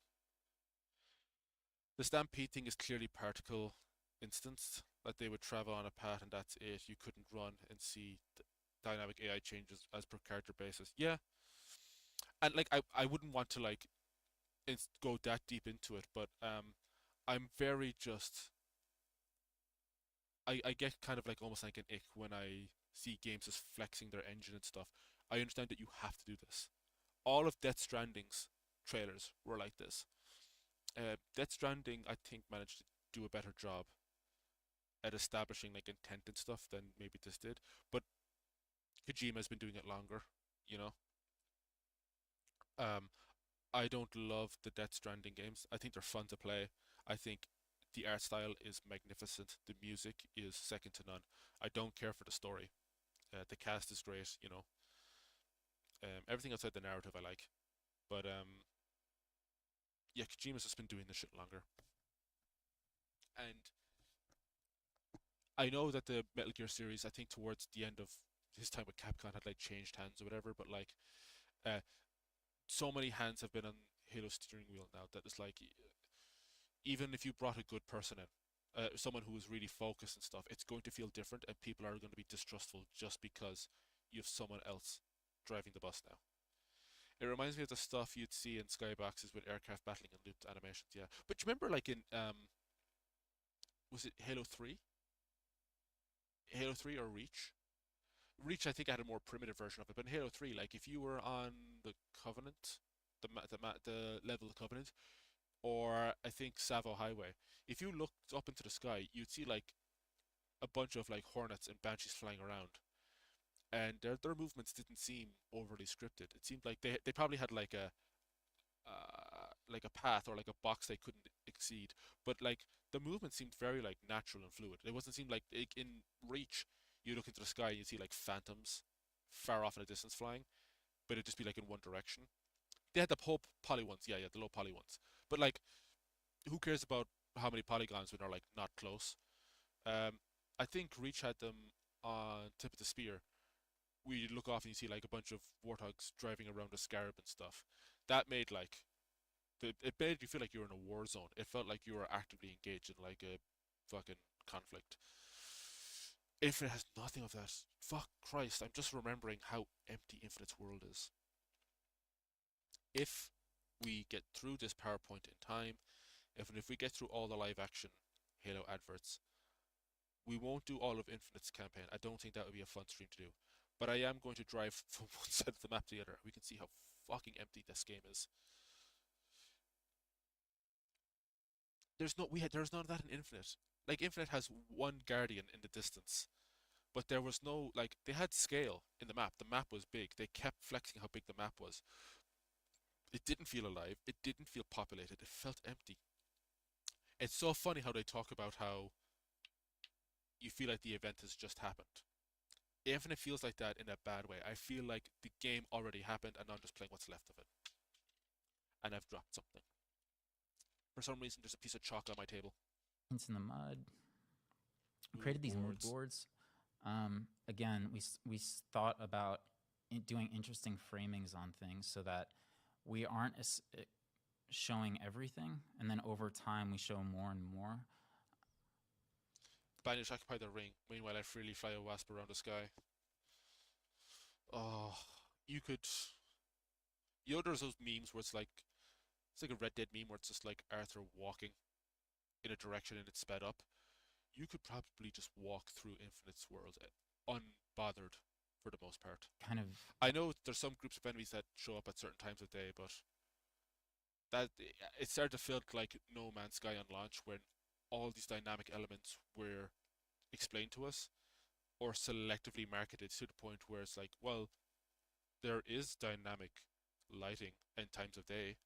The stampede thing is clearly particle instanced, that they would travel on a path and that's it. You couldn't run and see the dynamic AI changes as per character basis. Yeah, and like I wouldn't want to like go that deep into it, but I'm very just I get kind of like almost like an ick when I see games just flexing their engine and stuff. I understand that you have to do this. All of Death Stranding's trailers were like this. Death Stranding, I think, managed to do a better job at establishing like intent and stuff than maybe this did. But Kojima's been doing it longer, you know. I don't love the Death Stranding games. I think they're fun to play. I think the art style is magnificent. The music is second to none. I don't care for the story. The cast is great, you know. Everything outside the narrative I like. But yeah, Kojima's just been doing this shit longer. And I know that the Metal Gear series, I think towards the end of his time with Capcom had like changed hands or whatever, but like so many hands have been on Halo's steering wheel now that it's like even if you brought a good person in, someone who is really focused and stuff, it's going to feel different and people are going to be distrustful just because you have someone else driving the bus now. It reminds me of the stuff you'd see in skyboxes with aircraft battling and looped animations, yeah. But you remember like in was it Halo 3? Halo 3 or Reach? Reach, I think, had a more primitive version of it, but in Halo 3, like if you were on the Covenant, the level of Covenant, or I think Savo Highway, if you looked up into the sky, you'd see like a bunch of like Hornets and Banshees flying around, and their movements didn't seem overly scripted. It seemed like they probably had like a path or like a box they couldn't exceed, but like the movement seemed very like natural and fluid. It wasn't seem like in Reach you look into the sky and you see like phantoms far off in the distance flying, but it'd just be like in one direction. They had the whole poly ones, yeah, the low poly ones. But like, who cares about how many polygons when they're like not close? I think Reach had them on tip of the spear. We look off and you see like a bunch of warthogs driving around a scarab and stuff. That made like, it made you feel like you were in a war zone. It felt like you were actively engaged in like a fucking conflict. If it has nothing of that, fuck Christ, I'm just remembering how empty Infinite's world is. If we get through this PowerPoint in time, if we get through all the live action Halo adverts, we won't do all of Infinite's campaign. I don't think that would be a fun stream to do. But I am going to drive from one side of the map to the other. We can see how fucking empty this game is. There's none of that in Infinite. Like Infinite has one Guardian in the distance, but there was no like they had scale in the map. The map was big. They kept flexing how big the map was. It didn't feel alive. It didn't feel populated. It felt empty. It's so funny how they talk about how you feel like the event has just happened. Infinite feels like that in a bad way. I feel like the game already happened and I'm just playing what's left of it. And I've dropped something. For some reason, there's a piece of chalk on my table. Hints in the mud. We created these mood boards. Again, we thought about doing interesting framings on things so that we aren't showing everything, and then over time we show more and more. Banish occupy the ring. Meanwhile, I freely fly a wasp around the sky. Oh, you could. You know, there's those memes where it's like a Red Dead meme where it's just like Arthur walking in a direction and it's sped up. You could probably just walk through Infinite's world unbothered for the most part. Kind of. I know there's some groups of enemies that show up at certain times of day, but that it started to feel like No Man's Sky on launch when all these dynamic elements were explained to us or selectively marketed to the point where it's like, well, there is dynamic lighting and times of day.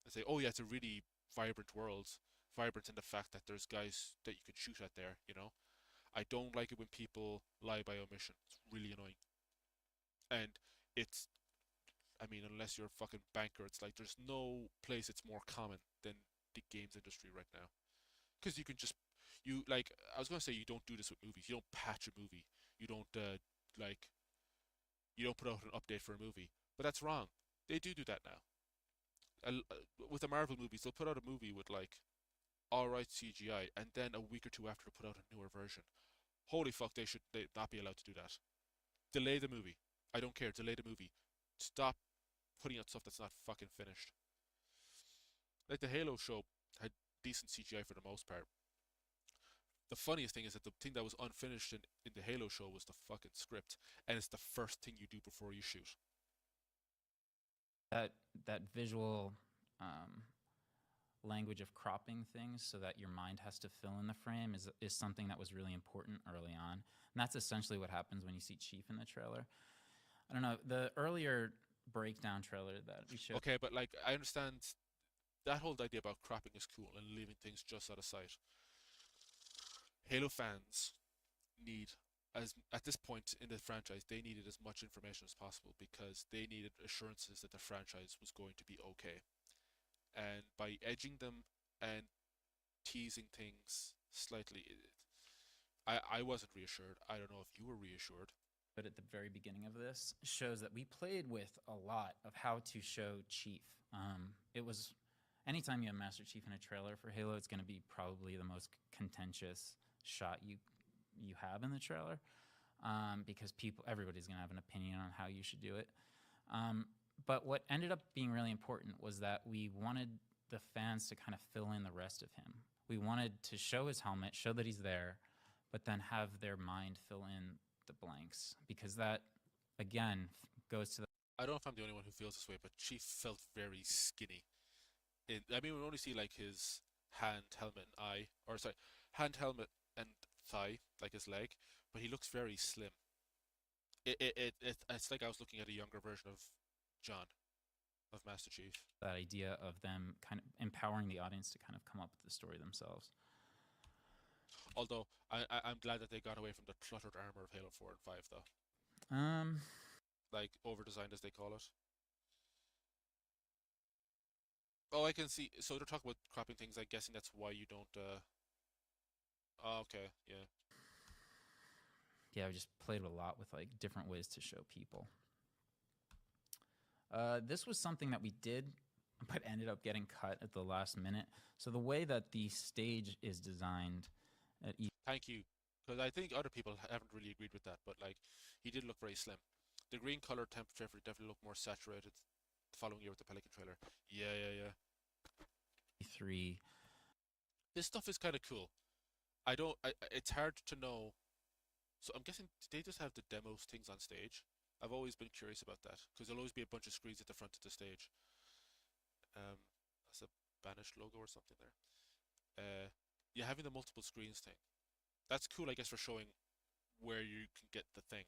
And say, oh yeah, it's a really vibrant world, vibrant in the fact that there's guys that you can shoot at there, you know? I don't like it when people lie by omission. It's really annoying. And it's, I mean, unless you're a fucking banker, it's like there's no place it's more common than the games industry right now. Because you can just, I was going to say you don't do this with movies. You don't patch a movie. You don't, you don't put out an update for a movie. But that's wrong. They do that now. With the Marvel movies, they'll put out a movie with alright CGI, and then a week or two after they'll put out a newer version. Holy fuck, they should not be allowed to do that. Delay the movie. I don't care, delay the movie. Stop putting out stuff that's not fucking finished. Like the Halo show had decent CGI for the most part. The funniest thing is that the thing that was unfinished in the Halo show was the fucking script, and it's the first thing you do before you shoot. That visual language of cropping things so that your mind has to fill in the frame is something that was really important early on. And that's essentially what happens when you see Chief in the trailer. I don't know, the earlier breakdown trailer that we showed. Okay, but I understand that whole idea about cropping is cool and leaving things just out of sight. Halo fans need, at this point in the franchise, they needed as much information as possible because they needed assurances that the franchise was going to be okay. And by edging them and teasing things slightly, I wasn't reassured. I don't know if you were reassured. But at the very beginning of this shows that we played with a lot of how to show Chief. It was, anytime you have Master Chief in a trailer for Halo, it's going to be probably the most contentious shot you have in the trailer, because everybody's going to have an opinion on how you should do it. But what ended up being really important was that we wanted the fans to kind of fill in the rest of him. We wanted to show his helmet, show that he's there, but then have their mind fill in the blanks, because that, again, goes to the... I don't know if I'm the only one who feels this way, but Chief felt very skinny. I mean, we only see his hand, helmet, hand, helmet, and thigh, like his leg, but he looks very slim. It's like I was looking at a younger version of John, of Master Chief. That idea of them kind of empowering the audience to kind of come up with the story themselves. Although, I'm glad that they got away from the cluttered armor of Halo 4 and 5, though. Over-designed, as they call it. Oh, I can see. So they're talking about cropping things. I'm guessing that's why you don't, Oh, okay, yeah. Yeah, we just played a lot with different ways to show people. This was something that we did, but ended up getting cut at the last minute. So the way that the stage is designed at Thank you, because I think other people haven't really agreed with that, but he did look very slim. The green color temperature definitely looked more saturated the following year with the Pelican trailer. Yeah. E3. This stuff is kind of cool. It's hard to know. So I'm guessing they just have the demos things on stage. I've always been curious about that, because there'll always be a bunch of screens at the front of the stage. That's a Banished logo or something there. Yeah, having the multiple screens thing. That's cool, I guess, for showing where you can get the thing.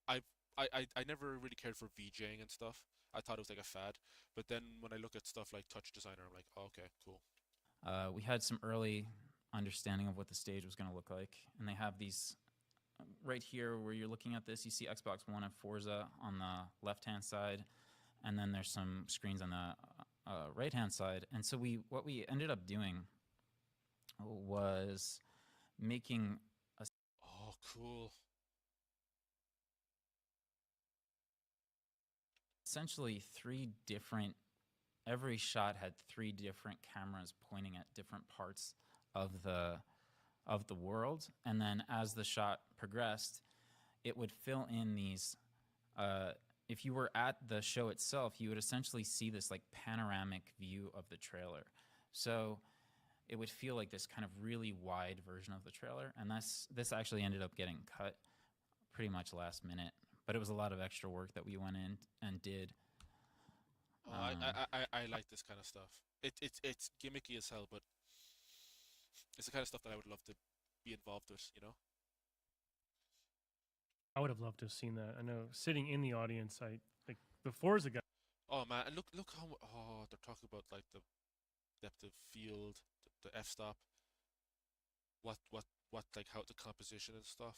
I never really cared for VJing and stuff. I thought it was like a fad. But then when I look at stuff like Touch Designer, I'm like, oh, okay, cool. We had some early understanding of what the stage was going to look like. And they have these, right here where you're looking at this, you see Xbox One and Forza on the left-hand side. And then there's some screens on the right-hand side. And so what we ended up doing was making a... Oh, cool. essentially every shot had 3 different cameras pointing at different parts of the world, and then as the shot progressed, it would fill in these. If you were at the show itself, you would essentially see this like panoramic view of the trailer. So it would feel like this kind of really wide version of the trailer, and this actually ended up getting cut pretty much last minute, but it was a lot of extra work that we went in and did. I like this kind of stuff. It's gimmicky as hell, but it's the kind of stuff that I would love to be involved with, you know? I would have loved to have seen that. I know sitting in the audience, I like the Forza guy. Oh man, and look how they're talking about like the depth of field, the f-stop, what like how the composition and stuff.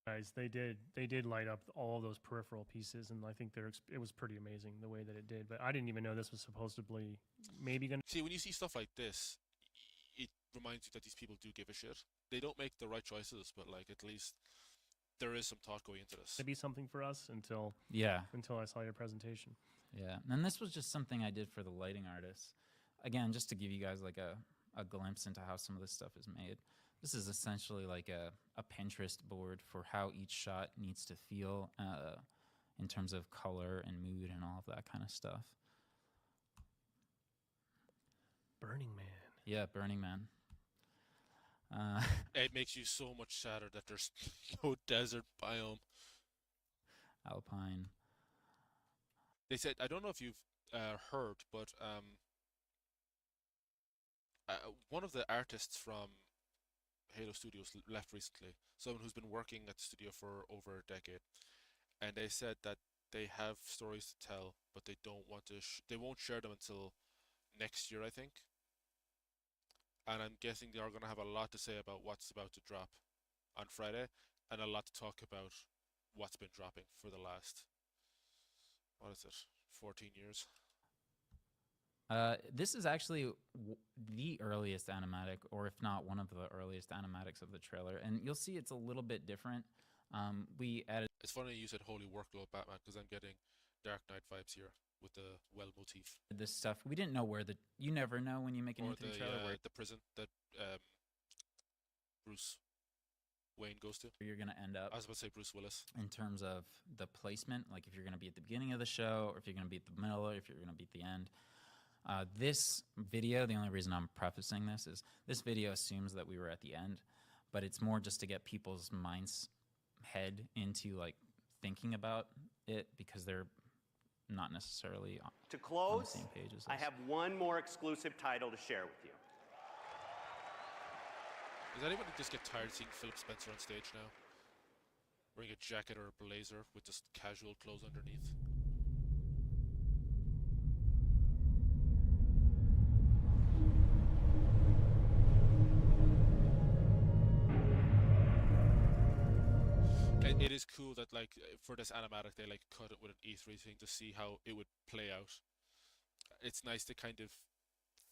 Guys, they did light up all those peripheral pieces, and I think it was pretty amazing the way that it did. But I didn't even know this was supposedly maybe gonna. See, when you see stuff like this, it reminds you that these people do give a shit. They don't make the right choices, but like at least there is some thought going into this. Maybe something for us until I saw your presentation. Yeah, and this was just something I did for the lighting artists. Again, just to give you guys like a glimpse into how some of this stuff is made. This is essentially like a Pinterest board for how each shot needs to feel in terms of color and mood and all of that kind of stuff. Burning Man. Yeah, Burning Man. It makes you so much sadder that there's no desert biome. Alpine. They said, I don't know if you've heard, but one of the artists from Halo Studios left recently, someone who's been working at the studio for over a decade, and they said that they have stories to tell, but they don't want to. They won't share them until next year, I think. And I'm guessing they are going to have a lot to say about what's about to drop on Friday, and a lot to talk about what's been dropping for the last, 14 years. This is actually the earliest animatic, or if not one of the earliest animatics of the trailer, and you'll see it's a little bit different. We added. It's funny you said "Holy Workload Batman" because I'm getting Dark Knight vibes here with the well motif. This stuff we didn't know where you never know when you make a new trailer. Where the prison that Bruce Wayne goes to. You're gonna end up. I was about to say Bruce Willis. In terms of the placement, like if you're gonna be at the beginning of the show, or if you're gonna be at the middle, or if you're gonna be at the end. This video, the only reason I'm prefacing this is this video assumes that we were at the end, but it's more just to get people's minds head into like thinking about it because they're not necessarily on the same page as us. I have one more exclusive title to share with you. Does anybody just get tired of seeing Philip Spencer on stage now? Wearing a jacket or a blazer with just casual clothes underneath? It is cool that like for this animatic they like cut it with an E3 thing to see how it would play out. It's nice to kind of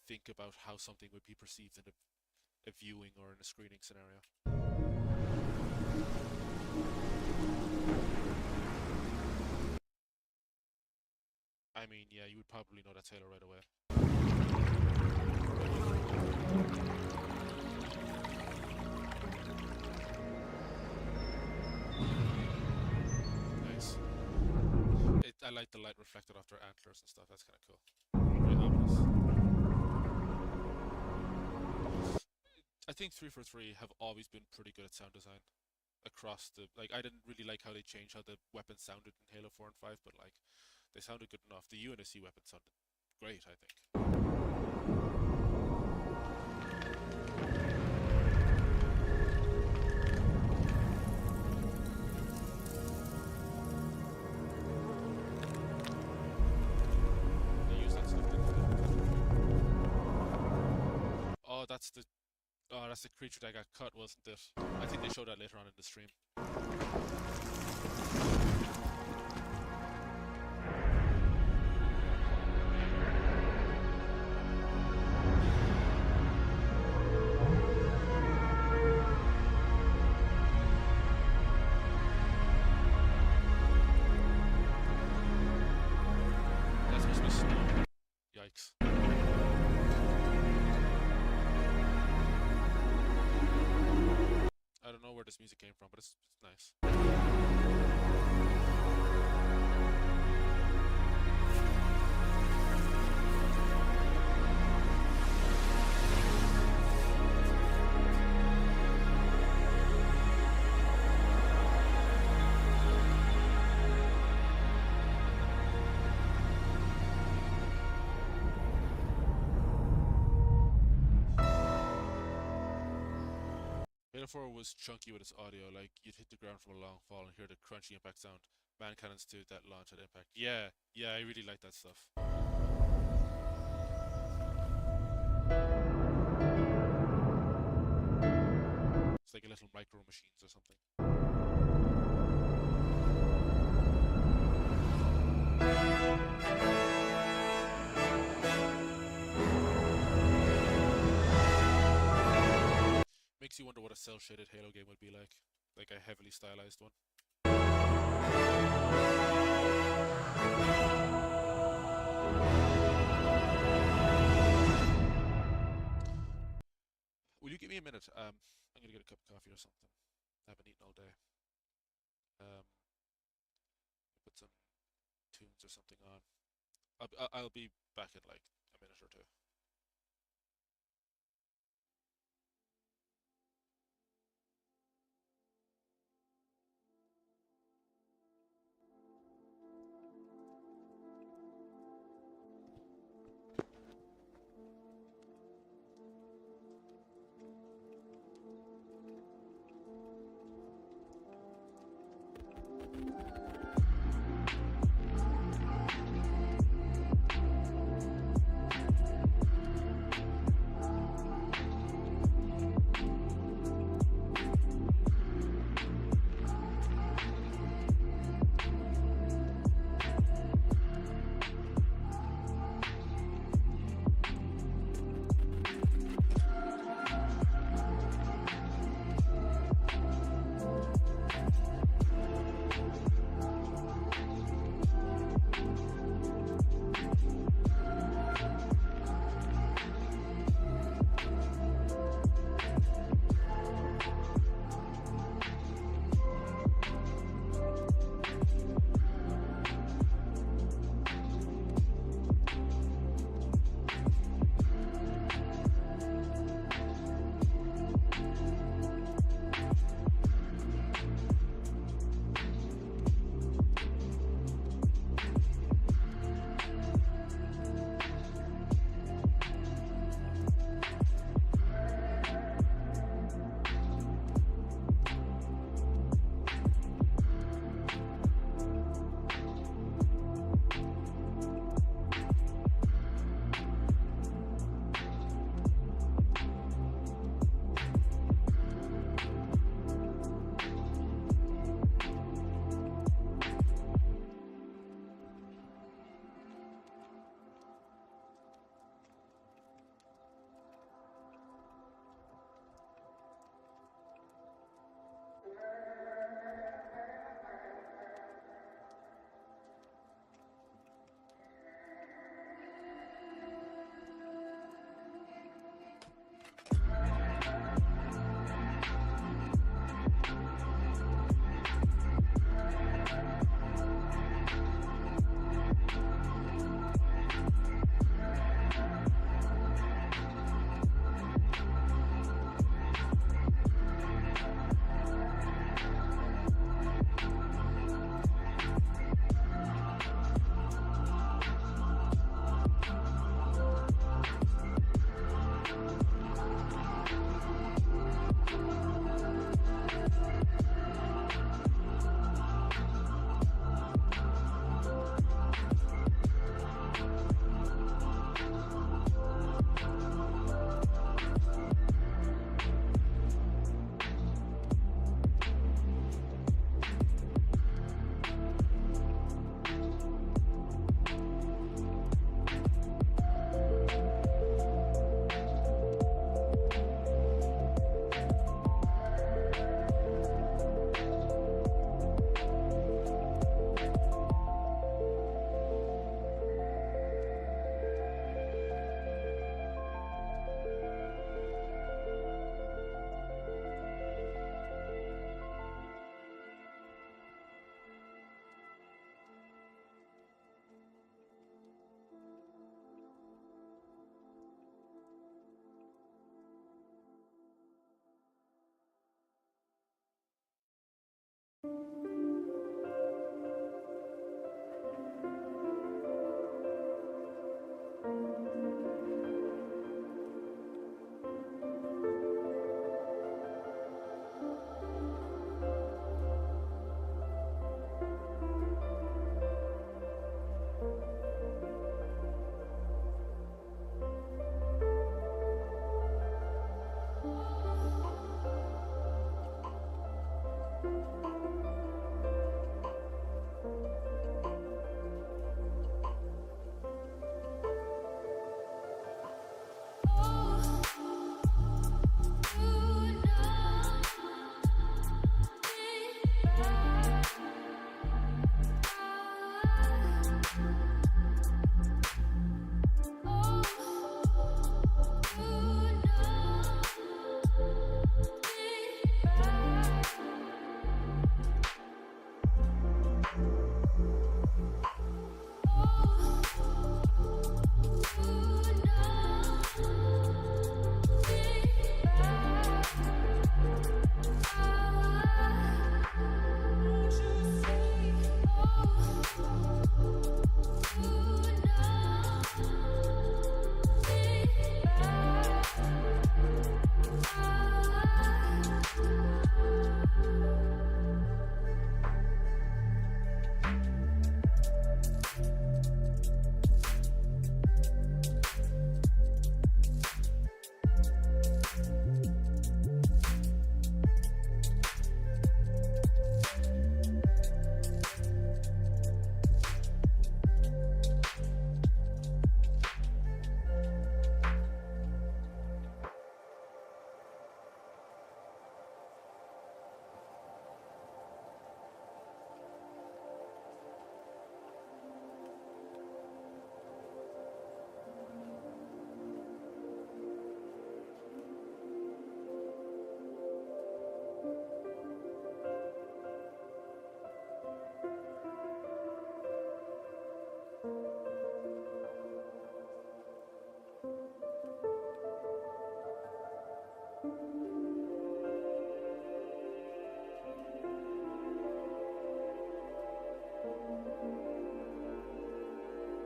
think about how something would be perceived in a viewing or in a screening scenario. I mean, yeah, you would probably know that Taylor right away. Nice. I like the light reflected off their antlers and stuff. That's kind of cool. Very ominous. I think 343 have always been pretty good at sound design across the. Like, I didn't really like how they changed how the weapons sounded in Halo 4 and 5, but like, they sounded good enough. The UNSC weapons sounded great, I think. Oh, that's the creature that got cut, wasn't it? I think they showed that later on in the stream. graphics. I don't know where this music came from, but it's nice. Halo 4 was chunky with its audio, like you'd hit the ground from a long fall and hear the crunchy impact sound. Man cannons too that launch at impact. Yeah, I really like that stuff. It's like a little micro machines or something. Makes you wonder what a cel-shaded Halo game would be like a heavily stylized one. Will you give me a minute? I'm gonna get a cup of coffee or something. I haven't eaten all day. Put some tunes or something on. I'll be back in like a minute or two.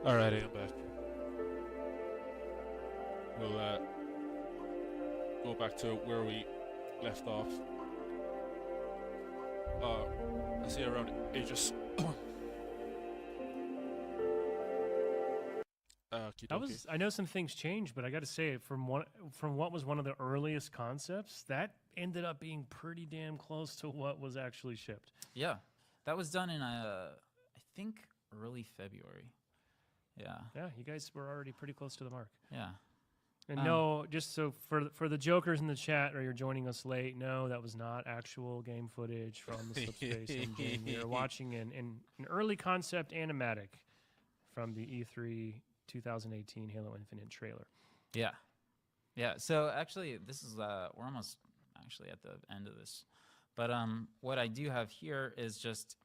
Alrighty, I'm back. We'll go back to where we left off. I see around Aegis. I know some things changed, but I got to say, from what was one of the earliest concepts, that ended up being pretty damn close to what was actually shipped. Yeah, that was done in I think early February. Yeah. Yeah, you guys were already pretty close to the mark. Yeah. And no, just so for the jokers in the chat, or you're joining us late, no, that was not actual game footage from the Subspace engine. You're watching an early concept animatic from the E3 2018 Halo Infinite trailer. Yeah. Yeah, so actually, this is, we're almost actually at the end of this. But what I do have here is just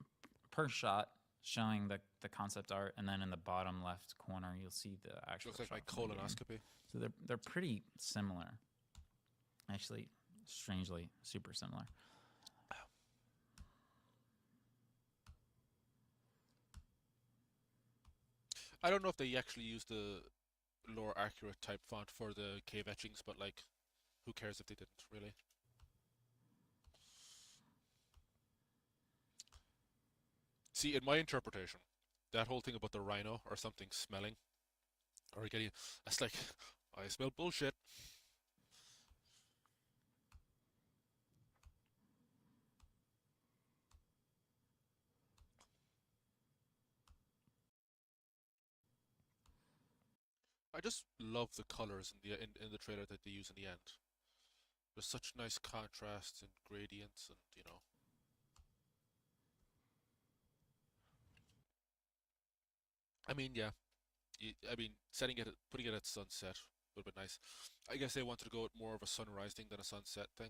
per shot showing the concept art, and then in the bottom left corner, you'll see the actual Looks like my shot from the game. colonoscopy. So they're pretty similar. Actually, strangely, super similar. I don't know if they actually used the lore accurate type font for the cave etchings, but like, who cares if they didn't, really? See, in my interpretation, that whole thing about the rhino or something smelling, or getting, that's like, I smell bullshit. I just love the colors in the trailer that they use in the end. There's such nice contrasts and gradients, and you know. I mean, yeah. I mean, putting it at sunset would have been nice. I guess they wanted to go with more of a sunrise thing than a sunset thing.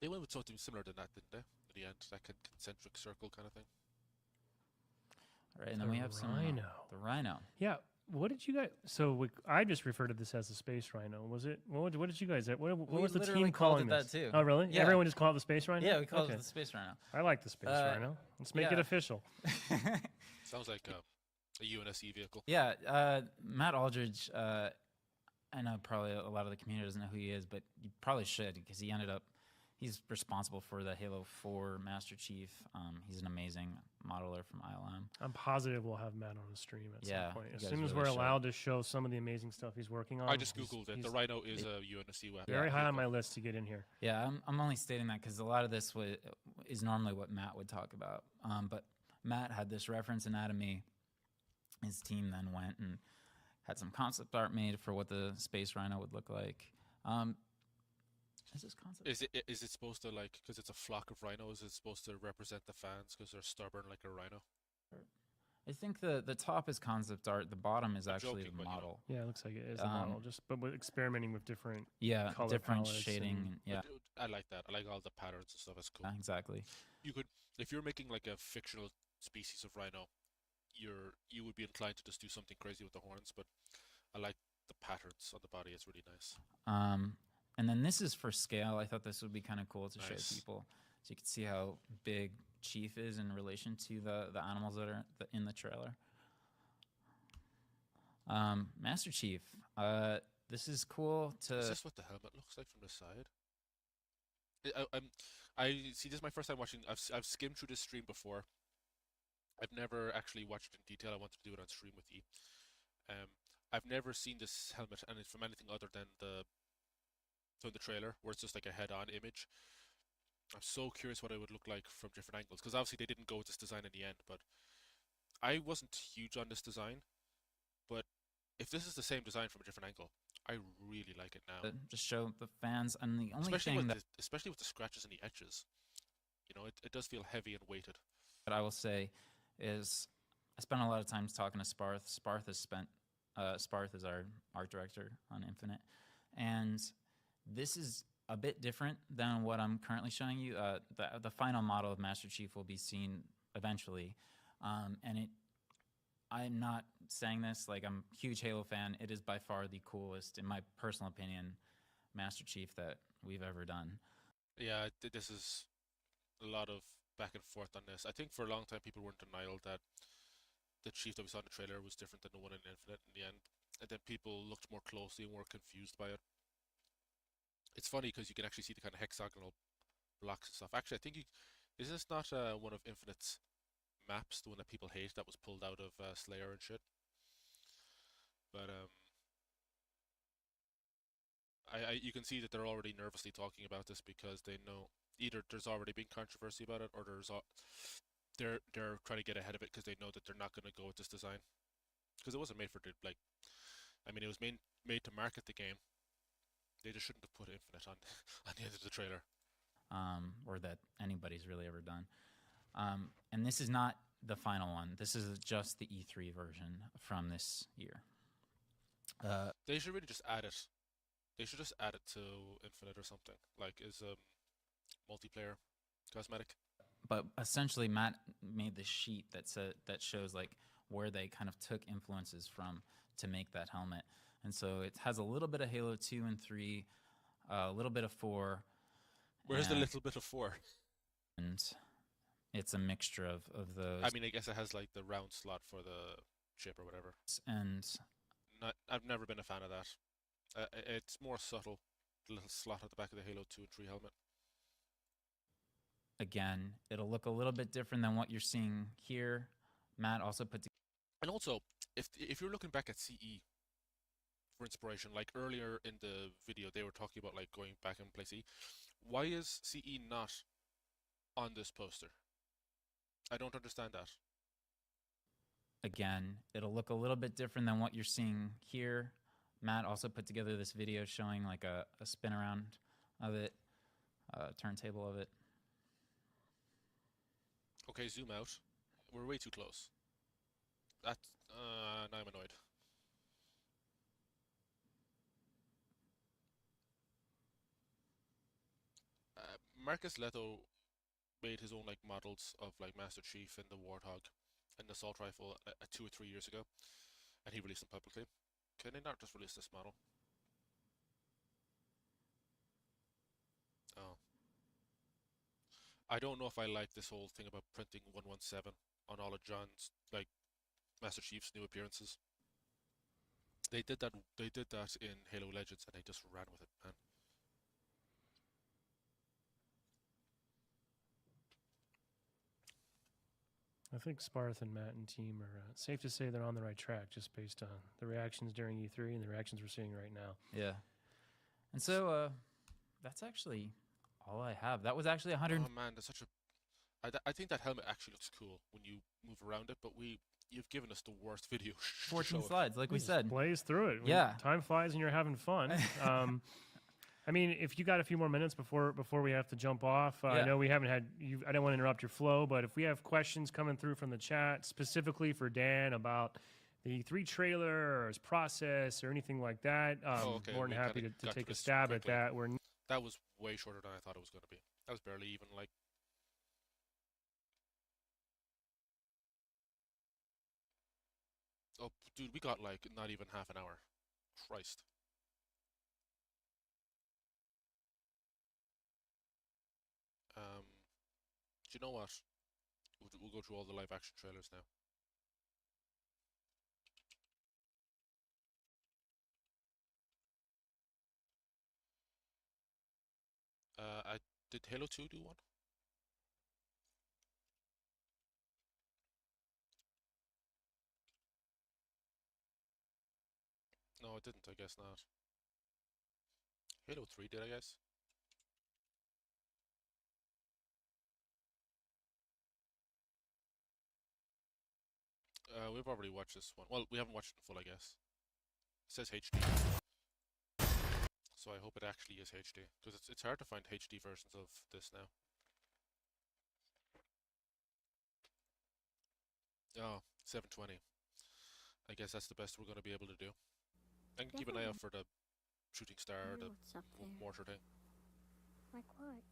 They went with something similar to that, didn't they? In the end, that concentric circle kind of thing. All right, and then we have some the rhino. Yeah. What did you guys? So I just referred to this as the space rhino. Was it? What did you guys? What was the team calling it this? that too. Oh, really? Yeah. Everyone just called it the space rhino. Yeah, we call it the space rhino. I like the space rhino. Let's make it official. Sounds like a UNSC vehicle. Yeah, Matt Aldridge. I know probably a lot of the community doesn't know who he is, but you probably should, because he's responsible for the Halo 4 Master Chief. He's an amazing modeler from ILM. I'm positive we'll have Matt on the stream at some point. As soon as really we're allowed to show some of the amazing stuff he's working on. I just Googled it. The Rhino is a UNSC weapon. Very high on my list to get in here. Yeah, I'm only stating that because a lot of this is normally what Matt would talk about. But Matt had this reference anatomy. His team then went and had some concept art made for what the Space Rhino would look like. Is this concept? Is it supposed to, like, because it's a flock of rhinos, is it supposed to represent the fans because they're stubborn like a rhino? I think the top is concept art. The bottom is actually the model. Yeah, it looks like it is the model. But with experimenting with different color different palettes shading. Yeah, I like that. I like all the patterns and stuff. That's cool. Exactly. You could, if you're making like a fictional species of rhino, you would be inclined to just do something crazy with the horns. But I like the patterns on the body. It's really nice. And then this is for scale. I thought this would be kind of cool to show people, so you can see how big Chief is in relation to the animals that are in the trailer. Master Chief. This is cool to. Is this what the helmet looks like from the side? I see. This is my first time watching. I've skimmed through this stream before. I've never actually watched it in detail. I wanted to do it on stream with you. I've never seen this helmet and from anything other than the trailer, where it's just like a head-on image. I'm so curious what it would look like from different angles, because obviously they didn't go with this design in the end, but I wasn't huge on this design. But if this is the same design from a different angle, I really like it now. Just show the fans, and the only especially with the scratches and the edges, you know, it does feel heavy and weighted. What I will say is, I spent a lot of time talking to Sparth. Sparth is our art director on Infinite, and this is a bit different than what I'm currently showing you. The final model of Master Chief will be seen eventually, and I'm not saying this like I'm a huge Halo fan. It is by far the coolest, in my personal opinion, Master Chief that we've ever done. Yeah, this is a lot of back and forth on this. I think for a long time people were in denial that the chief that we saw in the trailer was different than the one in Infinite in the end, and then people looked more closely and were confused by it. It's funny because you can actually see the kind of hexagonal blocks and stuff. Actually, I think is this not one of Infinite's maps, the one that people hate, that was pulled out of Slayer and shit? But you can see that they're already nervously talking about this because they know either there's already been controversy about it, or they're trying to get ahead of it because they know that they're not going to go with this design, because it wasn't made for I mean, it was made to market the game. They just shouldn't have put Infinite on on the end of the trailer. Or that anybody's really ever done. And this is not the final one. This is just the E3 version from this year. They should really just add it. They should just add it to Infinite or something, like as a multiplayer cosmetic. But essentially, Matt made this sheet that shows like where they kind of took influences from to make that helmet. And so it has a little bit of Halo 2 and 3, a little bit of 4. Where's the little bit of 4? And it's a mixture of those. I mean, I guess it has like the round slot for the chip or whatever. And I've never been a fan of that. It's more subtle, the little slot at the back of the Halo 2 and 3 helmet. Again, it'll look a little bit different than what you're seeing here. Matt also put together. And also, if you're looking back at CE for inspiration, like earlier in the video, they were talking about like going back and play CE. Why is CE not on this poster? I don't understand that. Again, it'll look a little bit different than what you're seeing here. Matt also put together this video showing like a spin around of it, a turntable of it. Okay, zoom out. We're way too close. That now I'm annoyed. Marcus Leto made his own like models of like Master Chief and the Warthog and the assault rifle 2 or 3 years ago, and he released them publicly. Can they not just release this model? Oh. I don't know if I like this whole thing about printing 117 on all of John's like Master Chief's new appearances. They did that in Halo Legends and they just ran with it, man. I think Sparth and Matt and team are safe to say they're on the right track just based on the reactions during E3 and the reactions we're seeing right now. Yeah. And so that's actually all I have. That was actually 100. Oh man, that's such a... I think that helmet actually looks cool when you move around it, but you've given us the worst video. 14 slides, like we said. Blaze through it. Yeah. Time flies and you're having fun. I mean, if you got a few more minutes before we have to jump off, Yeah. I know we haven't had you. I don't want to interrupt your flow, but if we have questions coming through from the chat specifically for Dan about the E3 trailer or his process or anything like that, okay. more than We happy kinda to got take a this stab at quickly. that. That was way shorter than I thought it was going to be. That was barely even like... Oh, dude, we got like not even half an hour. Christ. Do you know what? We'll go through all the live action trailers now. Did Halo 2 do one? No, it didn't. I guess not. Halo 3 did, I guess. We've already watched this one. Well, we haven't watched it in full, I guess. It says HD. So I hope it actually is HD, because it's hard to find HD versions of this now. Oh, 720. I guess that's the best we're going to be able to do. And keep an eye out for the shooting star, the What's up there? mortar thing. Like what?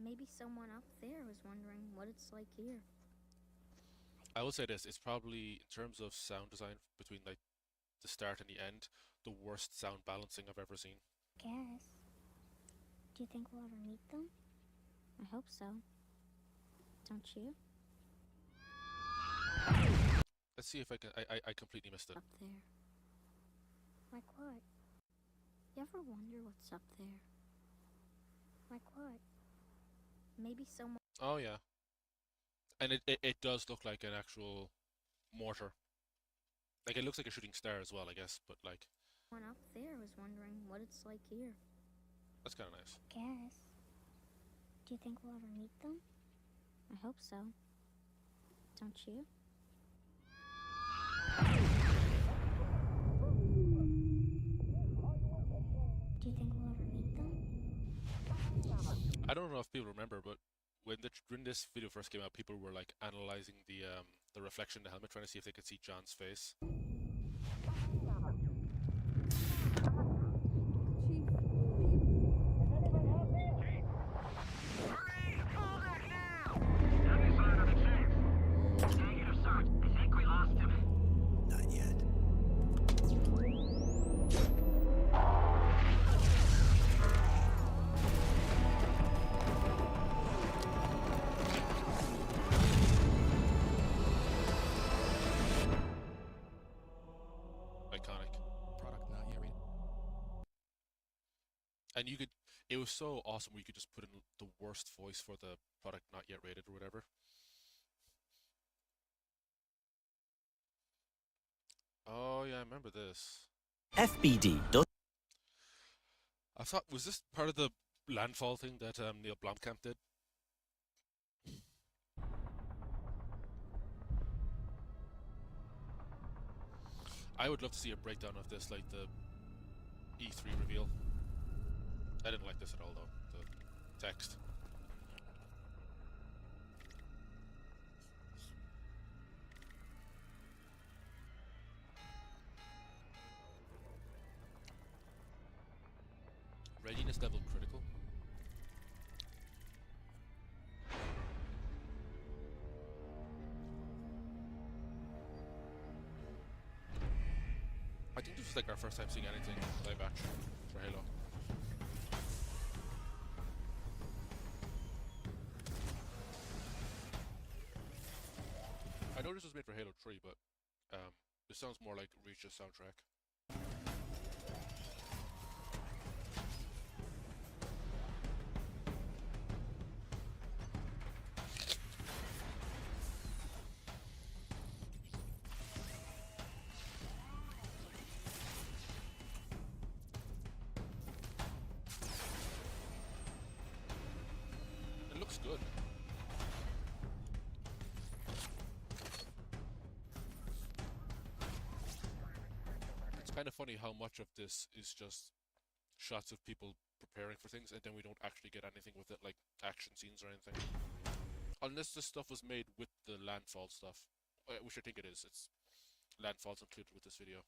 Maybe someone up there was wondering what it's like here. I will say this, it's probably, in terms of sound design, between like the start and the end, the worst sound balancing I've ever seen. Guess. Do you think we'll ever meet them? I hope so. Don't you? Let's see if I can. I completely missed it. Up there. Like what? You ever wonder what's up there? Like what? Maybe someone Oh yeah, and it does look like an actual mortar. Like it looks like a shooting star as well, I guess. But like, up there was wondering what it's like here. that's kind of nice. Guess. Do you think we'll ever meet them? I hope so. Don't you? Do you think we'll ever meet them? I don't know if people remember, but when this video first came out, people were like analyzing the reflection in the helmet, trying to see if they could see John's face. And you could, it was so awesome where you could just put in the worst voice for the product not yet rated or whatever. Oh yeah, I remember this. FBD. I thought, was this part of the landfall thing that Neil Blomkamp did? I would love to see a breakdown of this, like the E3 reveal. I didn't like this at all, though. The text. Readiness level critical. I think this is like our first time seeing anything live action for Halo. I know this was made for Halo 3, but this sounds more like Reach's soundtrack. It looks good. Kind of funny how much of this is just shots of people preparing for things, and then we don't actually get anything with it, like action scenes or anything. Unless this stuff was made with the landfall stuff, which I think it is. It's landfall's included with this video.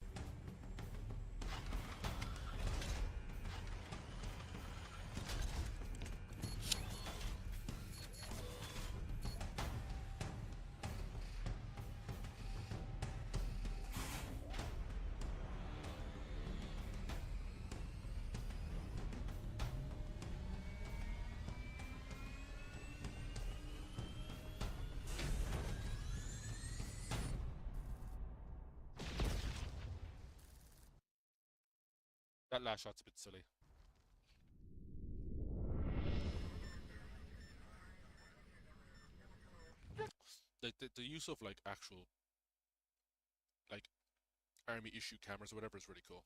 That last shot's a bit silly. The use of like actual like army issue cameras or whatever is really cool.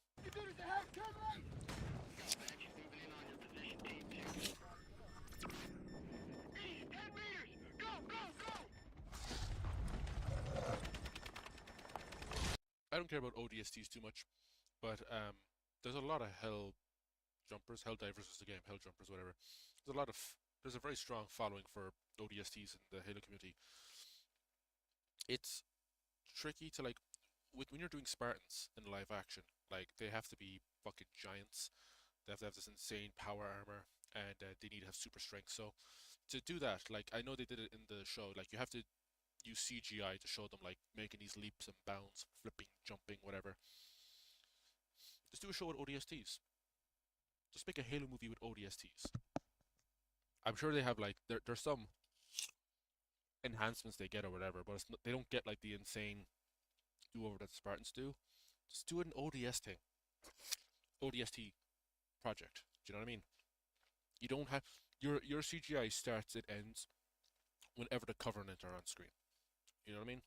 I don't care about ODSTs too much, but there's a lot of hell jumpers, hell divers is the game, hell jumpers, whatever. There's a very strong following for ODSTs in the Halo community. It's tricky to like, when you're doing Spartans in live action, like they have to be fucking giants. They have to have this insane power armor, and they need to have super strength. So to do that, like I know they did it in the show, like you have to use CGI to show them like making these leaps and bounds, flipping, jumping, whatever. Just do a show with ODSTs. Just make a Halo movie with ODSTs. I'm sure they have like there's some enhancements they get or whatever, but they don't get like the insane do over that the Spartans do. Just do an ODS thing, ODST project. Do you know what I mean? You don't have your CGI starts, it ends whenever the Covenant are on screen. You know what I mean?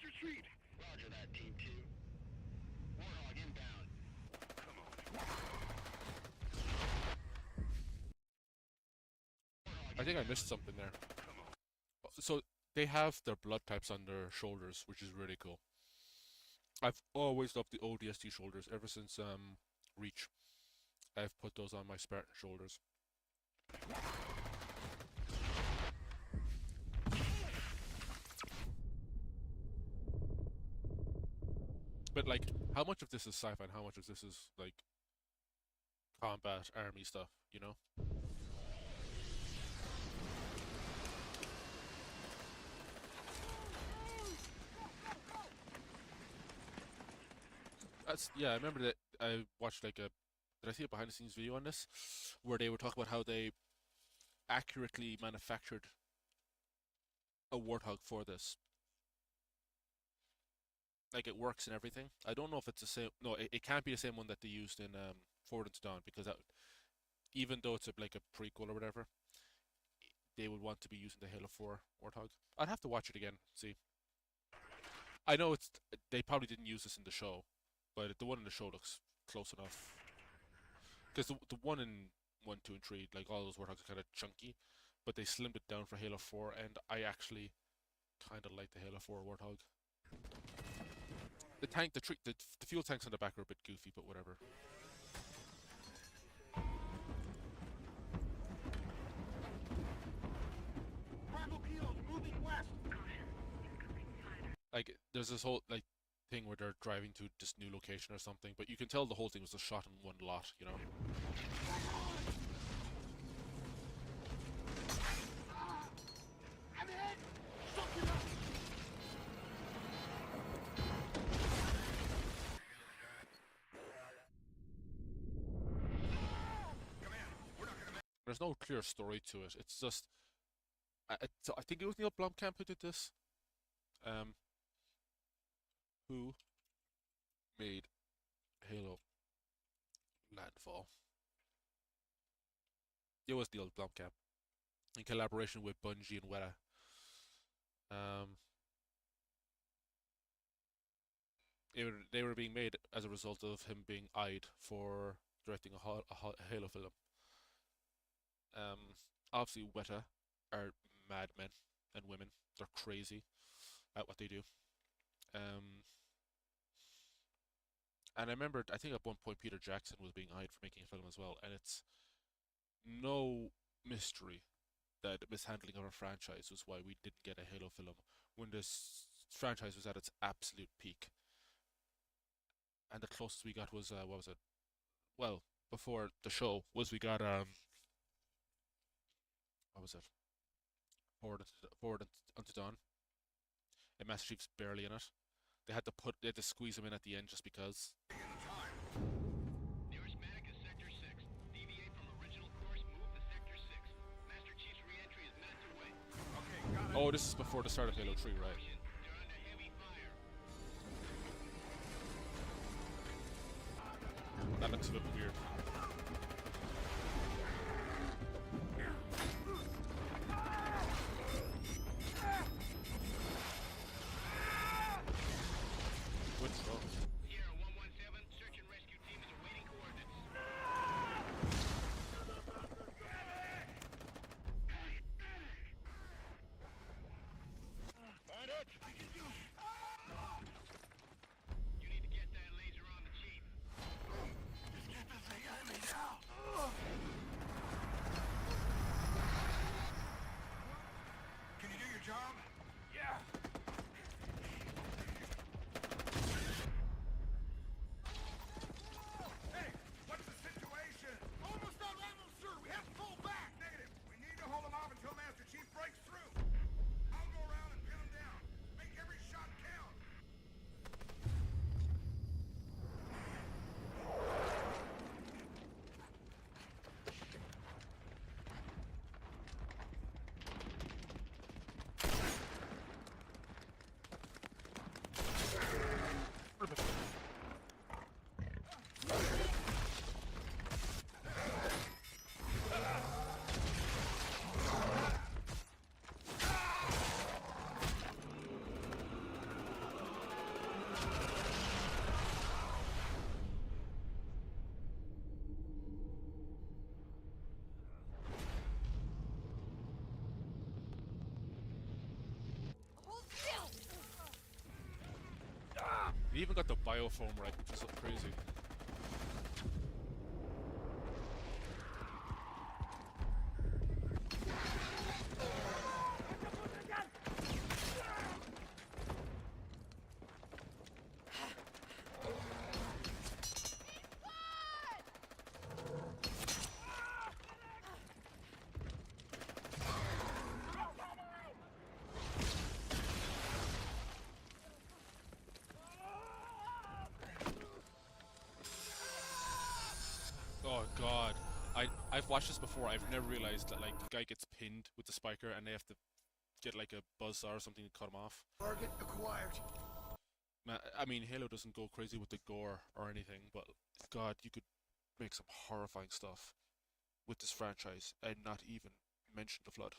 Retreat! Roger that, Team 2. Warthog inbound. Come on. I think I missed something there. So they have their blood types on their shoulders, which is really cool. I've always loved the ODST shoulders ever since Reach. I've put those on my Spartan shoulders. But like, how much of this is sci-fi and how much of this is like combat army stuff, you know? Yeah, I remember that I watched like did I see a behind the scenes video on this? Where they were talking about how they accurately manufactured a Warthog for this. Like it works and everything. I don't know if it's the same. No, it can't be the same one that they used in Forward Into Dawn, because that, even though it's like a prequel or whatever, they would want to be using the Halo 4 Warthog. I'd have to watch it again, see. I know they probably didn't use this in the show, but the one in the show looks close enough. Because the one in 1, 2, and 3, like all those Warthogs are kind of chunky, but they slimmed it down for Halo 4, and I actually kind of like the Halo 4 Warthog. The tank, the fuel tanks on the back are a bit goofy, but whatever. Like, there's this whole like thing where they're driving to this new location or something, but you can tell the whole thing was just shot in one lot, you know. There's no clear story to it. It's just, I think it was Neil Blomkamp who did this. Who made Halo Landfall? It was Neil Blomkamp in collaboration with Bungie and Weta. They were being made as a result of him being eyed for directing a Halo film. Obviously Weta are madmen and women. They're crazy at what they do. And I remember, I think at one point Peter Jackson was being eyed for making a film as well, and it's no mystery that mishandling of a franchise was why we didn't get a Halo film when this franchise was at its absolute peak. And the closest we got was, what was it? Well, before the show, was we got, what was it? Forward Unto Dawn. And Master Chief's barely in it. They had to squeeze him in at the end just because. Nearest medic is Sector 6. Deviate from original course, move to Sector 6. Master Chief's re-entry is minutes away. Okay, got it. Oh, this is before the start of Halo 3, right? They're under heavy fire. That looks a bit weird. What's wrong? Sierra 117, search and rescue team is awaiting coordinates. Find out They even got the biofoam right, which is crazy. Oh god. I've watched this before. I've never realized that like the guy gets pinned with the spiker and they have to get like a buzzsaw or something to cut him off. Target acquired. Man, I mean Halo doesn't go crazy with the gore or anything, but god, you could make some horrifying stuff with this franchise and not even mention the flood.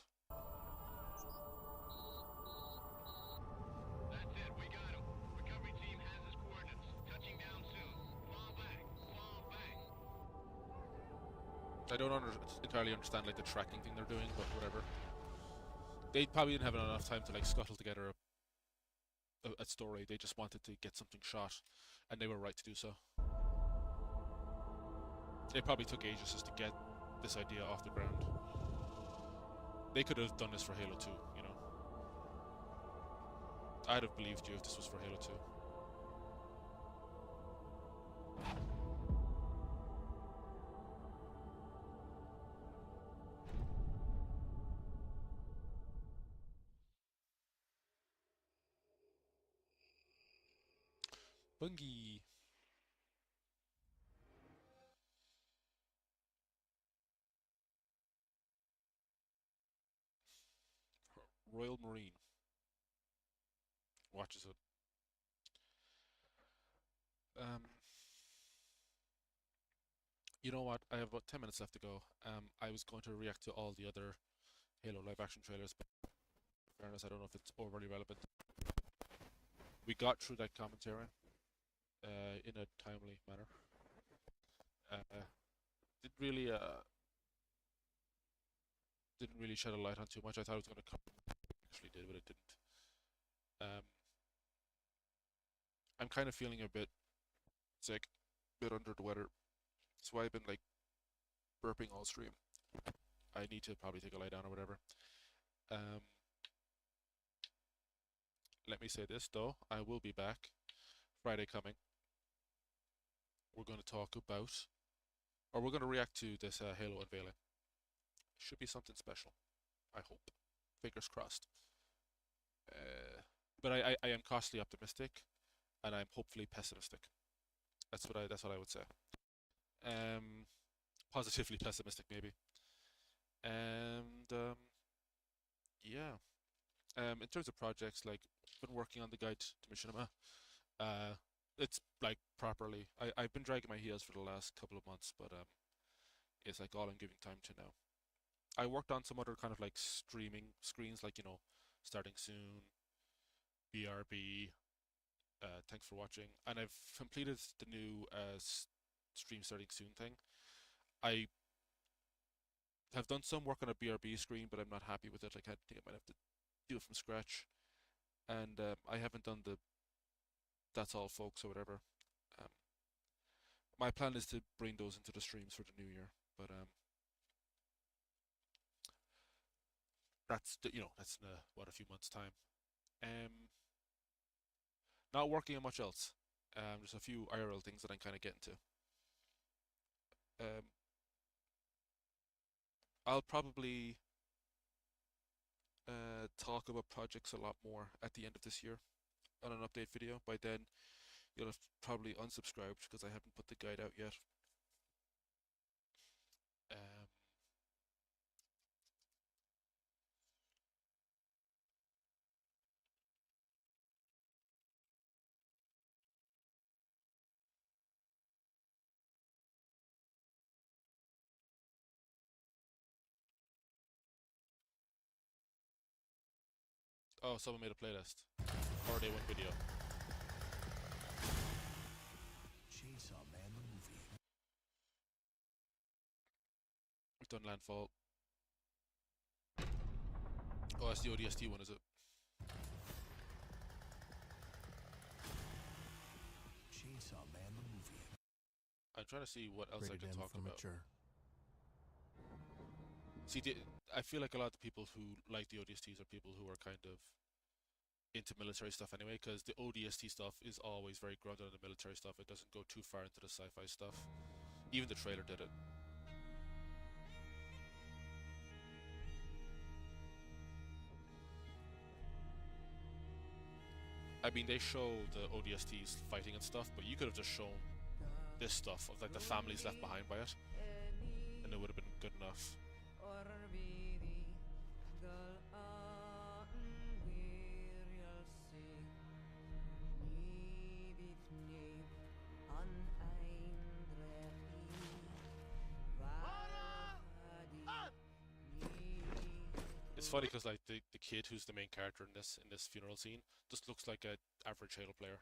That's it, we got him. Recovery team has his coordinates. Touching down soon. Fall back. Fall back. I don't entirely understand like the tracking thing they're doing, but whatever. They probably didn't have enough time to like scuttle together a story. They just wanted to get something shot, and they were right to do so. It probably took ages just to get this idea off the ground. They could have done this for Halo 2, you know. I'd have believed you if this was for Halo 2. Bungie. Royal Marine watches it. You know what? I have about 10 minutes left to go. I was going to react to all the other Halo live action trailers, but in fairness, I don't know if it's overly relevant. We got through that commentary in a timely manner. Didn't really shed a light on too much. I thought it was going to come. Actually did, but it didn't. I'm kind of feeling a bit sick, a bit under the weather. That's why I've been like burping all stream. I need to probably take a lie down or whatever. Let me say this though, I will be back Friday coming. We're going to talk about, or we're going to react to this Halo unveiling. Should be something special, I hope. Fingers crossed. But I am cautiously optimistic, and I'm hopefully pessimistic. That's what I would say. Positively pessimistic maybe. And yeah. In terms of projects, like been working on the guide to Machinima. It's like properly. I've been dragging my heels for the last couple of months, but it's like all I'm giving time to now. I worked on some other kind of like streaming screens, like, you know, starting soon, BRB, thanks for watching, and I've completed the new stream starting soon thing. I have done some work on a BRB screen, but I'm not happy with it. Like, I think I might have to do it from scratch, and I haven't done the that's all folks or whatever. My plan is to bring those into the streams for the new year, but that's that's in a few months time. Not working on much else. Just a few IRL things that I'm kind of getting to. I'll probably talk about projects a lot more at the end of this year on an update video. By then, you'll have probably unsubscribed because I haven't put the guide out yet. Oh, someone made a playlist. Or they went video. done Landfall. Oh, that's the ODST one, is it? Chainsaw Man the movie. I'm trying to see what else I Rated can M talk for about. mature. See, I feel like a lot of the people who like the ODSTs are people who are kind of into military stuff anyway, because the ODST stuff is always very grounded in the military stuff. It doesn't go too far into the sci-fi stuff. Even the trailer did it. I mean, they show the ODSTs fighting and stuff, but you could have just shown this stuff of like the families left behind by it, and it would have been good enough. It's funny because like the kid who's the main character in this funeral scene just looks like a average Halo player.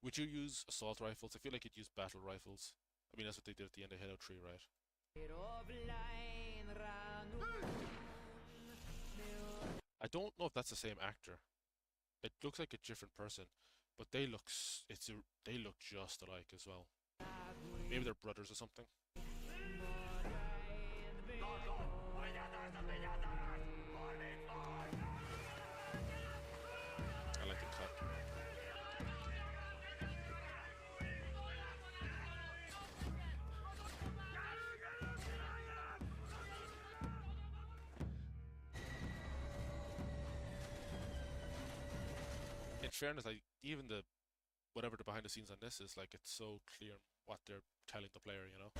Would you use assault rifles? I feel like you'd use battle rifles. I mean, that's what they did at the end of Halo 3, right? I don't know if that's the same actor. It looks like a different person, but they look they look just alike as well. Maybe they're brothers or something. I like the cut. In fairness, like even whatever the behind the scenes on this is, like it's so clear what they're telling the player, you know.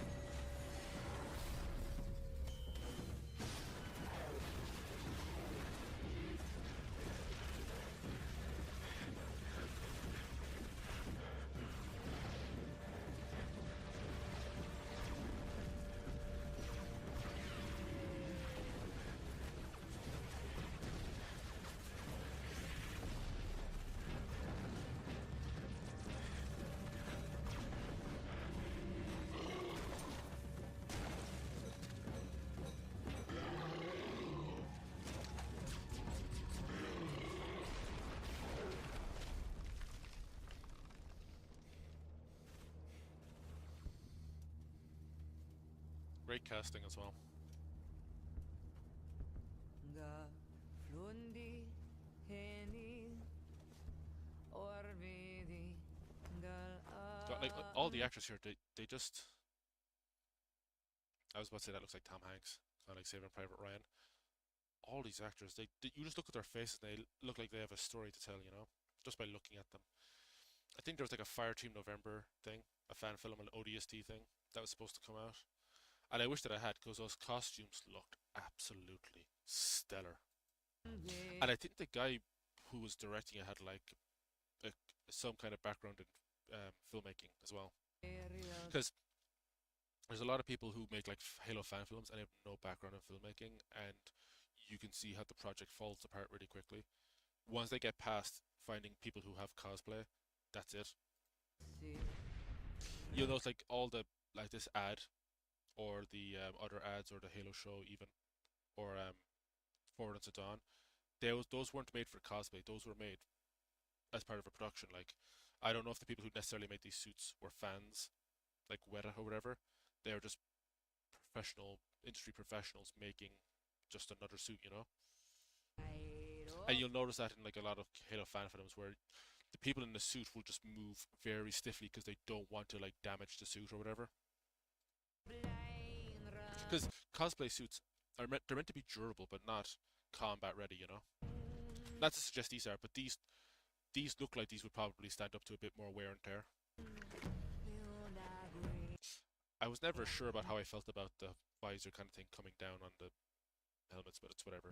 Great casting as well. God, like all the actors here, they just. I was about to say that looks like Tom Hanks, kind of like Saving Private Ryan. All these actors, you just look at their faces and they look like they have a story to tell, you know, just by looking at them. I think there was like a Fireteam November thing, a fan film, an ODST thing that was supposed to come out. And I wish that I had, because those costumes looked absolutely stellar. And I think the guy who was directing it had like some kind of background in filmmaking as well. Because there's a lot of people who make like Halo fan films and have no background in filmmaking, and you can see how the project falls apart really quickly. Once they get past finding people who have cosplay, that's it. You'll notice like all the like this ad, or the other ads, or the Halo show even, or Forward Unto Dawn. Those weren't made for cosplay. Those were made as part of a production. Like, I don't know if the people who necessarily made these suits were fans, like Weta or whatever. They were just industry professionals making just another suit, you know? And you'll notice that in like a lot of Halo fan films where the people in the suit will just move very stiffly because they don't want to like damage the suit or whatever. Because cosplay suits they're meant to be durable but not combat ready, you know? Not to suggest these are, but these look like these would probably stand up to a bit more wear and tear. I was never sure about how I felt about the visor kind of thing coming down on the helmets, but it's whatever.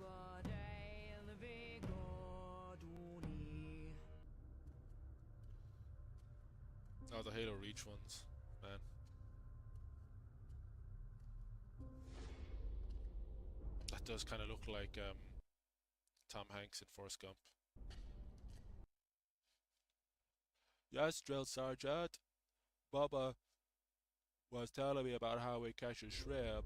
Oh, the Halo Reach ones, man. That does kind of look like Tom Hanks in Forrest Gump. Yes, Drill Sergeant. Bubba. was telling me about how we catch a shrimp.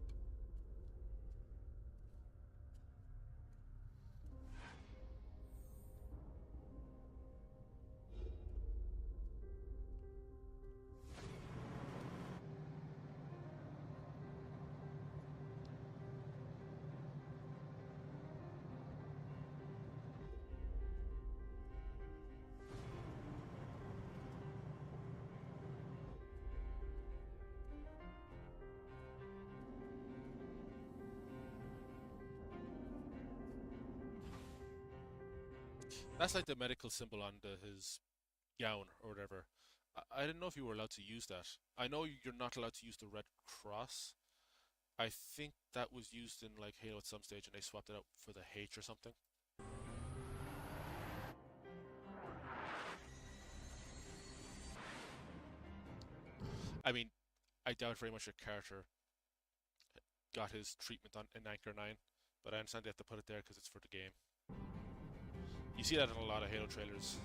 That's like the medical symbol on his gown or whatever. I didn't know if you were allowed to use that. I know you're not allowed to use the red cross. I think that was used in like Halo at some stage and they swapped it out for the H or something. I mean, I doubt very much that Carter got his treatment on in Anchor 9, but I understand they have to put it there because it's for the game. You see that in a lot of Halo trailers.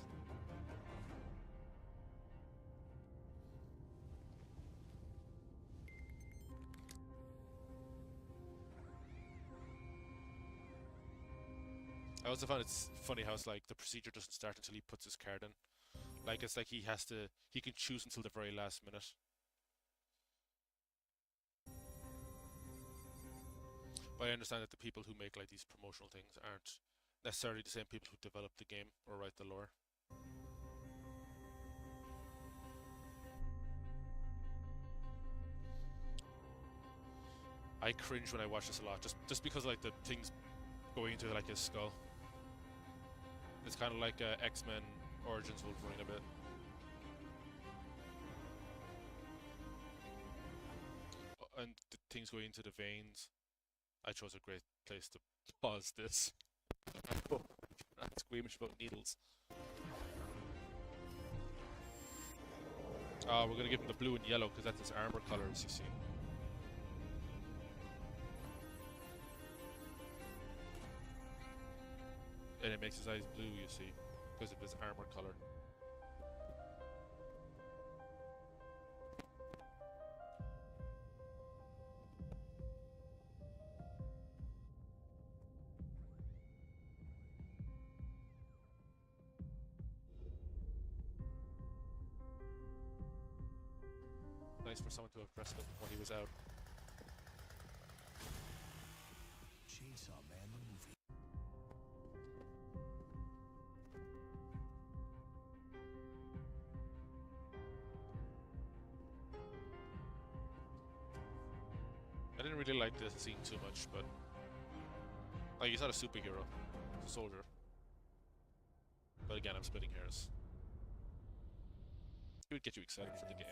I also found it's funny how it's like the procedure doesn't start until he puts his card in. Like it's like he can choose until the very last minute. But I understand that the people who make like these promotional things aren't necessarily the same people who develop the game or write the lore. I cringe when I watch this a lot, just because like the things going into like his skull. It's kind of like X-Men Origins Wolverine a bit. And the things going into the veins. I chose a great place to pause this. I'm not squeamish about needles. We're gonna give him the blue and yellow because that's his armor colors, you see. And it makes his eyes blue, you see, because of his armor color. Nice for someone to have dressed up when he was out. Chainsaw Man the movie. I didn't really like this scene too much, but like he's not a superhero, he's a soldier. But again, I'm splitting hairs. It would get you excited for the game.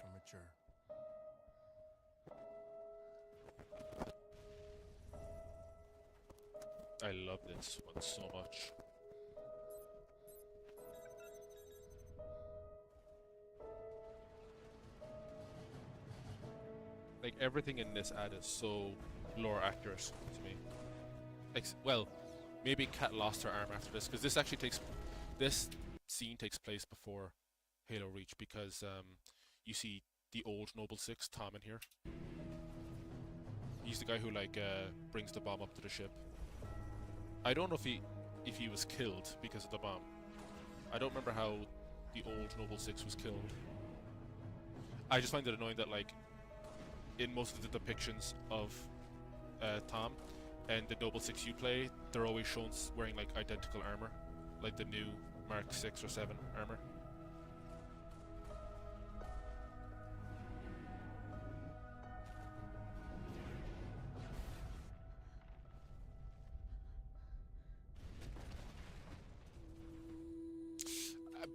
I love this one so much. Like everything in this ad is so lore accurate to me. Well, maybe Kat lost her arm after this because this scene takes place before Halo Reach because you see the old Noble Six, Tom, in here. He's the guy who like brings the bomb up to the ship. I don't know if he was killed because of the bomb. I don't remember how the old Noble Six was killed. I just find it annoying that like in most of the depictions of Tom and the Noble Six you play, they're always shown wearing like identical armor, like the new Mark 6 or 7 armor.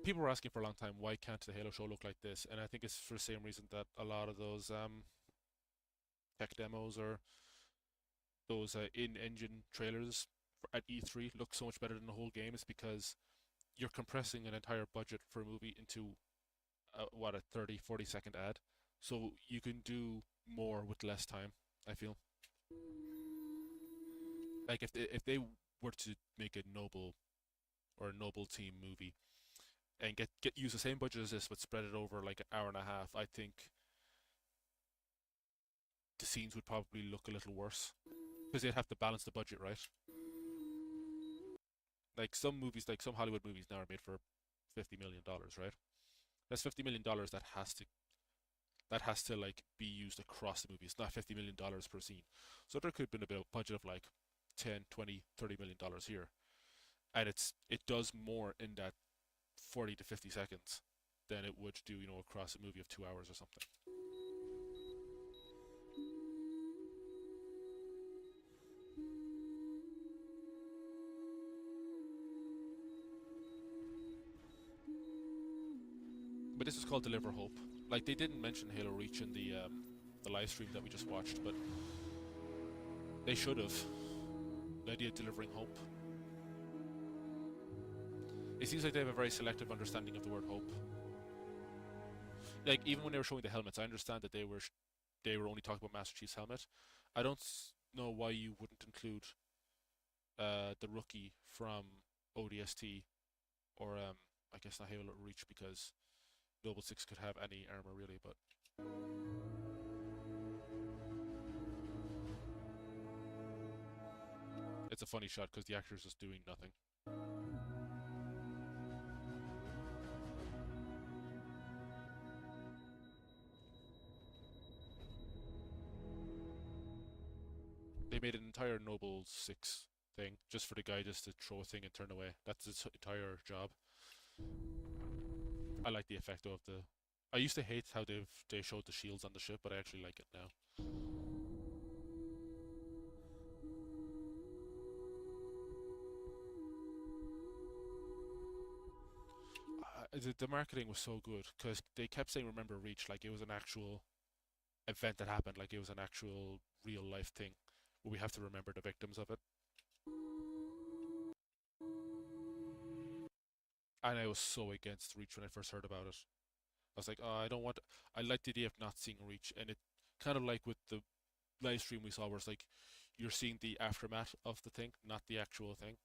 People were asking for a long time, why can't the Halo show look like this? And I think it's for the same reason that a lot of those tech demos or those in-engine trailers at E3 look so much better than the whole game. Is because you're compressing an entire budget for a movie into a 30-40 second ad, so you can do more with less time. I feel like if they were to make a Noble or a Noble Team movie and use the same budget as this but spread it over like an hour and a half, I think the scenes would probably look a little worse because they'd have to balance the budget, right? Like some movies, like some Hollywood movies now are made for $50 million, right? That's $50 million that has to like be used across the movie. It's not $50 million per scene. So there could have been a budget of like 10, 20, $30 million here. And it does more in that 40 to 50 seconds than it would do, you know, across a movie of 2 hours or something. But this is called Deliver Hope. Like, they didn't mention Halo Reach in the live stream that we just watched, but they should have. The idea of delivering hope. It seems like they have a very selective understanding of the word hope. Like, even when they were showing the helmets, I understand that they were only talking about Master Chief's helmet. I don't know why you wouldn't include the rookie from ODST, or I guess not Halo Reach, because Noble 6 could have any armor really, but it's a funny shot because the actor's just doing nothing. They made an entire Noble 6 thing just for the guy just to throw a thing and turn away. That's his entire job. I like the effect of the... I used to hate how they showed the shields on the ship, but I actually like it now. The marketing was so good because they kept saying "Remember Reach" like it was an actual event that happened, like it was an actual real life thing where we have to remember the victims of it. And I was so against Reach when I first heard about it. I was like, oh, I don't want... I like the idea of not seeing Reach, and it kind of like with the live stream we saw where it's like you're seeing the aftermath of the thing, not the actual thing.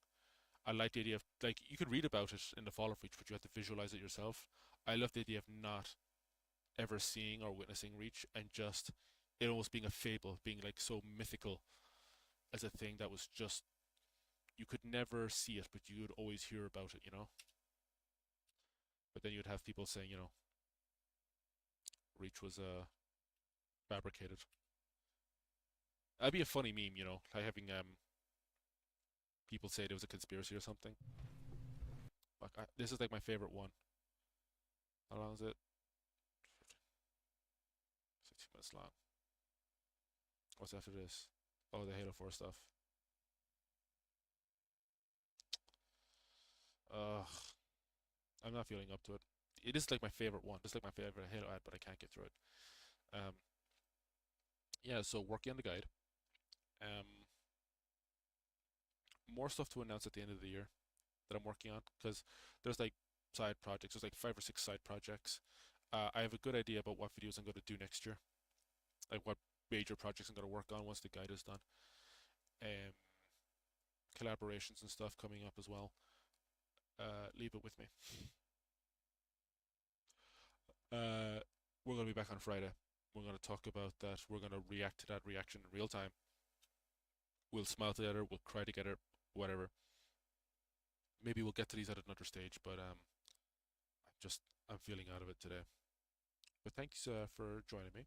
I like the idea of, like, you could read about it in the Fall of Reach, but you have to visualize it yourself. I love the idea of not ever seeing or witnessing Reach, and just it almost being a fable, being like so mythical as a thing that was just, you could never see it, but you would always hear about it, you know? But then you'd have people saying, you know, Reach was fabricated. That'd be a funny meme, you know, like having people say there was a conspiracy or something. Like this is like my favorite one. How long is it? 16 minutes long. What's after this? Oh, the Halo 4 stuff. I'm not feeling up to it. It is like my favorite one. It's like my favorite Halo ad, but I can't get through it. Yeah, so working on the guide. More stuff to announce at the end of the year that I'm working on, because there's like side projects. There's like 5 or 6 side projects. I have a good idea about what videos I'm going to do next year, like what major projects I'm going to work on once the guide is done. Collaborations and stuff coming up as well. Leave it with me. We're going to be back on Friday. We're going to talk about that. We're going to react to that reaction in real time. We'll smile together, we'll cry together, whatever. Maybe we'll get to these at another stage, but I'm feeling out of it today. But thanks for joining me.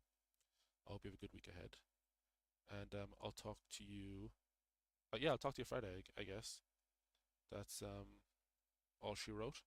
I hope you have a good week ahead. And I'll talk to you... yeah, I'll talk to you Friday, I guess. That's all she wrote.